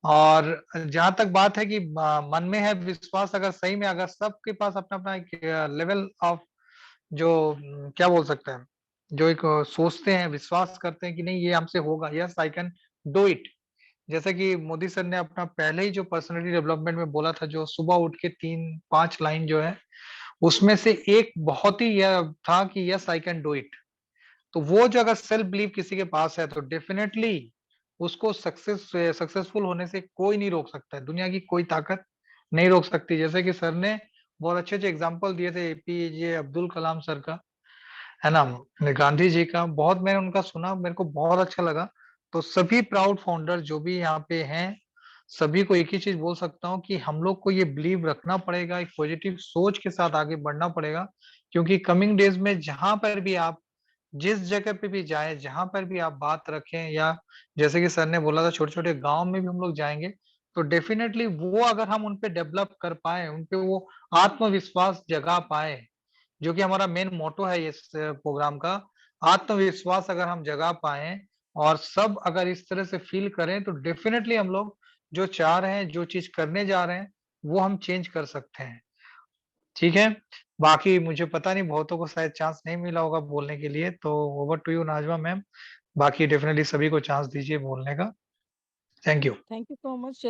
और जहां तक बात है कि मन में है विश्वास, अगर सही में अगर सबके पास अपना अपना एक लेवल ऑफ जो क्या बोल सकते हैं, जो एक सोचते हैं, विश्वास करते हैं कि नहीं ये हमसे होगा, yes I can do it. जैसे कि मोदी सर ने अपना पहले ही जो पर्सनालिटी डेवलपमेंट में बोला था, जो सुबह उठ के 3-5 लाइन जो है उसमें से एक बहुत ही यह था कि yes I can do it. तो वो जो अगर सेल्फ बिलीव किसी के पास है तो डेफिनेटली उसको सक्सेसफुल होने से कोई नहीं रोक सकता है, दुनिया की कोई ताकत नहीं रोक सकती। जैसे कि सर ने बहुत अच्छे अच्छे एग्जाम्पल दिए थे एपीजे अब्दुल कलाम सर का, है ना, गांधी जी का, बहुत मैंने उनका सुना, मेरे को बहुत अच्छा लगा। तो सभी प्राउड फाउंडर जो भी यहाँ पे हैं, सभी को एक ही चीज बोल सकता हूँ कि हम लोग को ये बिलीव रखना पड़ेगा, एक पॉजिटिव सोच के साथ आगे बढ़ना पड़ेगा, क्योंकि कमिंग डेज में जहां पर भी आप, जिस जगह पे भी जाए, जहां पर भी आप बात रखें, या जैसे कि सर ने बोला था छोटे छोटे गांव में भी हम लोग जाएंगे, तो डेफिनेटली वो अगर हम उनपे डेवलप कर पाए, उनपे वो आत्मविश्वास जगा पाए, जो कि हमारा मेन मोटो है इस प्रोग्राम का, आत्मविश्वास अगर हम जगा पाए और सब अगर इस तरह से फील करें, तो डेफिनेटली हम लोग जो चाह रहे हैं, जो चीज करने जा रहे हैं, वो हम चेंज कर सकते हैं। ठीक है, बाकी मुझे पता नहीं, बहुतों को शायद चांस नहीं मिला होगा बोलने के लिए, तो over to you Najma ma'am. बाकी डेफिनेटली सभी को चांस दीजिए बोलने का। Thank you. Thank you so much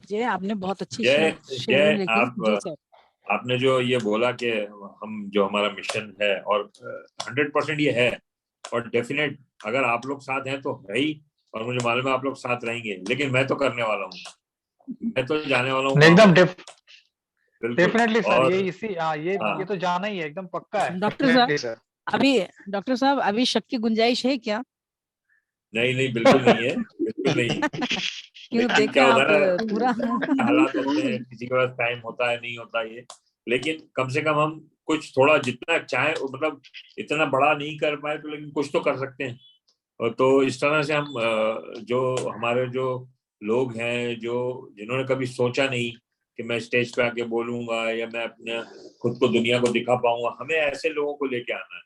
Jay, आपने बहुत अच्छी जय शेयरिंग रखी। जी आप सर। आपने जो ये बोला कि हम जो हमारा मिशन है, और 100% ये है, और डेफिनेट अगर आप लोग साथ हैं तो है ही, और मुझे मालूम है आप लोग साथ रहेंगे, लेकिन मैं तो करने वाला हूँ, मैं तो जाने वाला हूँ एकदम बिल्कुल। डेफिनेटली सर, और ये इसी ये तो जाना ही है, एकदम पक्का है। डॉक्टर साहब अभी, डॉक्टर साहब अभी शक की गुंजाइश है क्या? नहीं, बिल्कुल नहीं है, बिल्कुल नहीं। क्यों लेकिन देखें क्या होता आप है, पूरा हालात होते हैं, किसी के पास टाइम होता है, नहीं होता ये, लेकिन कम से कम हम कुछ थोड़ा जितना चाहे, मतलब इतना बड़ा नहीं कर पाए तो लेकिन कुछ तो कर सकते हैं। और तो इस तरह से हम जो हमारे जो लोग हैं, जो जिन्होंने कभी सोचा नहीं कि मैं स्टेज पे आके बोलूंगा या मैं अपने खुद को दुनिया को दिखा पाऊंगा, हमें ऐसे लोगों को लेके आना है,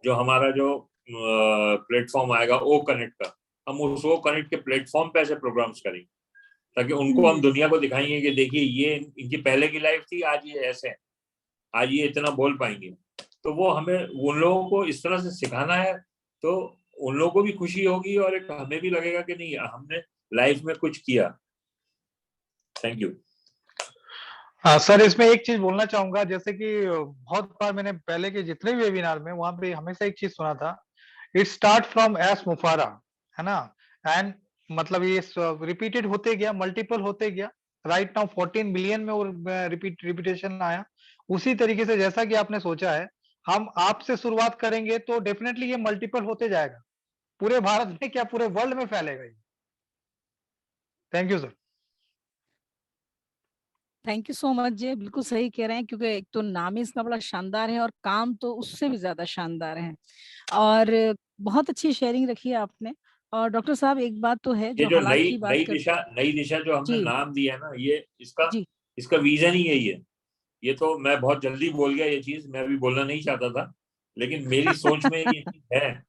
जो हमारा जो प्लेटफॉर्म आएगा वो कनेक्ट का, हम उस वो कनेक्ट के प्लेटफॉर्म पे ऐसे प्रोग्राम्स करेंगे, ताकि उनको हम दुनिया को दिखाएंगे कि देखिए ये इनकी पहले की लाइफ थी, आज ये ऐसे है, आज ये इतना बोल पाएंगे। तो वो हमें उन लोगों को इस तरह से सिखाना है, तो उन लोगों को भी खुशी होगी और एक हमें भी लगेगा कि नहीं, हमने लाइफ में कुछ किया। Thank you. हाँ सर, इसमें एक चीज बोलना चाहूंगा, जैसे कि बहुत बार मैंने पहले के जितने भी वेबिनार में, वहां पे हमेशा एक चीज सुना था, इट स्टार्ट फ्रॉम एस मुफारा, है ना, एंड मतलब ये रिपीटेड होते गया, मल्टीपल होते गया, राइट नाउ 14 बिलियन में वो रिपीटेशन आया। उसी तरीके से जैसा कि आपने सोचा है, हम आपसे शुरुआत करेंगे तो डेफिनेटली ये मल्टीपल होते जाएगा, पूरे भारत में क्या पूरे वर्ल्ड में फैलेगा ये। Thank you sir. Thank you so much जी, बिल्कुल सही कह रहे हैं, क्योंकि एक तो नाम ही इसका बड़ा शानदार है और काम तो उससे भी ज्यादा शानदार है। और बहुत अच्छी शेयरिंग रखी है आपने। और डॉक्टर साहब एक बात तो है, ये जो जो हालात की बात कर, नई दिशा जो हमने जी नाम दिया है ना, ये जी इसका विजन ही यही है। ये तो मैं बहुत जल्दी बोल गया, ये चीज मैं अभी बोलना नहीं चाहता था, लेकिन मेरी सोच में ये चीज है,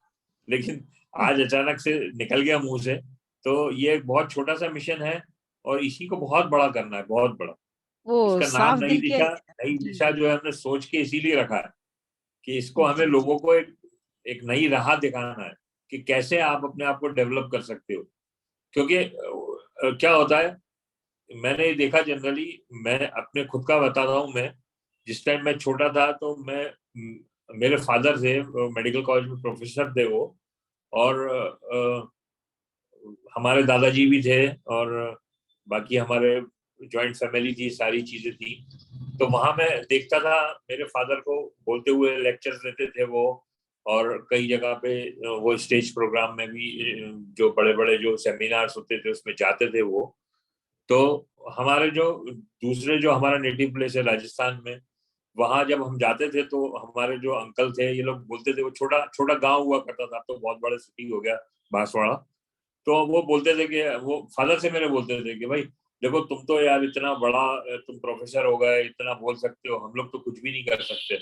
लेकिन आज अचानक से निकल गया मुंह से। तो ये एक बहुत छोटा सा मिशन है, और इसी को बहुत बड़ा करना है, बहुत बड़ा। वो इसका नाम साफ दिल के, नई जी दिशा जी जो है हमने सोच के इसीलिए रखा है कि इसको हमें जी लोगों को एक नई राह दिखाना है कि कैसे आप अपने आप को डेवलप कर सकते हो। क्योंकि क्या होता है, मैंने ये देखा जनरली, मैं अपने खुद का बताता हूँ, मैं जिस टाइम मैं छोटा था तो मेरे फादर थे, मेडिकल कॉलेज में प्रोफेसर थे वो, और हमारे दादाजी भी थे, और बाकी हमारे जॉइंट फैमिली थी, सारी चीजें थी। तो वहां मैं देखता था मेरे फादर को बोलते हुए, लेक्चर्स देते थे वो, और कई जगह पे वो स्टेज प्रोग्राम में भी, जो बड़े बड़े जो सेमिनार्स होते थे उसमें जाते थे वो। तो हमारे जो दूसरे जो हमारा नेटिव प्लेस है राजस्थान में, वहां जब हम जाते थे तो हमारे जो अंकल थे, ये लोग बोलते थे, वो छोटा छोटा गांव हुआ करता था, तो बहुत बड़ा सिटी हो गया बांसवाड़ा। तो वो बोलते थे कि वो फादर से मेरे बोलते थे कि भाई देखो, तुम तो यार इतना बड़ा, तुम प्रोफेसर हो गए, इतना बोल सकते हो, हम लोग तो कुछ भी नहीं कर सकते,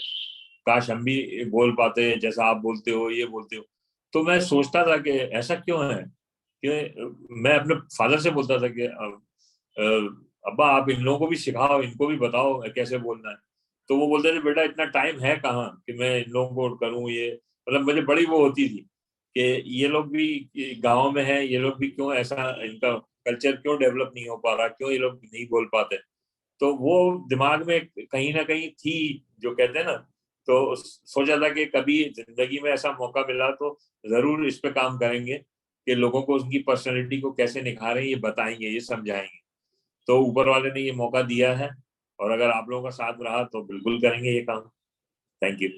काश हम भी बोल पाते जैसा आप बोलते हो, ये बोलते हो। तो मैं सोचता था कि ऐसा क्यों है, कि मैं अपने फादर से बोलता था कि अब्बा आप इन लोगों को भी सिखाओ, इनको भी बताओ कैसे बोलना है। तो वो बोलते थे बेटा इतना टाइम है कहाँ कि मैं इन लोगों को करूँ ये, मतलब मुझे बड़ी वो होती थी कि ये लोग भी गाँव में है, ये लोग भी क्यों ऐसा, इनका कल्चर क्यों डेवलप नहीं हो पा रहा, क्यों ये लोग नहीं बोल पाते। तो वो दिमाग में कहीं ना कहीं थी, जो कहते हैं ना। तो सोचा था कि कभी जिंदगी में ऐसा मौका मिला तो जरूर इस पे काम करेंगे, कि लोगों को उनकी पर्सनैलिटी को कैसे निखारें, ये बताएंगे, ये समझाएंगे। तो ऊपर वाले ने ये मौका दिया है, और अगर आप लोगों का साथ रहा तो बिल्कुल करेंगे ये काम। Thank you.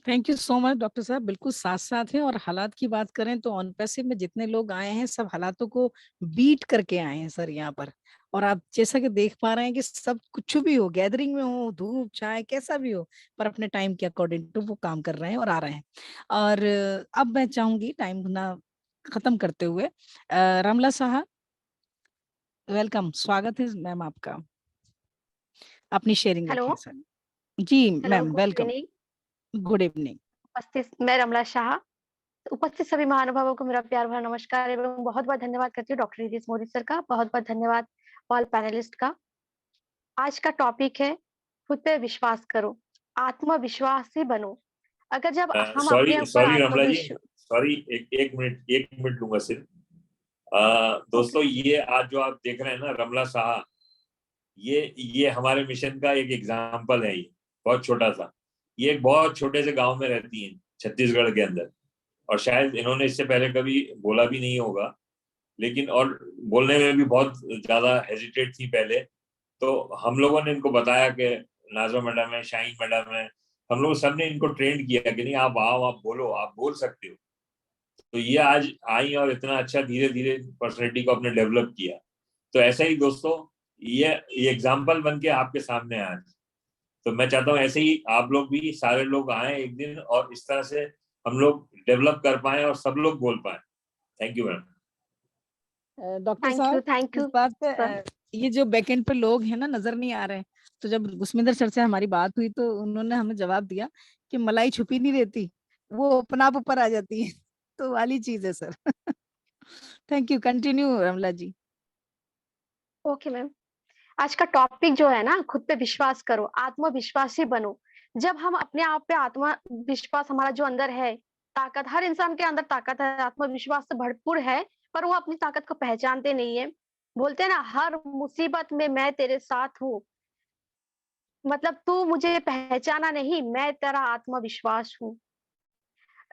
Thank you so much doctor साहब, बिल्कुल साथ साथ हैं। और हालात की बात करें तो ऑन पैसिव में जितने लोग आए हैं सब हालातों को बीट करके आए हैं सर यहाँ पर। और आप जैसा कि देख पा रहे हैं कि सब कुछ भी हो, गैदरिंग में हो, धूप चाय कैसा भी हो, पर अपने टाइम के अकॉर्डिंग टू वो काम कर रहे हैं और आ रहे हैं। और अब मैं चाहूंगी टाइम ना खत्म करते हुए रमला साहब, वेलकम, स्वागत है मैम आपका, अपनी शेयरिंग हेलो रखें सर। जी hello, ma'am, good welcome, evening. Good evening. उपस्थित मैं रमला शाह। उपस्थित सभी महानुभावों को मेरा प्यार भरा नमस्कार एवं बहुत बहुत धन्यवाद करती हूँ डॉक्टर इदरीस मोदी सर का। बहुत बहुत धन्यवाद ऑल पैनलिस्ट का। आज का टॉपिक है खुद पे विश्वास करो, आत्मविश्वासी बनो। अगर जब हम अपने ऊपर सॉरी रमला जी, आत्मविश्वास सॉरी, एक मिनट लूंगा सिर्फ। दोस्तों, ये आज जो आप देख रहे हैं ना रमला शाह, ये हमारे मिशन का एक एग्जाम्पल है। ये बहुत छोटा सा, ये एक बहुत छोटे से गांव में रहती हैं छत्तीसगढ़ के अंदर, और शायद इन्होंने इससे पहले कभी बोला भी नहीं होगा, लेकिन और बोलने में भी बहुत ज्यादा हेजिटेट थी पहले। तो हम लोगों ने इनको बताया कि नाजमा मैडम है, शाहीन मैडम है, हम लोग सब ने इनको ट्रेंड किया कि नहीं आप आओ, आप बोलो, आप बोल सकते हो। तो ये आज आई और इतना अच्छा धीरे धीरे पर्सनैलिटी को अपने डेवलप किया। तो ऐसा ही दोस्तों, ये एग्जाम्पल बन के आपके सामने आज। तो मैं चाहता हूँ ऐसे ही आप लोग भी सारे लोग आए एक दिन, और इस तरह से हम लोग डेवलप कर पाए और सब लोग बोल पाए। Thank you ma'am. डॉक्टर साहब, थैंक इस यू बात पे ये जो बैकएंड पे लोग हैं ना नजर नहीं आ रहे हैं। तो जब गुस्मिंदर सर से हमारी बात हुई तो उन्होंने हमें जवाब दिया कि मलाई छुपी नहीं रहती, वो अपना आप ऊपर आ जाती है। तो वाली चीज है sir. Thank you, continue Ramla ji. Okay ma'am. आज का टॉपिक जो है ना, खुद पे विश्वास करो, आत्मविश्वासी बनो। जब हम अपने आप पे आत्मविश्वास, हमारा जो अंदर है ताकत, हर इंसान के अंदर ताकत है, आत्मविश्वास से भरपूर है, पर वो अपनी ताकत को पहचानते नहीं है। बोलते हैं ना, हर मुसीबत में मैं तेरे साथ हूँ। मतलब तू मुझे पहचाना नहीं, मैं तेरा आत्मविश्वास हूँ।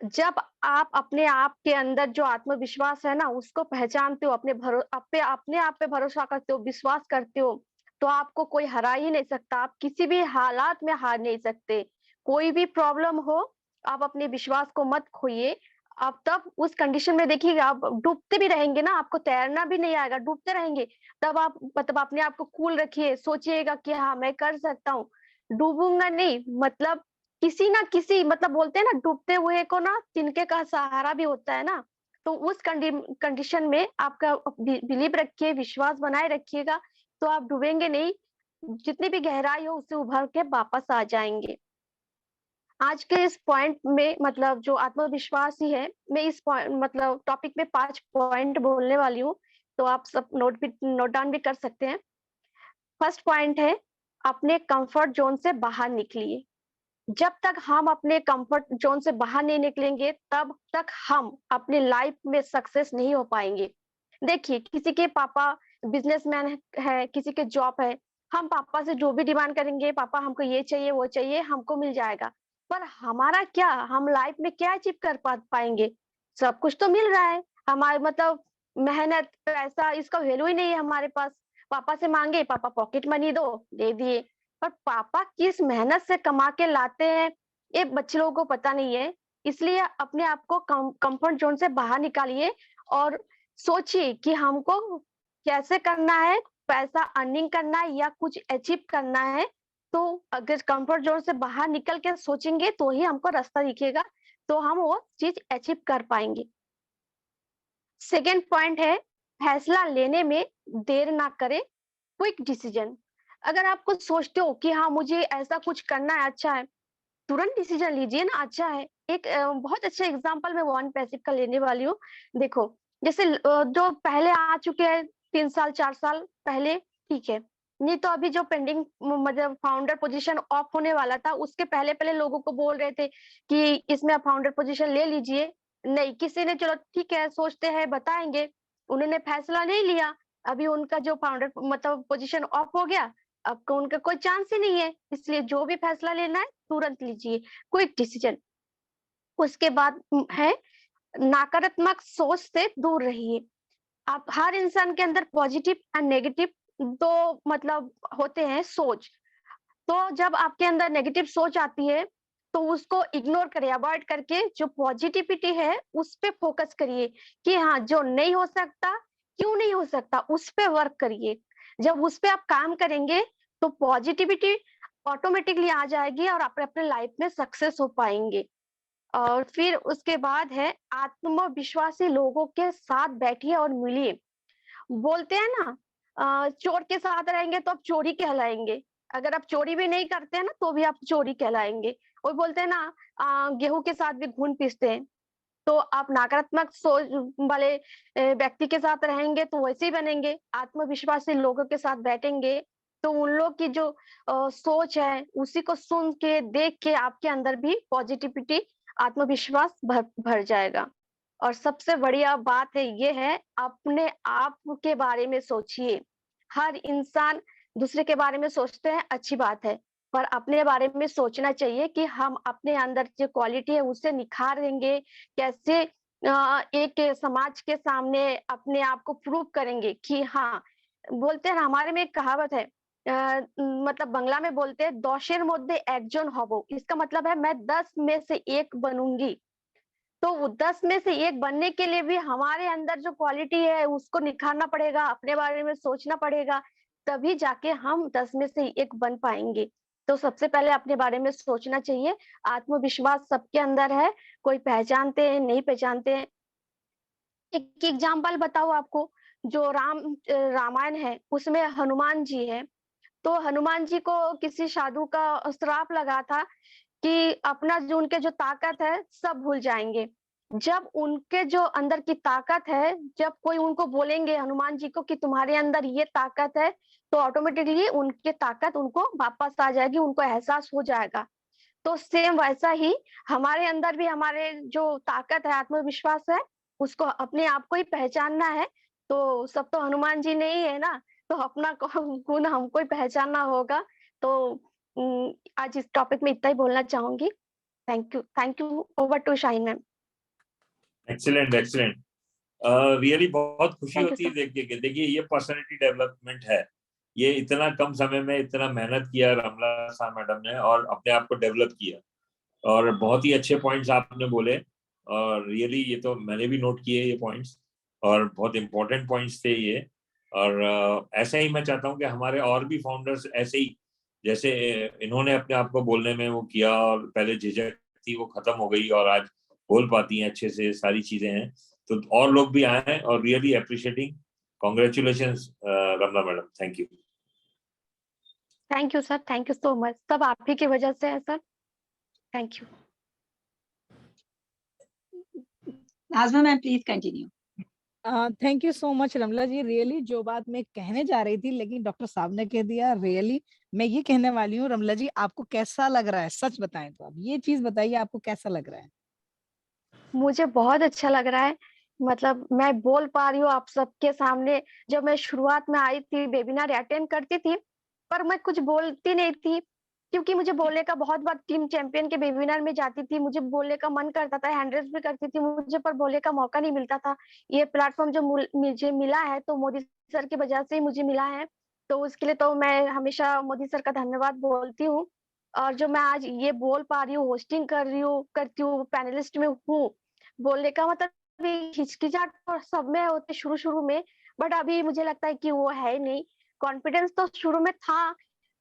जब आप अपने आप के अंदर जो आत्मविश्वास है ना उसको पहचानते हो, अपने आप पे भरोसा करते हो, विश्वास करते हो, तो आपको कोई हरा ही नहीं सकता। आप किसी भी हालात में हार नहीं सकते। कोई भी प्रॉब्लम हो, आप अपने विश्वास को मत खोइए। आप तब उस कंडीशन में देखिएगा, आप डूबते भी रहेंगे ना, आपको तैरना भी नहीं आएगा, डूबते रहेंगे, तब आप मतलब अपने आप को कूल रखिए, सोचिएगा कि हाँ मैं कर सकता हूँ, डूबूंगा नहीं। मतलब किसी ना किसी, मतलब बोलते हैं ना, डूबते हुए को ना तिनके का सहारा भी होता है ना। तो उस कंडीशन में आपका बिलीव रखिए, विश्वास बनाए रखिएगा, तो आप डूबेंगे नहीं। जितनी भी गहराई हो उससे उभर के वापस आ जाएंगे। आज के इस पॉइंट में, मतलब जो आत्मविश्वास ही है, मैं इस पॉइंट मतलब टॉपिक में 5 पॉइंट बोलने वाली हूँ, तो आप सब नोट डाउन भी कर सकते हैं। फर्स्ट पॉइंट है, अपने कंफर्ट जोन से बाहर निकलिए। जब तक हम अपने कंफर्ट जोन से बाहर नहीं निकलेंगे, तब तक हम अपने लाइफ में सक्सेस नहीं हो पाएंगे। देखिए, किसी के पापा बिजनेसमैन है, किसी के जॉब है, हम पापा से जो भी डिमांड करेंगे, पापा हमको ये चाहिए वो चाहिए, हमको मिल जाएगा। पर हमारा क्या, हम लाइफ में क्या अचीव कर पाएंगे? सब कुछ तो मिल रहा है, हमारे मतलब मेहनत, पैसा, इसका वैल्यू ही नहीं है हमारे पास। पापा से मांगे, पापा पॉकेट मनी दो, दे दिए। पर पापा किस मेहनत से कमा के लाते हैं, ये बच्चे लोगों को पता नहीं है। इसलिए अपने आप को कंफर्ट जोन से बाहर निकालिए और सोचिए कि हमको कैसे करना है, पैसा अर्निंग करना है या कुछ अचीव करना है। तो अगर कंफर्ट जोन से बाहर निकल के सोचेंगे तो ही हमको रास्ता दिखेगा, तो हम वो चीज अचीव कर पाएंगे। सेकेंड पॉइंट है, फैसला लेने में देर ना करें, क्विक डिसीजन। अगर आप कुछ सोचते हो कि हाँ मुझे ऐसा कुछ करना है, अच्छा है, तुरंत डिसीजन लीजिए ना, अच्छा है। एक बहुत अच्छा एग्जांपल मैं वन पैसिव का लेने वाली हूँ। देखो, जैसे जो पहले आ चुके हैं 3 साल 4 साल पहले, ठीक है, नहीं तो अभी जो पेंडिंग मतलब फाउंडर पोजीशन ऑफ होने वाला था, उसके पहले पहले लोगों को बोल रहे थे कि इसमें आप फाउंडर पोजीशन ले लीजिए। नहीं, किसी ने चलो ठीक है सोचते हैं बताएंगे, उन्होंने फैसला नहीं लिया। अभी उनका जो फाउंडर मतलब पोजीशन ऑफ हो गया, अब उनका कोई चांस ही नहीं है। इसलिए जो भी फैसला लेना है तुरंत लीजिए, क्विक डिसीजन। उसके बाद है नकारात्मक सोच से दूर रहिए। आप हर इंसान के अंदर पॉजिटिव एंड नेगेटिव दो मतलब होते हैं सोच। तो जब आपके अंदर नेगेटिव सोच आती है तो उसको इग्नोर करिए, अवॉइड करके जो पॉजिटिविटी है उस पे फोकस करिए कि हाँ जो नहीं हो सकता, क्यों नहीं हो सकता, उस पे वर्क करिए। जब उस पे आप काम करेंगे तो पॉजिटिविटी ऑटोमेटिकली आ जाएगी और आप अपने लाइफ में सक्सेस हो पाएंगे। और फिर उसके बाद है आत्मविश्वासी लोगों के साथ बैठिए और मिलिए। बोलते हैं ना चोर के साथ रहेंगे तो आप चोरी कहलाएंगे, अगर आप चोरी भी नहीं करते हैं ना तो भी आप चोरी कहलाएंगे। और बोलते हैं ना गेहूं के साथ भी घुन पीसते हैं। तो आप नकारात्मक सोच वाले व्यक्ति के साथ रहेंगे तो वैसे ही बनेंगे। आत्मविश्वासी लोगों के साथ बैठेंगे तो उन लोग की जो सोच है उसी को सुन के देख के आपके अंदर भी पॉजिटिविटी आत्मविश्वास भर जाएगा। और सबसे बढ़िया बात है ये है, अपने आप के बारे में सोचिए। हर इंसान दूसरे के बारे में सोचते हैं, अच्छी बात है, पर अपने बारे में सोचना चाहिए कि हम अपने अंदर जो क्वालिटी है उसे निखारेंगे कैसे, एक समाज के सामने अपने आप को प्रूव करेंगे कि हाँ। बोलते हैं हमारे में एक कहावत है, मतलब बांग्ला में बोलते हैं 10 মধ্যে একজন হব। इसका मतलब है मैं 10 में से एक बनूंगी। तो 10 में से एक बनने के लिए भी हमारे अंदर जो क्वालिटी है उसको निखारना पड़ेगा, अपने बारे में सोचना पड़ेगा, तभी जाके हम 10 में से एक बन पाएंगे। तो सबसे पहले अपने बारे में सोचना चाहिए। आत्मविश्वास सबके अंदर है, कोई पहचानते हैं नहीं पहचानते हैं। एक एग्जाम्पल बताओ आपको, जो रामायण है उसमें हनुमान जी है। तो हनुमान जी को किसी साधु का श्राप लगा था कि अपना जो उनके जो ताकत है सब भूल जाएंगे। जब उनके जो अंदर की ताकत है, जब कोई उनको बोलेंगे हनुमान जी को कि तुम्हारे अंदर ये ताकत है, तो ऑटोमेटिकली उनके ताकत उनको वापस आ जाएगी, उनको एहसास हो जाएगा। तो सेम वैसा ही हमारे अंदर भी हमारे जो ताकत है, आत्मविश्वास है, उसको अपने आप को ही पहचानना है। तो सब तो हनुमान जी नहीं है ना, तो अपना गुण हमको ही पहचानना होगा। तो आज इस टॉपिक में इतना ही बोलना चाहूंगी। Thank you. Over to Shaheen ma'am. Excellent excellent. Really बहुत खुशी Thank you, होती है sir. देख के, देखिए ये पर्सनालिटी डेवलपमेंट है। ये इतना कम समय में इतना मेहनत किया रमला शाह मैडम ने और अपने आप को डेवलप किया, और बहुत ही अच्छे पॉइंट्स आपने बोले, और रियली ये तो मैंने भी नोट किए ये पॉइंट्स, और बहुत इंपॉर्टेंट पॉइंट्स थे ये। और ऐसे ही मैं चाहता हूँ कि हमारे और भी फाउंडर्स ऐसे ही, जैसे इन्होंने अपने आप को बोलने में वो किया और पहले झिझक थी वो खत्म हो गई और आज बोल पाती हैं अच्छे से, सारी चीजें हैं, तो और लोग भी आए हैं और really appreciating. Congratulations Ramla madam, thank you. Thank you sir, thank you so much. सब आप ही की वजह से है sir, thank you. Nazma ma'am please continue. Thank you so much Ramla ji. Really जो बात मैं कहने जा रही थी लेकिन डॉक्टर साहब ने कह दिया। रियली मैं ये कहने वाली हूँ, रमला जी आपको कैसा लग रहा है, सच बताएं तो आप ये चीज बताइए, आपको कैसा लग रहा है? मुझे बहुत अच्छा लग रहा है, मतलब मैं बोल पा रही हूँ आप सबके सामने। जब मैं शुरुआत में आई थी, वेबिनार अटेंड करती थी, पर मैं कुछ बोलती नहीं थी, क्योंकि मुझे बोलने का बहुत बार टीम चैंपियन के वेबिनार में जाती थी, मुझे बोलने का मन करता था, हैंड रेज भी करती थी मुझे, पर बोलने का मौका नहीं मिलता था। ये प्लेटफॉर्म जो मुझे मिला है तो मोदी सर की वजह से ही मुझे मिला है, तो उसके लिए तो मैं हमेशा मोदी सर का धन्यवाद बोलती हूँ। और जो मैं आज ये बोल पा रही हूँ, होस्टिंग कर रही हूँ, करती हूँ, पैनलिस्ट में हूँ, बोलने का मतलब हिचकिचाहट तो सब में होते शुरू शुरू में, बट अभी मुझे लगता है कि वो है नहीं। कॉन्फिडेंस तो शुरू में था,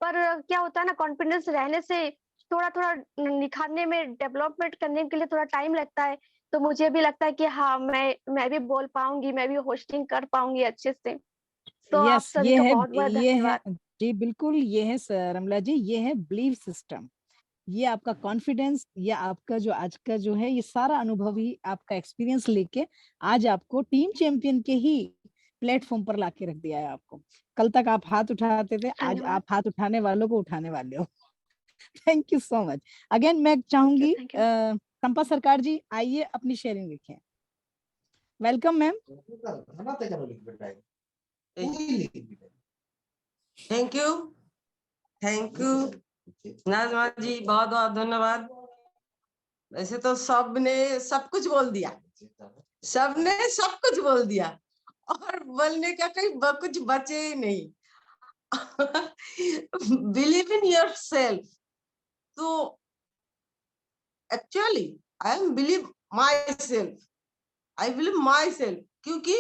पर क्या होता है ना, कॉन्फिडेंस रहने से थोड़ा थोड़ा निखारने में, डेवलपमेंट करने के लिए थोड़ा टाइम लगता है। तो मुझे भी लगता है कि हाँ मैं भी बोल पाऊंगी, मैं भी होस्टिंग कर पाऊंगी अच्छे से। तो आप यस, सभी का बहुत बहुत ये है धन्यवाद। जी, बिल्कुल ये है रमला जी, ये है बिलीफ सिस्टम। ये आपका कॉन्फिडेंस, ये आपका जो आज का जो है ये सारा अनुभव ही आपका एक्सपीरियंस लेके आज आपको टीम चैंपियन के ही प्लेटफॉर्म पर लाके रख दिया है आपको। कल तक आप हाथ उठाते थे, आज धन्यवाद। आप हाथ उठाने वालों को उठाने वाले हो। Thank you so much again. मैं चाहूंगी थैंक यू। कंपा सरकार जी आइए अपनी शेयरिंग रखें। Welcome ma'am. Thank you, thank you Nazma ji, बहुत बहुत धन्यवाद। वैसे तो सब ने सब कुछ बोल दिया, सबने सब कुछ बोल दिया और बोलने का कहीं कुछ बचे ही नहीं। Believe in yourself. तो actually I am believe myself, I believe myself, क्योंकि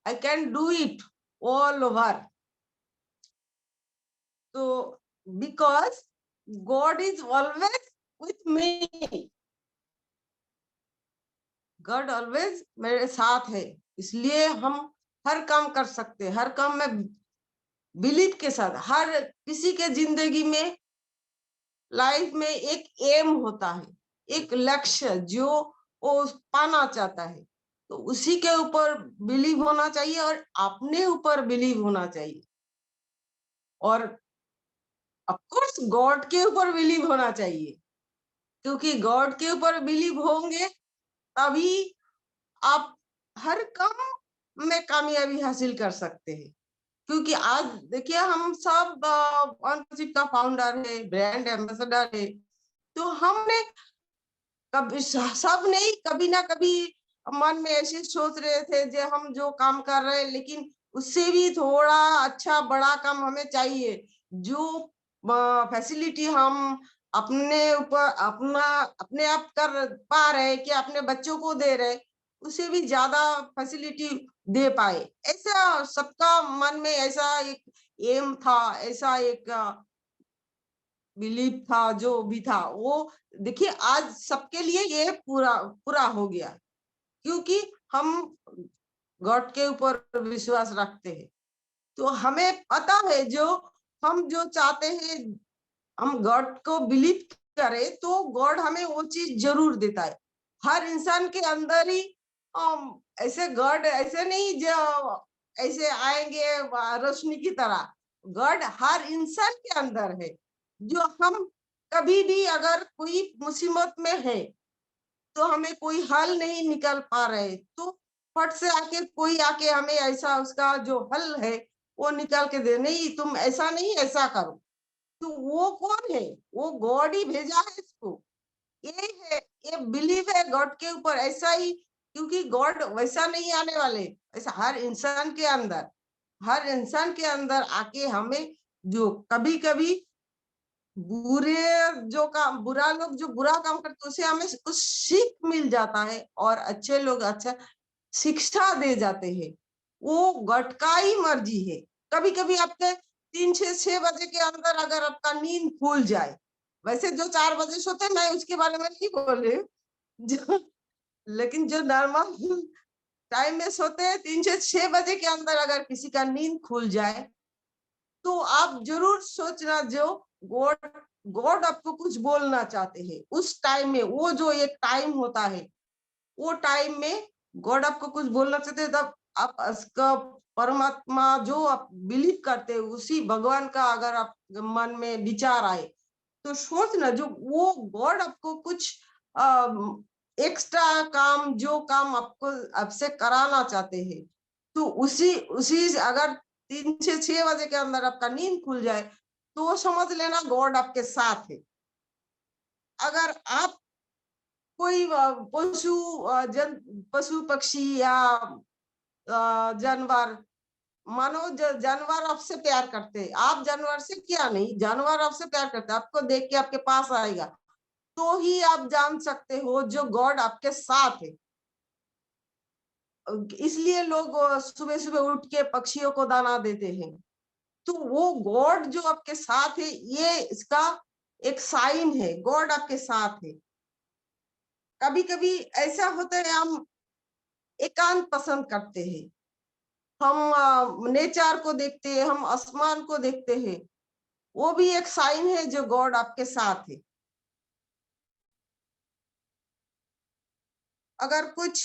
I can do it all over. तो because God is always with me, God always मेरे साथ है, इसलिए हम हर काम कर सकते हैं। हर काम में बिलीव के साथ, हर किसी के जिंदगी में लाइफ में एक एम होता है, एक लक्ष्य जो वो पाना चाहता है, तो उसी के ऊपर बिलीव होना चाहिए और अपने ऊपर बिलीव होना चाहिए, और ऑफ कोर्स गॉड के ऊपर बिलीव होना चाहिए, क्योंकि गॉड के ऊपर बिलीव होंगे तभी आप हर काम में कामयाबी हासिल कर सकते हैं। क्योंकि आज देखिए हम सब ऑनरशिप का फाउंडर है, ब्रांड एम्बेसडर है, तो हमने कभी सब नहीं कभी ना कभी मन में ऐसे सोच रहे थे जो हम जो काम कर रहे हैं, लेकिन उससे भी थोड़ा अच्छा बड़ा काम हमें चाहिए, जो फैसिलिटी हम अपने ऊपर अपने आप कर पा रहे कि अपने बच्चों को दे रहे, उसे भी ज्यादा फैसिलिटी दे पाए। ऐसा सबका मन में ऐसा एक एम था, ऐसा एक बिलीव था, जो भी था वो देखिए आज सबके लिए ये पूरा हो गया, क्योंकि हम गॉड के ऊपर विश्वास रखते हैं। तो हमें पता है जो हम जो चाहते हैं, हम गॉड को बिलीव करें तो गॉड हमें वो चीज जरूर देता है। हर इंसान के अंदर ही ऐसे गॉड ऐसे नहीं जो ऐसे आएंगे रोशनी की तरह, गॉड हर इंसान के अंदर है। जो हम कभी भी अगर कोई मुसीबत में है तो हमें कोई हल नहीं निकल पा रहे, तो फट से आके कोई आके हमें ऐसा उसका जो हल है वो निकाल के दे, नहीं तुम ऐसा नहीं ऐसा करो, तो वो कौन है? वो गॉड ही भेजा है इसको। ये है, ये बिलीव है गॉड के ऊपर ऐसा ही, क्योंकि गॉड वैसा नहीं आने वाले, ऐसा हर इंसान के अंदर आके हमें जो कभी कभी बुरे जो काम बुरा लोग जो बुरा काम करते उसे हमें कुछ सीख मिल जाता है, और अच्छे लोग अच्छा शिक्षा दे जाते हैं। वो गॉड का ही मर्जी है। कभी कभी आपके 3-6 बजे के अंदर अगर आपका नींद खुल जाए, वैसे जो 4 बजे सोते मैं उसके बारे में नहीं बोल रही हूँ, लेकिन जो नॉर्मल टाइम में सोते हैं 3 से 6 बजे के अंदर अगर किसी का नींद खुल जाए, तो आप जरूर सोचना जो गॉड आपको कुछ बोलना चाहते हैं उस टाइम में। वो जो एक टाइम होता है, वो टाइम में गॉड आपको कुछ बोलना चाहते हैं, तब आप उसका परमात्मा जो आप बिलीव करते हैं उसी भगवान का अगर आप मन में विचार आए, तो सोचना जो वो गॉड आपको कुछ एक्स्ट्रा काम, जो काम आपको आपसे कराना चाहते हैं, तो उसी अगर 3 से 6 बजे के अंदर आपका नींद खुल जाए तो समझ लेना गॉड आपके साथ है। अगर आप कोई पशु पक्षी या जानवर, मानो जानवर आपसे प्यार करते हैं, आप जानवर से क्या नहीं, जानवर आपसे प्यार करते हैं, आपको देख के आपके पास आएगा, तो ही आप जान सकते हो जो गॉड आपके साथ है। इसलिए लोग सुबह सुबह उठ के पक्षियों को दाना देते हैं, तो वो गॉड जो आपके साथ है, ये इसका एक साइन है, गॉड आपके साथ है। कभी कभी ऐसा होता है हम एकांत पसंद करते हैं, हम नेचर को देखते हैं, हम आसमान को देखते हैं, वो भी एक साइन है जो गॉड आपके साथ है। अगर कुछ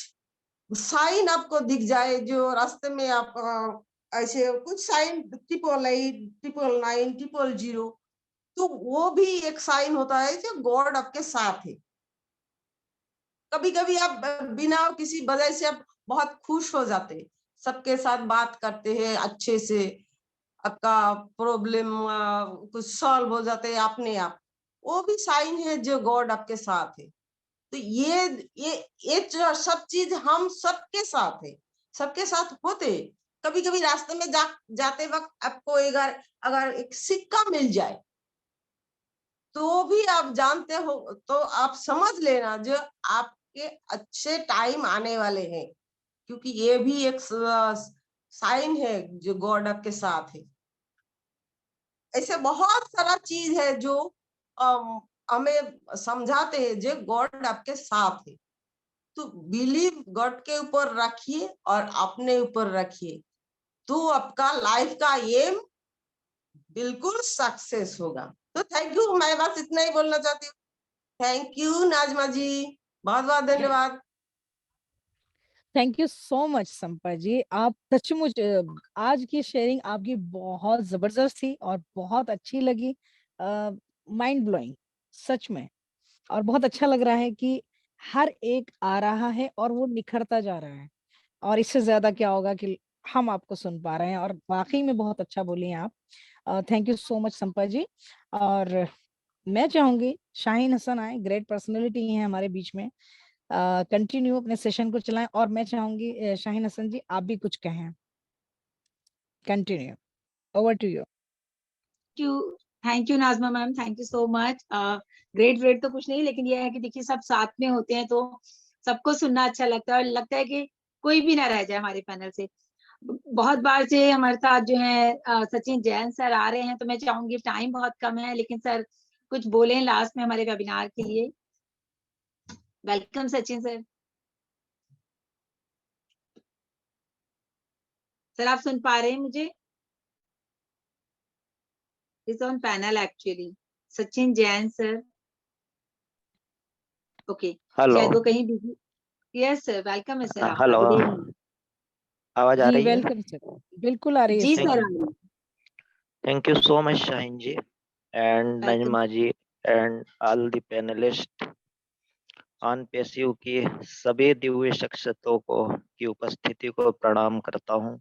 साइन आपको दिख जाए जो रास्ते में आप ऐसे कुछ साइन 888, 999, 000, तो वो भी एक साइन होता है जो गॉड आपके साथ है। कभी कभी आप बिना किसी वजह से आप बहुत खुश हो जाते हैं, सबके साथ बात करते हैं अच्छे से, आपका प्रॉब्लम कुछ सॉल्व हो जाते हैं अपने आप, वो भी साइन है जो गॉड आपके साथ है। तो ये जो सब चीज हम सबके साथ है, सबके साथ होते। कभी कभी रास्ते में जाते वक्त आपको अगर एक सिक्का मिल जाए तो भी आप जानते हो, तो आप समझ लेना जो आपके अच्छे टाइम आने वाले हैं, क्योंकि ये भी एक साइन है जो गॉड आपके साथ है। ऐसे बहुत सारा चीज है जो हमें समझाते हैं जो गॉड आपके साथ है। तो बिलीव गॉड के ऊपर रखिए और अपने ऊपर रखिए, तो आपका लाइफ का एम बिल्कुल सक्सेस होगा। तो थैंक यू, मैं बस इतना ही बोलना चाहती हूँ। थैंक यू नाजमा जी, बहुत बहुत धन्यवाद। थैंक यू सो मच संपा जी, आप सचमुच आज की शेयरिंग आपकी बहुत जबरदस्त थी और बहुत अच्छी लगी, माइंड ब्लोइंग सच में। और बहुत अच्छा लग रहा है कि हर एक आ रहा है और वो निखरता जा रहा है, और इससे ज्यादा क्या होगा कि हम आपको सुन पा रहे हैं, और वाकई में बहुत अच्छा बोली हैं आप। थैंक यू सो मच संपा जी। और मैं चाहूंगी शाहीन हसन आए, ग्रेट पर्सनैलिटी हैं हमारे बीच में, कंटिन्यू अपने सेशन को चलाएं। और मैं चाहूंगी शाहीन हसन जी आप भी कुछ कहें, continue, over to you. Thank you Najma ma'am, thank you so much. Great तो कुछ नहीं, लेकिन ये है कि देखिए सब साथ में होते हैं तो सबको सुनना अच्छा लगता है, और लगता है कि कोई भी ना रह जाए हमारे पैनल से। बहुत बार से हमारे साथ जो है सचिन जैन सर आ रहे हैं, तो मैं चाहूंगी, टाइम बहुत कम है, लेकिन सर कुछ बोले लास्ट में हमारे वेबिनार के लिए। Welcome Sachin sir. सर आप सुन पा रहे हैं मुझे? Is on panel actually, Sachin Jain sir. Okay, hello. शायद वो कहीं बिजी। यस सर, वेलकम है सर आपका, हेलो, गुड इवनिंग। आवाज आ जी रही है? वेलकम सर, बिल्कुल आ रही है जी सर। सर, आ रही है। Thank you so much Shaheen ji and welcome. Najma ji and all the panelist on passive की सभी दिव्य शख्सियतों को की उपस्थिति को प्रणाम करता हूँ।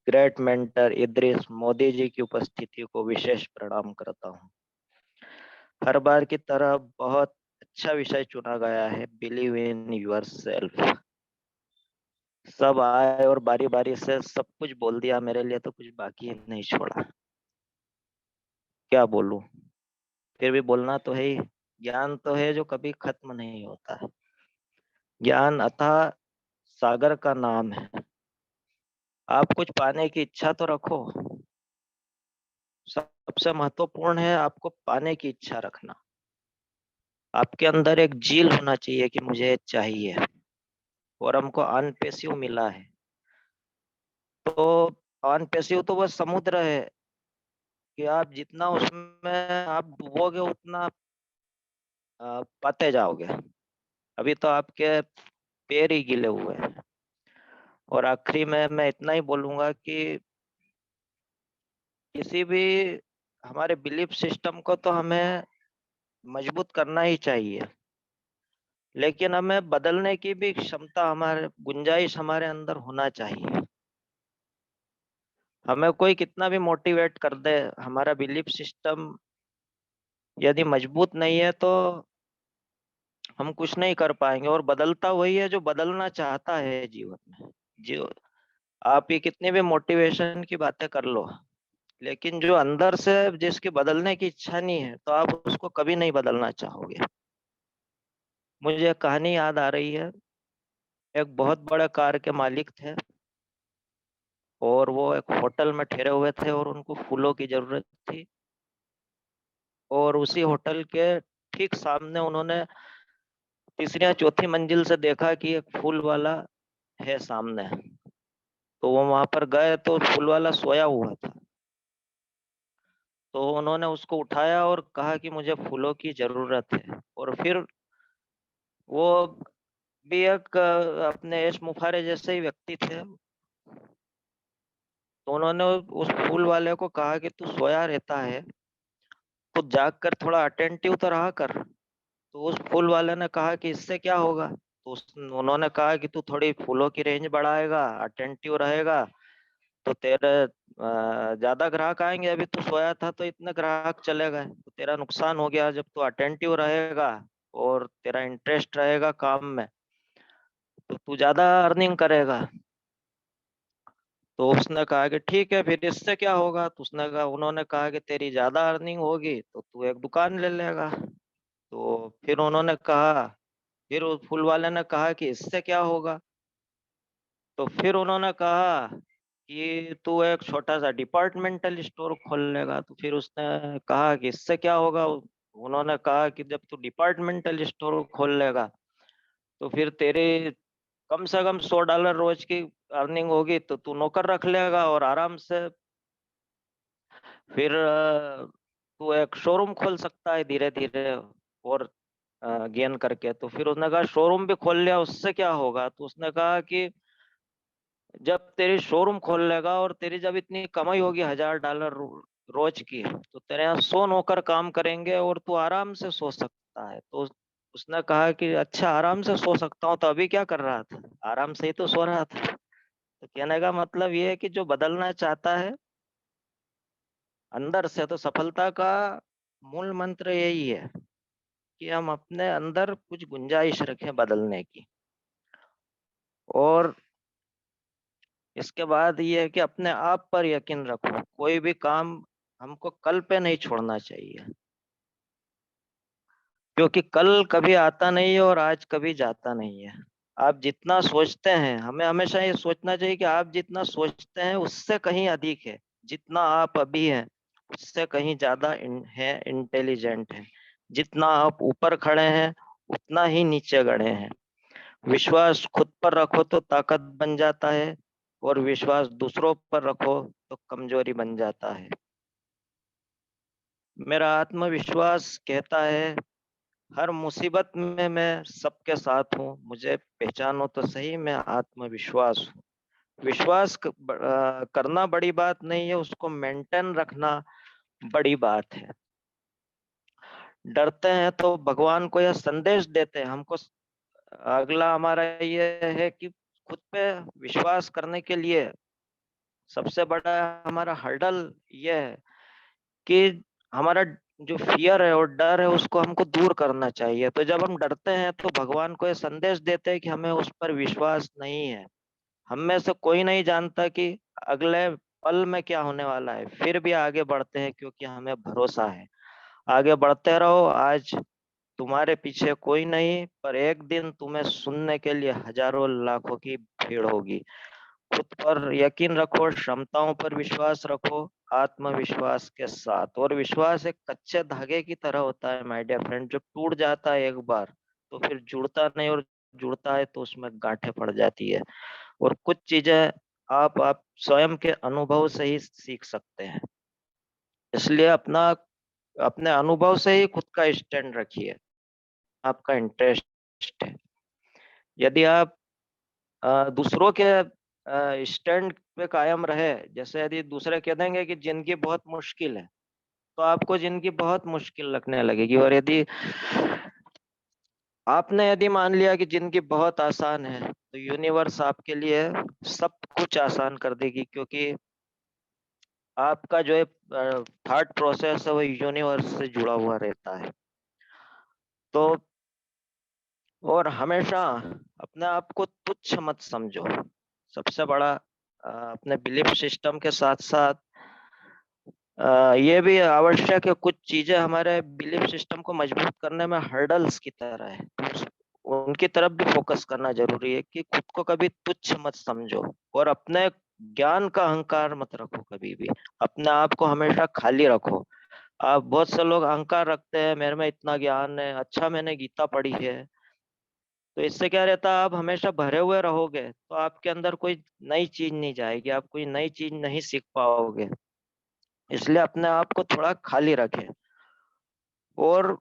ग्रेट मेंटर इद्रिस मोदी जी की उपस्थिति को विशेष प्रणाम करता हूँ। हर बार की तरह बहुत अच्छा विषय चुना गया है, बिलीव इन योर सेल्फ। सब आए और बारी बारी से सब कुछ बोल दिया, मेरे लिए तो कुछ बाकी नहीं छोड़ा। क्या बोलूं, फिर भी बोलना तो है ही। ज्ञान तो है जो कभी खत्म नहीं होता है। ज्ञान अथाह सागर का नाम है। आप कुछ पाने की इच्छा तो रखो। सबसे महत्वपूर्ण है आपको पाने की इच्छा रखना। आपके अंदर एक जील होना चाहिए कि मुझे चाहिए, और हमको अनपेसिव मिला है। तो अनपेसिव तो वह समुद्र है कि आप जितना उसमें आप डूबोगे उतना पाते जाओगे। अभी तो आपके पैर ही गिले हुए हैं। और आखिरी में मैं इतना ही बोलूंगा कि किसी भी हमारे बिलीफ सिस्टम को तो हमें मजबूत करना ही चाहिए, लेकिन हमें बदलने की भी क्षमता, हमारे गुंजाइश हमारे अंदर होना चाहिए। हमें कोई कितना भी मोटिवेट कर दे, हमारा बिलीफ सिस्टम यदि मजबूत नहीं है तो हम कुछ नहीं कर पाएंगे। और बदलता वही है जो बदलना चाहता है जीवन में। जो आप ये कितने भी मोटिवेशन की बातें कर लो, लेकिन जो अंदर से जिसकी बदलने की इच्छा नहीं है तो आप उसको कभी नहीं बदलना चाहोगे। मुझे एक कहानी याद आ रही है। एक बहुत बड़े कार के मालिक थे और वो एक होटल में ठहरे हुए थे और उनको फूलों की जरूरत थी। और उसी होटल के ठीक सामने उन्होंने तीसरी या चौथी मंजिल से देखा कि एक फूल वाला है सामने। तो वो वहां पर गए तो फूल वाला सोया हुआ था। तो उन्होंने उसको उठाया और कहा कि मुझे फूलों की जरूरत है। और फिर वो भी एक अपने ऐश मुफारे जैसे ही व्यक्ति थे। तो उन्होंने उस फूल वाले को कहा कि तू सोया रहता है तो जाग कर थोड़ा अटेंटिव तो रहा कर। तो उस फूल वाले ने कहा कि इससे क्या होगा। तो उन्होंने कहा कि तू थोड़ी फूलों की रेंज बढ़ाएगा, अटेंटिव रहेगा तो तेरे ज्यादा ग्राहक आएंगे। अभी तू सोया था तो इतने ग्राहक चले गए, तो तेरा नुकसान हो गया। जब तू अटेंटिव रहेगा और तेरा इंटरेस्ट रहेगा काम में तो तू ज्यादा अर्निंग करेगा। तो उसने कहा कि ठीक है, फिर इससे क्या होगा? तो उसने कहा, उन्होंने कहा कि तेरी ज्यादा अर्निंग होगी तो तू एक दुकान ले लेगा। तो फिर उन्होंने कहा, फिर उस फूल वाले ने कहा कि इससे क्या होगा? तो फिर उन्होंने कहा कि तू एक छोटा सा डिपार्टमेंटल स्टोर खोल लेगा। तो फिर उसने कहा कि इससे क्या होगा? उन्होंने कहा कि जब तू डिपार्टमेंटल स्टोर खोल लेगा तो फिर तेरे कम से कम $100 रोज की अर्निंग होगी तो तू नौकर रख लेगा और आराम से फिर तू एक शोरूम खोल सकता है धीरे धीरे और गेन करके। तो फिर उसने कहा शोरूम भी खोल लिया, उससे क्या होगा? तो उसने कहा कि जब तेरी शोरूम खोल लेगा और तेरी जब इतनी कमाई होगी $1000 रोज की तो तेरे यहाँ 100 नौकर काम करेंगे और तू आराम से सो सकता है। तो उसने कहा कि अच्छा, आराम से सो सकता हूँ, तो अभी क्या कर रहा था? आराम से ही तो सो रहा था। तो कहने का मतलब ये है कि जो बदलना चाहता है अंदर से, तो सफलता का मूल मंत्र यही है कि हम अपने अंदर कुछ गुंजाइश रखें बदलने की। और इसके बाद ये है कि अपने आप पर यकीन रखो, कोई भी काम हमको कल पे नहीं छोड़ना चाहिए, क्योंकि कल कभी आता नहीं है और आज कभी जाता नहीं है। आप जितना सोचते हैं, हमें हमेशा ये सोचना चाहिए कि आप जितना सोचते हैं उससे कहीं अधिक है, जितना आप अभी हैं उससे कहीं ज्यादा है, इंटेलिजेंट है। जितना आप ऊपर खड़े हैं उतना ही नीचे गड़े हैं। विश्वास खुद पर रखो तो ताकत बन जाता है और विश्वास दूसरों पर रखो तो कमजोरी बन जाता है। मेरा आत्मविश्वास कहता है हर मुसीबत में मैं सबके साथ हूँ, मुझे पहचानो तो सही, मैं आत्मविश्वास हूँ। विश्वास करना बड़ी बात नहीं है, उसको मेंटेन रखना बड़ी बात है। डरते हैं तो भगवान को यह संदेश देते हैं हमको। अगला हमारा ये है कि खुद पे विश्वास करने के लिए सबसे बड़ा हमारा हर्डल ये है कि हमारा जो फियर है और डर है उसको हमको दूर करना चाहिए। तो जब हम डरते हैं तो भगवान को ये संदेश देते हैं कि हमें उस पर विश्वास नहीं है। हम में से कोई नहीं जानता कि अगले पल में क्या होने वाला है, फिर भी आगे बढ़ते हैं क्योंकि हमें भरोसा है। आगे बढ़ते रहो, आज तुम्हारे पीछे कोई नहीं, पर एक दिन तुम्हें सुनने के लिए हजारों लाखों की भीड़ होगी। खुद पर यकीन रखो, क्षमताओं पर विश्वास रखो, आत्मविश्वास के साथ। और विश्वास एक कच्चे धागे की तरह होता है माय डियर फ्रेंड, जो टूट जाता है एक बार तो फिर जुड़ता नहीं, और जुड़ता है तो उसमें गांठें पड़ जाती है। और कुछ चीजें आप स्वयं के अनुभव से ही सीख सकते हैं, इसलिए अपने अनुभव से ही खुद का स्टैंड रखिए। आपका इंटरेस्ट है, यदि आप दूसरों के स्टैंड पे कायम रहे, जैसे यदि दूसरे कह देंगे कि जिंदगी बहुत मुश्किल है तो आपको जिंदगी बहुत मुश्किल लगने लगेगी। और यदि मान लिया कि जिंदगी बहुत आसान है तो यूनिवर्स आपके लिए सब कुछ आसान कर देगी, क्योंकि आपका जो है थॉट प्रोसेस है वो यूनिवर्स से जुड़ा हुआ रहता है। तो और हमेशा अपने आप को तुच्छ मत समझो। सबसे बड़ा अपने बिलीफ सिस्टम के साथ साथ ये भी आवश्यक है, कुछ चीजें हमारे बिलीफ सिस्टम को मजबूत करने में हर्डल्स की तरह है, तो उनकी तरफ भी फोकस करना जरूरी है कि खुद को कभी तुच्छ मत समझो और अपने ज्ञान का अहंकार मत रखो कभी भी। अपने आप को हमेशा खाली रखो। आप बहुत से लोग अहंकार रखते हैं, मेरे में इतना ज्ञान है, अच्छा मैंने गीता पढ़ी है, तो इससे क्या रहता है, आप हमेशा भरे हुए रहोगे तो आपके अंदर कोई नई चीज नहीं जाएगी, आप कोई नई चीज नहीं सीख पाओगे। इसलिए अपने आप को थोड़ा खाली रखें। और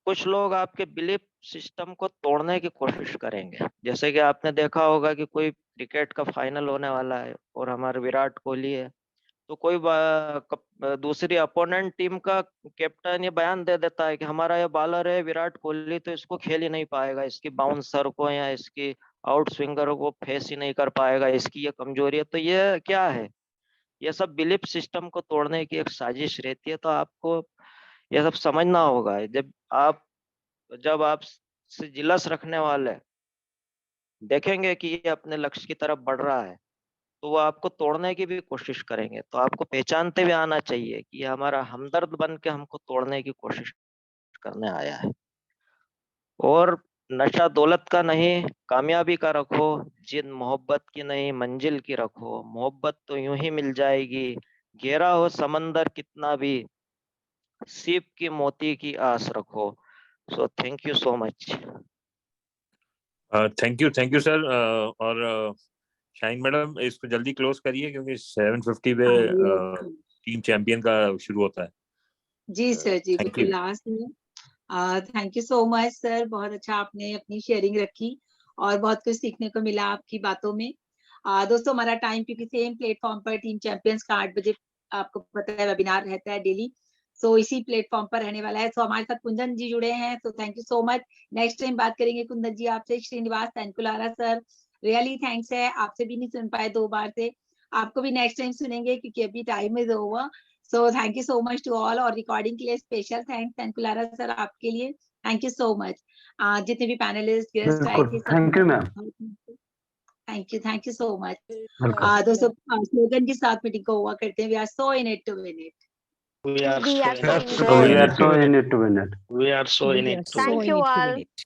कुछ लोग आपके बिलीफ सिस्टम को तोड़ने की कोशिश करेंगे, जैसे कि आपने देखा होगा कि कोई क्रिकेट का फाइनल होने वाला है और हमारे विराट कोहली है, तो कोई दूसरी अपोनेंट टीम का कैप्टन ये बयान दे देता है कि हमारा ये बॉलर है विराट कोहली, तो इसको खेल ही नहीं पाएगा, इसकी बाउंसर को या इसकी आउट स्विंगर को फेस ही नहीं कर पाएगा, इसकी ये कमजोरी है। तो ये क्या है? ये सब बिलीफ सिस्टम को तोड़ने की एक साजिश रहती है। तो आपको ये सब समझना होगा। जब आप तो जब आप से जिलस रखने वाले देखेंगे कि ये अपने लक्ष्य की तरफ बढ़ रहा है, तो वो आपको तोड़ने की भी कोशिश करेंगे। तो आपको पहचानते हुए आना चाहिए कि ये हमारा हमदर्द बन के हमको तोड़ने की कोशिश करने आया है। और नशा दौलत का नहीं, कामयाबी का रखो, जिद मोहब्बत की नहीं, मंजिल की रखो। मोहब्बत तो यूं ही मिल जाएगी, गहरा हो समंदर कितना भी, सीप की मोती की आस रखो। सो thank you so much. Thank you sir. और शाइन मैडम इसको जल्दी क्लोज करिए क्योंकि 7:50 पे टीम चैंपियन का शुरू होता है। जी सर, जी Thank बिल्कुल you. लास्ट में। Thank you so much sir, बहुत अच्छा आपने अपनी शेयरिंग रखी और बहुत कुछ सीखने को मिला आपकी बातों में। दोस्तों हमारा टाइम क्योंकि सेम प्लेटफॉर्म पर टीम चैंपियंस का 8 बजे आपको पता है वेबिनार रहता है डेली, सो इसी प्लेटफॉर्म पर रहने वाला है। सो हमारे साथ कुंदन जी जुड़े हैं, तो thank you so much. Next time बात करेंगे कुंदन जी आपसे। श्रीनिवास तैनकुलारा सर, रियली थैंक्स है, आपसे भी नहीं सुन पाए 2 बार से, आपको भी नेक्स्ट टाइम सुनेंगे क्योंकि अभी time is over. So thank you so much to all. और रिकॉर्डिंग के लिए स्पेशल थैंक्स तैनकुलारा सर आपके लिए, थैंक यू सो मच। जितने भी पैनलिस्ट गेस्ट आए थे, thank you ma'am. Thank you so much. Welcome. दोस्तों स्लोगन के साथ मीटिंग को हुआ करते हैं, we are so in it to win it. We are We so are in so it. in So we it. are so in it to win it. We are so in We it are to so win Thank it. you in it to all. win it.